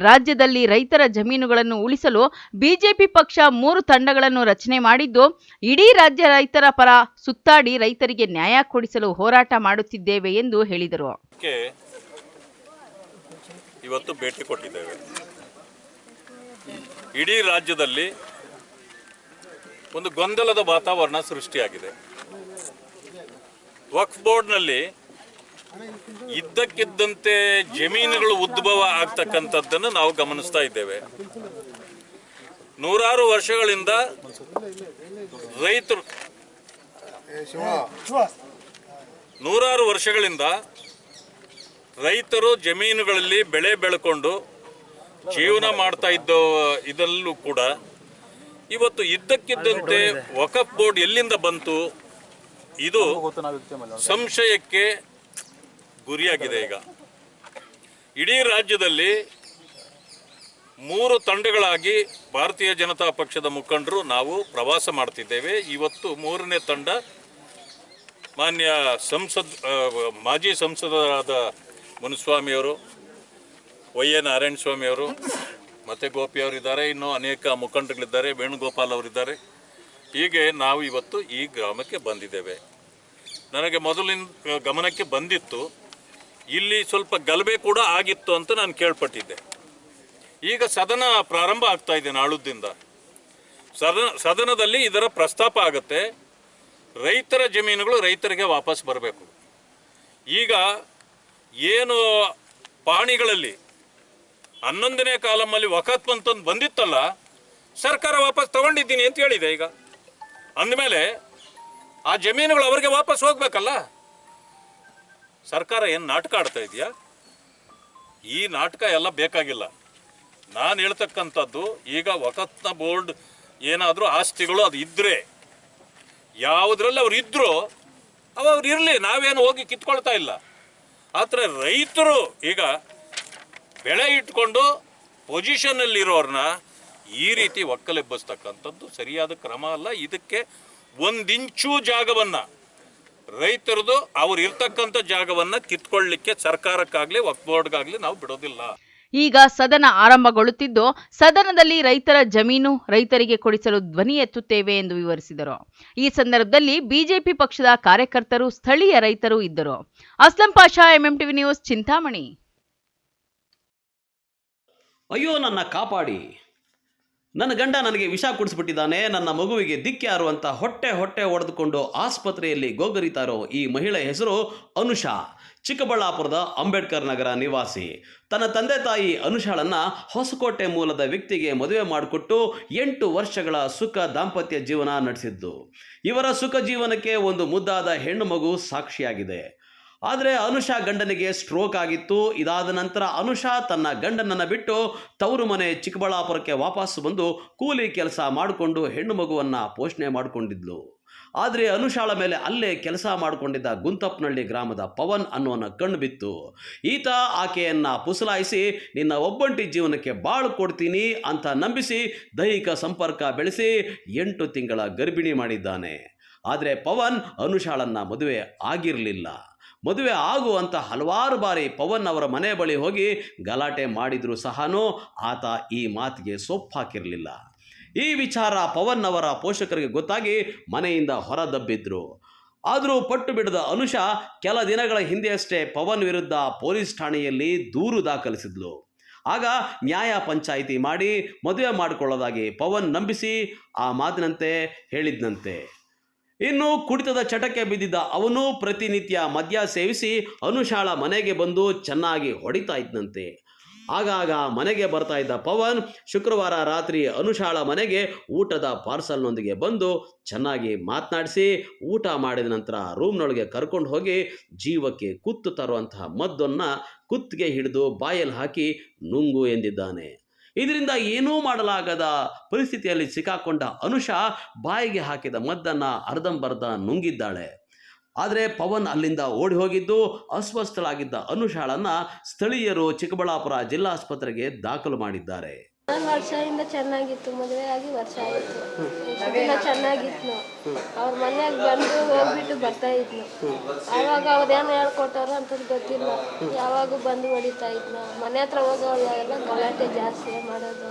ರಾಜ್ಯದಲ್ಲಿ ರೈತರ ಜಮೀನುಗಳನ್ನು ಉಳಿಸಲು ಬಿಜೆಪಿ ಪಕ್ಷ 3 ತಂಡಗಳನ್ನು ರಚನೆ ಮಾಡಿದ್ದು, ಇಡೀ ರಾಜ್ಯ ರೈತರ ಪರ ಸುತ್ತಾಡಿ ರೈತರಿಗೆ ನ್ಯಾಯ ಕೊಡಿಸಲು ಹೋರಾಟ ಮಾಡುತ್ತಿದ್ದೇವೆ ಎಂದು ಹೇಳಿದರು. ಇವತ್ತು ಭೇಟಿ ಕೊಟ್ಟಿದ್ದೇವೆ. ಇಡೀ ರಾಜ್ಯದಲ್ಲಿ ಒಂದು ಗೊಂದಲದ ವಾತಾವರಣ ಸೃಷ್ಟಿಯಾಗಿದೆ. ವಕ್ಫ್ ಬೋರ್ಡ್ನಲ್ಲಿ ಇದ್ದಕ್ಕಿದ್ದಂತೆ ಜಮೀನುಗಳು ಉದ್ಭವ ಆಗ್ತಕ್ಕಂಥದ್ದನ್ನು ನಾವು ಗಮನಿಸ್ತಾ ಇದ್ದೇವೆ. ನೂರಾರು ವರ್ಷಗಳಿಂದ ರೈತರು ಜಮೀನುಗಳಲ್ಲಿ ಬೆಳೆ ಬೆಳ್ಕೊಂಡು ಜೀವನ ಮಾಡ್ತಾ ಇದಲ್ಲೂ ಕೂಡ ಇವತ್ತು ಇದ್ದಕ್ಕಿದ್ದಂತೆ ವಕ್ಫ್ ಬೋರ್ಡ್ ಎಲ್ಲಿಂದ ಬಂತು, ಇದು ಸಂಶಯಕ್ಕೆ ಗುರಿಯಾಗಿದೆ. ಈಗ ಇಡೀ ರಾಜ್ಯದಲ್ಲಿ 3 ತಂಡಗಳಾಗಿ ಭಾರತೀಯ ಜನತಾ ಪಕ್ಷದ ಮುಖಂಡರು ನಾವು ಪ್ರವಾಸ ಮಾಡ್ತಿದ್ದೇವೆ. ಇವತ್ತು 3ನೇ ತಂಡ ಮಾನ್ಯ ಮಾಜಿ ಸಂಸದರಾದ ಮುನಿಸ್ವಾಮಿಯವರು, ವೈ.ಎನ್. ನಾರಾಯಣ ಸ್ವಾಮಿಯವರು, ಮತ್ತು ಗೋಪಿಯವರಿದ್ದಾರೆ, ಇನ್ನೂ ಅನೇಕ ಮುಖಂಡರುಗಳಿದ್ದಾರೆ, ವೇಣುಗೋಪಾಲ್ ಅವರಿದ್ದಾರೆ. ಹೀಗೆ ನಾವು ಇವತ್ತು ಈ ಗ್ರಾಮಕ್ಕೆ ಬಂದಿದ್ದೇವೆ. ನನಗೆ ಮೊದಲಿನ ಗಮನಕ್ಕೆ ಬಂದಿತ್ತು, ಇಲ್ಲಿ ಸ್ವಲ್ಪ ಗಲಭೆ ಕೂಡ ಆಗಿತ್ತು ಅಂತ ನಾನು ಕೇಳ್ಪಟ್ಟಿದ್ದೆ. ಈಗ ಸದನ ಪ್ರಾರಂಭ ಆಗ್ತಾ ಇದೆ ನಾಳುದ್ದಿಂದ. ಸದನದಲ್ಲಿ ಇದರ ಪ್ರಸ್ತಾಪ ಆಗುತ್ತೆ. ರೈತರ ಜಮೀನುಗಳು ರೈತರಿಗೆ ವಾಪಸ್ ಬರಬೇಕು. ಈಗ ಏನು ಪಾಣಿಗಳಲ್ಲಿ 11ನೇ ಕಾಲಮಲ್ಲಿ ವಕಾತ್ ಅಂತಂದು ಬಂದಿತ್ತಲ್ಲ, ಸರ್ಕಾರ ವಾಪಸ್ ತಗೊಂಡಿದ್ದೀನಿ ಅಂತ ಹೇಳಿದೆ. ಈಗ ಅಂದಮೇಲೆ ಆ ಜಮೀನುಗಳು ಅವರಿಗೆ ವಾಪಸ್ ಹೋಗ್ಬೇಕಲ್ಲ. ಸರ್ಕಾರ ಏನು ನಾಟಕ ಆಡ್ತಾ ಇದೆಯಾ? ಈ ನಾಟಕ ಎಲ್ಲ ಬೇಕಾಗಿಲ್ಲ. ನಾನು ಹೇಳ್ತಕ್ಕಂಥದ್ದು, ಈಗ ವಕತ್ನ ಬೋರ್ಡ್ ಏನಾದರೂ ಆಸ್ತಿಗಳು ಅದು ಇದ್ದರೆ, ಯಾವುದ್ರಲ್ಲಿ ಅವ್ರು ಇದ್ದರೂ ಅವ್ರು ಇರಲಿ, ನಾವೇನು ಹೋಗಿ ಕಿತ್ಕೊಳ್ತಾ ಇಲ್ಲ. ಆದರೆ ರೈತರು ಈಗ ಬೆಳೆ ಇಟ್ಕೊಂಡು ಪೊಸಿಷನ್ನಲ್ಲಿರೋರನ್ನ ಈ ರೀತಿ ಒಕ್ಕಲೆಬ್ಬಿಸ್ತಕ್ಕಂಥದ್ದು ಸರಿಯಾದ ಕ್ರಮ ಅಲ್ಲ. ಇದಕ್ಕೆ 1 ಇಂಚು ಜಾಗವನ್ನು ರೈತರದು ಅವ್ರು ಇರ್ತಕ್ಕಂಥ ಜಾಗವನ್ನು ಕಿತ್ಕೊಳ್ಳಿಕ್ಕೆ ಸರ್ಕಾರಕ್ಕಾಗಲಿ ವಕ್ಫ್ ಬೋರ್ಡ್ಗಾಗಲಿ ನಾವು ಬಿಡೋದಿಲ್ಲ. ಈಗ ಸದನ ಆರಂಭಗೊಳ್ಳುತ್ತಿದ್ದು, ಸದನದಲ್ಲಿ ರೈತರ ಜಮೀನು ರೈತರಿಗೆ ಕೊಡಿಸಲು ಧ್ವನಿ ಎತ್ತುತ್ತೇವೆ ಎಂದು ವಿವರಿಸಿದರು. ಈ ಸಂದರ್ಭದಲ್ಲಿ ಬಿಜೆಪಿ ಪಕ್ಷದ ಕಾರ್ಯಕರ್ತರು, ಸ್ಥಳೀಯ ರೈತರು ಇದ್ದರು. Aslam Pasha, MMTV news, Chintamani. ಅಯ್ಯೋ ನನ್ನ ಕಾಪಾಡಿ, ನನ್ನ ಗಂಡ ನನಗೆ ವಿಷ ಕುಡಿಸ್ಬಿಟ್ಟಿದ್ದಾನೆ, ನನ್ನ ಮಗುವಿಗೆ ದಿಕ್ಕ್ಯಾರು ಅಂತ ಹೊಟ್ಟೆ ಹೊಡೆದುಕೊಂಡು ಆಸ್ಪತ್ರೆಯಲ್ಲಿ ಗೋಗರಿತಾ ಇರೋ ಈ ಮಹಿಳೆ ಹೆಸರು ಅನುಷಾ. ಚಿಕ್ಕಬಳ್ಳಾಪುರದ ಅಂಬೇಡ್ಕರ್ ನಗರ ನಿವಾಸಿ. ತನ್ನ ತಂದೆ ತಾಯಿ ಅನುಷಾಳನ್ನು ಹೊಸಕೋಟೆ ಮೂಲದ ವ್ಯಕ್ತಿಗೆ ಮದುವೆ ಮಾಡಿಕೊಟ್ಟು 8 ವರ್ಷಗಳ ಸುಖ ದಾಂಪತ್ಯ ಜೀವನ ನಡೆಸಿದ್ದು. ಇವರ ಸುಖ ಜೀವನಕ್ಕೆ ಒಂದು ಮುದ್ದಾದ ಹೆಣ್ಣು ಮಗು ಸಾಕ್ಷಿಯಾಗಿದೆ. ಆದರೆ ಅನುಷಾ ಗಂಡನಿಗೆ ಸ್ಟ್ರೋಕ್ ಆಗಿತ್ತು. ಇದಾದ ನಂತರ ಅನುಷಾ ತನ್ನ ಗಂಡನನ್ನು ಬಿಟ್ಟು ತವರು ಮನೆ ಚಿಕ್ಕಬಳ್ಳಾಪುರಕ್ಕೆ ವಾಪಸ್ಸು ಬಂದು ಕೂಲಿ ಕೆಲಸ ಮಾಡಿಕೊಂಡು ಹೆಣ್ಣು ಮಗುವನ್ನು ಪೋಷಣೆ ಮಾಡಿಕೊಂಡಿದ್ಲು. ಆದರೆ ಅನುಷಾಳ ಮೇಲೆ ಅಲ್ಲೇ ಕೆಲಸ ಮಾಡಿಕೊಂಡಿದ್ದ ಗುಂತಪ್ಪನಹಳ್ಳಿ ಗ್ರಾಮದ ಪವನ್ ಅನ್ನೋನ ಕಣ್ಣು ಬಿತ್ತು. ಈತ ಆಕೆಯನ್ನು ಪುಸಲಾಯಿಸಿ ನಿನ್ನ ಒಬ್ಬಂಟಿ ಜೀವನಕ್ಕೆ ಬಾಳು ಕೊಡ್ತೀನಿ ಅಂತ ನಂಬಿಸಿ ದೈಹಿಕ ಸಂಪರ್ಕ ಬೆಳೆಸಿ 8 ತಿಂಗಳ ಗರ್ಭಿಣಿ ಮಾಡಿದ್ದಾನೆ. ಆದರೆ ಪವನ್ ಅನುಷಾಳನ್ನು ಮದುವೆ ಆಗಿರಲಿಲ್ಲ. ಮದುವೆ ಆಗುವಂತ ಹಲವಾರು ಬಾರಿ ಪವನ್ ಅವರ ಮನೆ ಬಳಿ ಹೋಗಿ ಗಲಾಟೆ ಮಾಡಿದರೂ ಸಹನೂ ಆತ ಈ ಮಾತಿಗೆ ಸೊಪ್ಪು ಹಾಕಿರಲಿಲ್ಲ. ಈ ವಿಚಾರ ಪವನ್ ಅವರ ಪೋಷಕರಿಗೆ ಗೊತ್ತಾಗಿ ಮನೆಯಿಂದ ಹೊರದಬ್ಬಿದ್ರು. ಆದರೂ ಪಟ್ಟು ಬಿಡದ ಅನುಷಾ ಕೆಲ ದಿನಗಳ ಹಿಂದೆಯಷ್ಟೇ ಪವನ್ ವಿರುದ್ಧ ಪೊಲೀಸ್ ಠಾಣೆಯಲ್ಲಿ ದೂರು ದಾಖಲಿಸಿದ್ಲು. ಆಗ ನ್ಯಾಯ ಪಂಚಾಯಿತಿ ಮಾಡಿ ಮದುವೆ ಮಾಡಿಕೊಳ್ಳೋದಾಗಿ ಪವನ್ ನಂಬಿಸಿ ಆ ಮಾತಿನಂತೆ ಹೇಳಿದ್ನಂತೆ. ಇನ್ನು ಕುಡಿತದ ಚಟಕ್ಕೆ ಬಿದ್ದಿದ್ದ ಅವನು ಪ್ರತಿನಿತ್ಯ ಮದ್ಯ ಸೇವಿಸಿ ಅನುಷಾಳ ಮನೆಗೆ ಬಂದು ಚೆನ್ನಾಗಿ ಹೊಡಿತಾ ಇದ್ದಂತೆ. ಆಗಾಗ ಮನೆಗೆ ಬರ್ತಾ ಇದ್ದ ಪವನ್ ಶುಕ್ರವಾರ ರಾತ್ರಿ ಅನುಷಾಳ ಮನೆಗೆ ಊಟದ ಪಾರ್ಸಲ್ನೊಂದಿಗೆ ಬಂದು ಚೆನ್ನಾಗಿ ಮಾತನಾಡಿಸಿ ಊಟ ಮಾಡಿದ ನಂತರ ರೂಮ್ನೊಳಗೆ ಕರ್ಕೊಂಡು ಹೋಗಿ ಜೀವಕ್ಕೆ ಕುತ್ತು ತರುವಂತಹ ಮದ್ದನ್ನು ಕುತ್ತಿಗೆ ಹಿಡಿದು ಬಾಯಲ್ಲಿ ಹಾಕಿ ನುಂಗು ಎಂದಿದ್ದಾನೆ. ಇದರಿಂದ ಏನೂ ಮಾಡಲಾಗದ ಪರಿಸ್ಥಿತಿಯಲ್ಲಿ ಸಿಕ್ಕಾಕೊಂಡ ಅನುಷಾ ಬಾಯಿಗೆ ಹಾಕಿದ ಮದ್ದನ್ನು ಅರ್ಧಂಬರ್ಧ ನುಂಗಿದ್ದಾಳೆ. ಆದರೆ ಪವನ್ ಅಲ್ಲಿಂದ ಓಡಿ ಹೋಗಿದ್ದು ಅಸ್ವಸ್ಥಳಾಗಿದ್ದ ಅನುಷಾಳನ್ನು ಸ್ಥಳೀಯರು ಚಿಕ್ಕಬಳ್ಳಾಪುರ ಜಿಲ್ಲಾಸ್ಪತ್ರೆಗೆ ದಾಖಲು ಮಾಡಿದ್ದಾರೆ. ವರ್ಷದಿಂದ ಚೆನ್ನಾಗಿತ್ತು, ಮದುವೆ ಆಗಿ ವರ್ಷ ಆಯಿತು. ಇಷ್ಟು ದಿನ ಚೆನ್ನಾಗಿತ್ತು. ಅವ್ರ ಮನೆಯಾಗ ಬಂದು ಹೋಗ್ಬಿಟ್ಟು ಬರ್ತಾ ಇದ್ನು. ಆವಾಗ ಅವ್ರೇನು ಹೇಳ್ಕೊಟ್ಟಾರ ಅಂತದ್ದು ಗೊತ್ತಿಲ್ಲ. ಯಾವಾಗ ಬಂದು ಹೊಡಿತಾ ಇದ್ನ. ಮನೆ ಹತ್ರ ಹೋಗೋವಾಗೆಲ್ಲ ಗಲಾಟೆ ಜಾಸ್ತಿ ಮಾಡೋದು,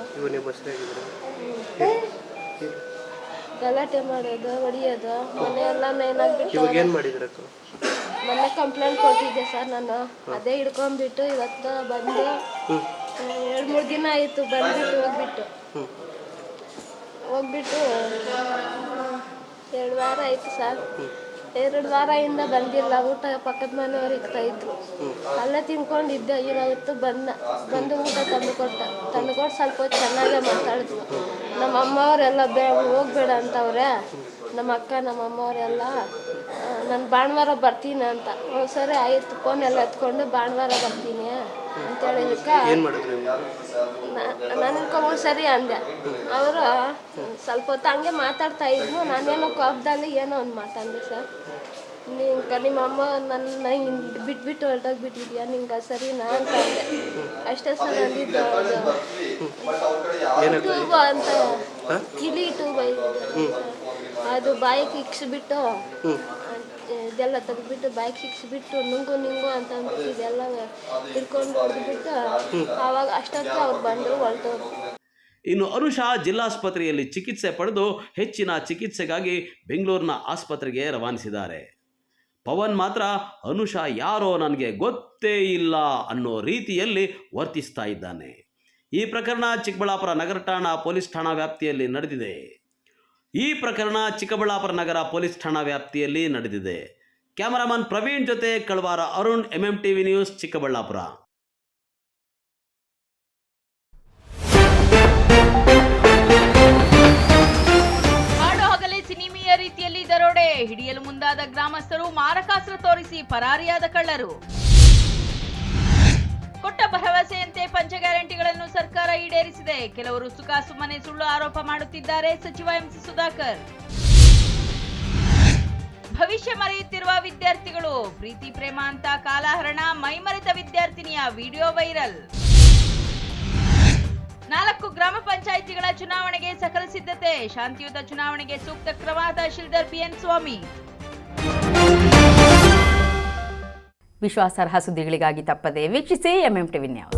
ಗಲಾಟೆ ಮಾಡೋದು, ಹೊಡಿಯೋದು. ಮನೆಯೆಲ್ಲ ಏನಾಗ್ಬಿಟ್ಟು ಮೊನ್ನೆ ಕಂಪ್ಲೇಂಟ್ ಕೊಟ್ಟಿದ್ದೆ ಸರ್ ನಾನು. ಅದೇ ಹಿಡ್ಕೊಂಡ್ಬಿಟ್ಟು ಇವತ್ತು ಬಂದು 2-3 ದಿನ ಆಯಿತು ಬಂದ್ಬಿಟ್ಟು ಹೋಗ್ಬಿಟ್ಟು 2 ವಾರ ಆಯಿತು ಸರ್. 2 ವಾರದಿಂದ ಬಂದಿಲ್ಲ. ಊಟ ಪಕ್ಕದ ಮನೆಯವ್ರು ಇಕ್ತಾಯಿದ್ರು, ಅಲ್ಲೇ ತಿನ್ಕೊಂಡಿದ್ದೆ. ಇವತ್ತು ಬಂದು ಊಟ ತಂದುಕೊಟ್ಟು ಸ್ವಲ್ಪ ಚೆನ್ನಾಗೇ ಮಾತಾಡಿದ್ವು. ನಮ್ಮ ಅಮ್ಮವರೆಲ್ಲ ಹೋಗ್ಬೇಡ ಅಂತವ್ರೆ. ನಮ್ಮ ಅಕ್ಕ ನಮ್ಮ ಅಮ್ಮವರೆಲ್ಲ ನಾನು ಭಾನುವಾರ ಬರ್ತೀನಿ ಅಂತ. ಸರಿ ಆಯಿತು, ಫೋನೆಲ್ಲ ಎತ್ಕೊಂಡು ಭಾನುವಾರ ಬರ್ತೀನಿ ಅಂತ ಹೇಳಿದಕ್ಕೆ ನಾನು ಸರಿ ಅಂದೆ. ಅವರು ಸ್ವಲ್ಪ ಹೊತ್ತು ಹಂಗೆ ಮಾತಾಡ್ತಾ ಇದ್ನು. ನಾನೇನೋ ಕೋಪದಲ್ಲಿ ಏನೋ ಒಂದು ಮಾತಾಡಿದೆ ಸರ್. ನಿಮ್ಮ ಅಮ್ಮ ನನ್ನ ಬಿಟ್ಬಿಟ್ಟು ಹೊರಟೋಗ್ಬಿಟ್ಟಿದ್ಯಾ, ನಿಂಗೆ ಸರಿನಾ ಅಂತ ಅಂದೆ. ಅಷ್ಟೇ ಸರ್ ಅಂದಿದ್ದು. ಟೂಬ ಅಂತ ಕಿಲಿ ಟೂಬ ಅದು ಬಾಯಿಗೆ ಇಕ್ಸ್ಬಿಟ್ಟು ಇದೆಲ್ಲ ತೆಗೆದ್ಬಿಟ್ಟು ಬಾಯಿಗೆ ಇಕ್ಸ್ಬಿಟ್ಟು ನಿಂಗು ಅಂತ ಅಂದ್ಬಿಟ್ಟು ಇದೆಲ್ಲ ಹಿಡ್ಕೊಂಡು ಹೊಡೆದ್ಬಿಟ್ಟು ಆವಾಗ ಅಷ್ಟೊತ್ತಿಗೆ ಅವ್ರು ಬಂದರು ಹೊರಟೋರು. ಇನ್ನು ಅನುಷಾ ಜಿಲ್ಲಾಸ್ಪತ್ರೆಯಲ್ಲಿ ಚಿಕಿತ್ಸೆ ಪಡೆದು ಹೆಚ್ಚಿನ ಚಿಕಿತ್ಸೆಗಾಗಿ ಬೆಂಗಳೂರಿನ ಆಸ್ಪತ್ರೆಗೆ ರವಾನಿಸಿದ್ದಾರೆ. ಪವನ್ ಮಾತ್ರ ಅನುಷಾ ಯಾರೋ ನನಗೆ ಗೊತ್ತೇ ಇಲ್ಲ ಅನ್ನೋ ರೀತಿಯಲ್ಲಿ ವರ್ತಿಸ್ತಾ ಇದ್ದಾನೆ. ಈ ಪ್ರಕರಣ ಚಿಕ್ಕಬಳ್ಳಾಪುರ ನಗರ ಠಾಣಾ ಪೊಲೀಸ್ ಠಾಣಾ ವ್ಯಾಪ್ತಿಯಲ್ಲಿ ನಡೆದಿದೆ. ಕ್ಯಾಮರಾಮನ್ ಪ್ರವೀಣ್ ಜೊತೆ ಕಳ್ವಾರ ಅರುಣ್, MMTV ನ್ಯೂಸ್, ಚಿಕ್ಕಬಳ್ಳಾಪುರ. ಸಿನಿಮೀಯ ರೀತಿಯಲ್ಲಿ ದರೋಡೆ ಹಿಡಿಯಲು ಮುಂದಾದ ಗ್ರಾಮಸ್ಥರು ಮಾರಕಾಸ್ತ್ರ ತೋರಿಸಿ ಪರಾರಿಯಾದ ಕಳ್ಳರು. ಕೊಟ್ಟ ಭರವಸೆಯಂತೆ ಪಂಚ ಗ್ಯಾರಂಟಿಗಳನ್ನು ಸರ್ಕಾರ ಈಡೇರಿಸಿದೆ. ಕೆಲವರು ಸುಮ್ಮನೆ ಸುಳ್ಳು ಆರೋಪ ಮಾಡುತ್ತಿದ್ದಾರೆ. ಸಚಿವ MC ಸುಧಾಕರ್. ಭವಿಷ್ಯ ಮರೆಯುತ್ತಿರುವ ವಿದ್ಯಾರ್ಥಿಗಳು, ಪ್ರೀತಿ ಪ್ರೇಮ ಅಂತ ಕಾಲಹರಣ, ಮೈಮರೆತ ವಿದ್ಯಾರ್ಥಿನಿಯ ವಿಡಿಯೋ ವೈರಲ್. 4 ಗ್ರಾಮ ಪಂಚಾಯಿತಿಗಳ ಚುನಾವಣೆಗೆ ಸಕಲ ಸಿದ್ಧತೆ, ಶಾಂತಿಯುತ ಚುನಾವಣೆಗೆ ಸೂಕ್ತ ಕ್ರಮ, ತಹಶೀಲ್ದಾರ್ PN ಸ್ವಾಮಿ. ವಿಶ್ವಾಸಾರ್ಹ ಸುದ್ದಿಗಳಿಗಾಗಿ ತಪ್ಪದೆ ವೀಕ್ಷಿಸಿ MMTV ನ್ಯೂಸ್.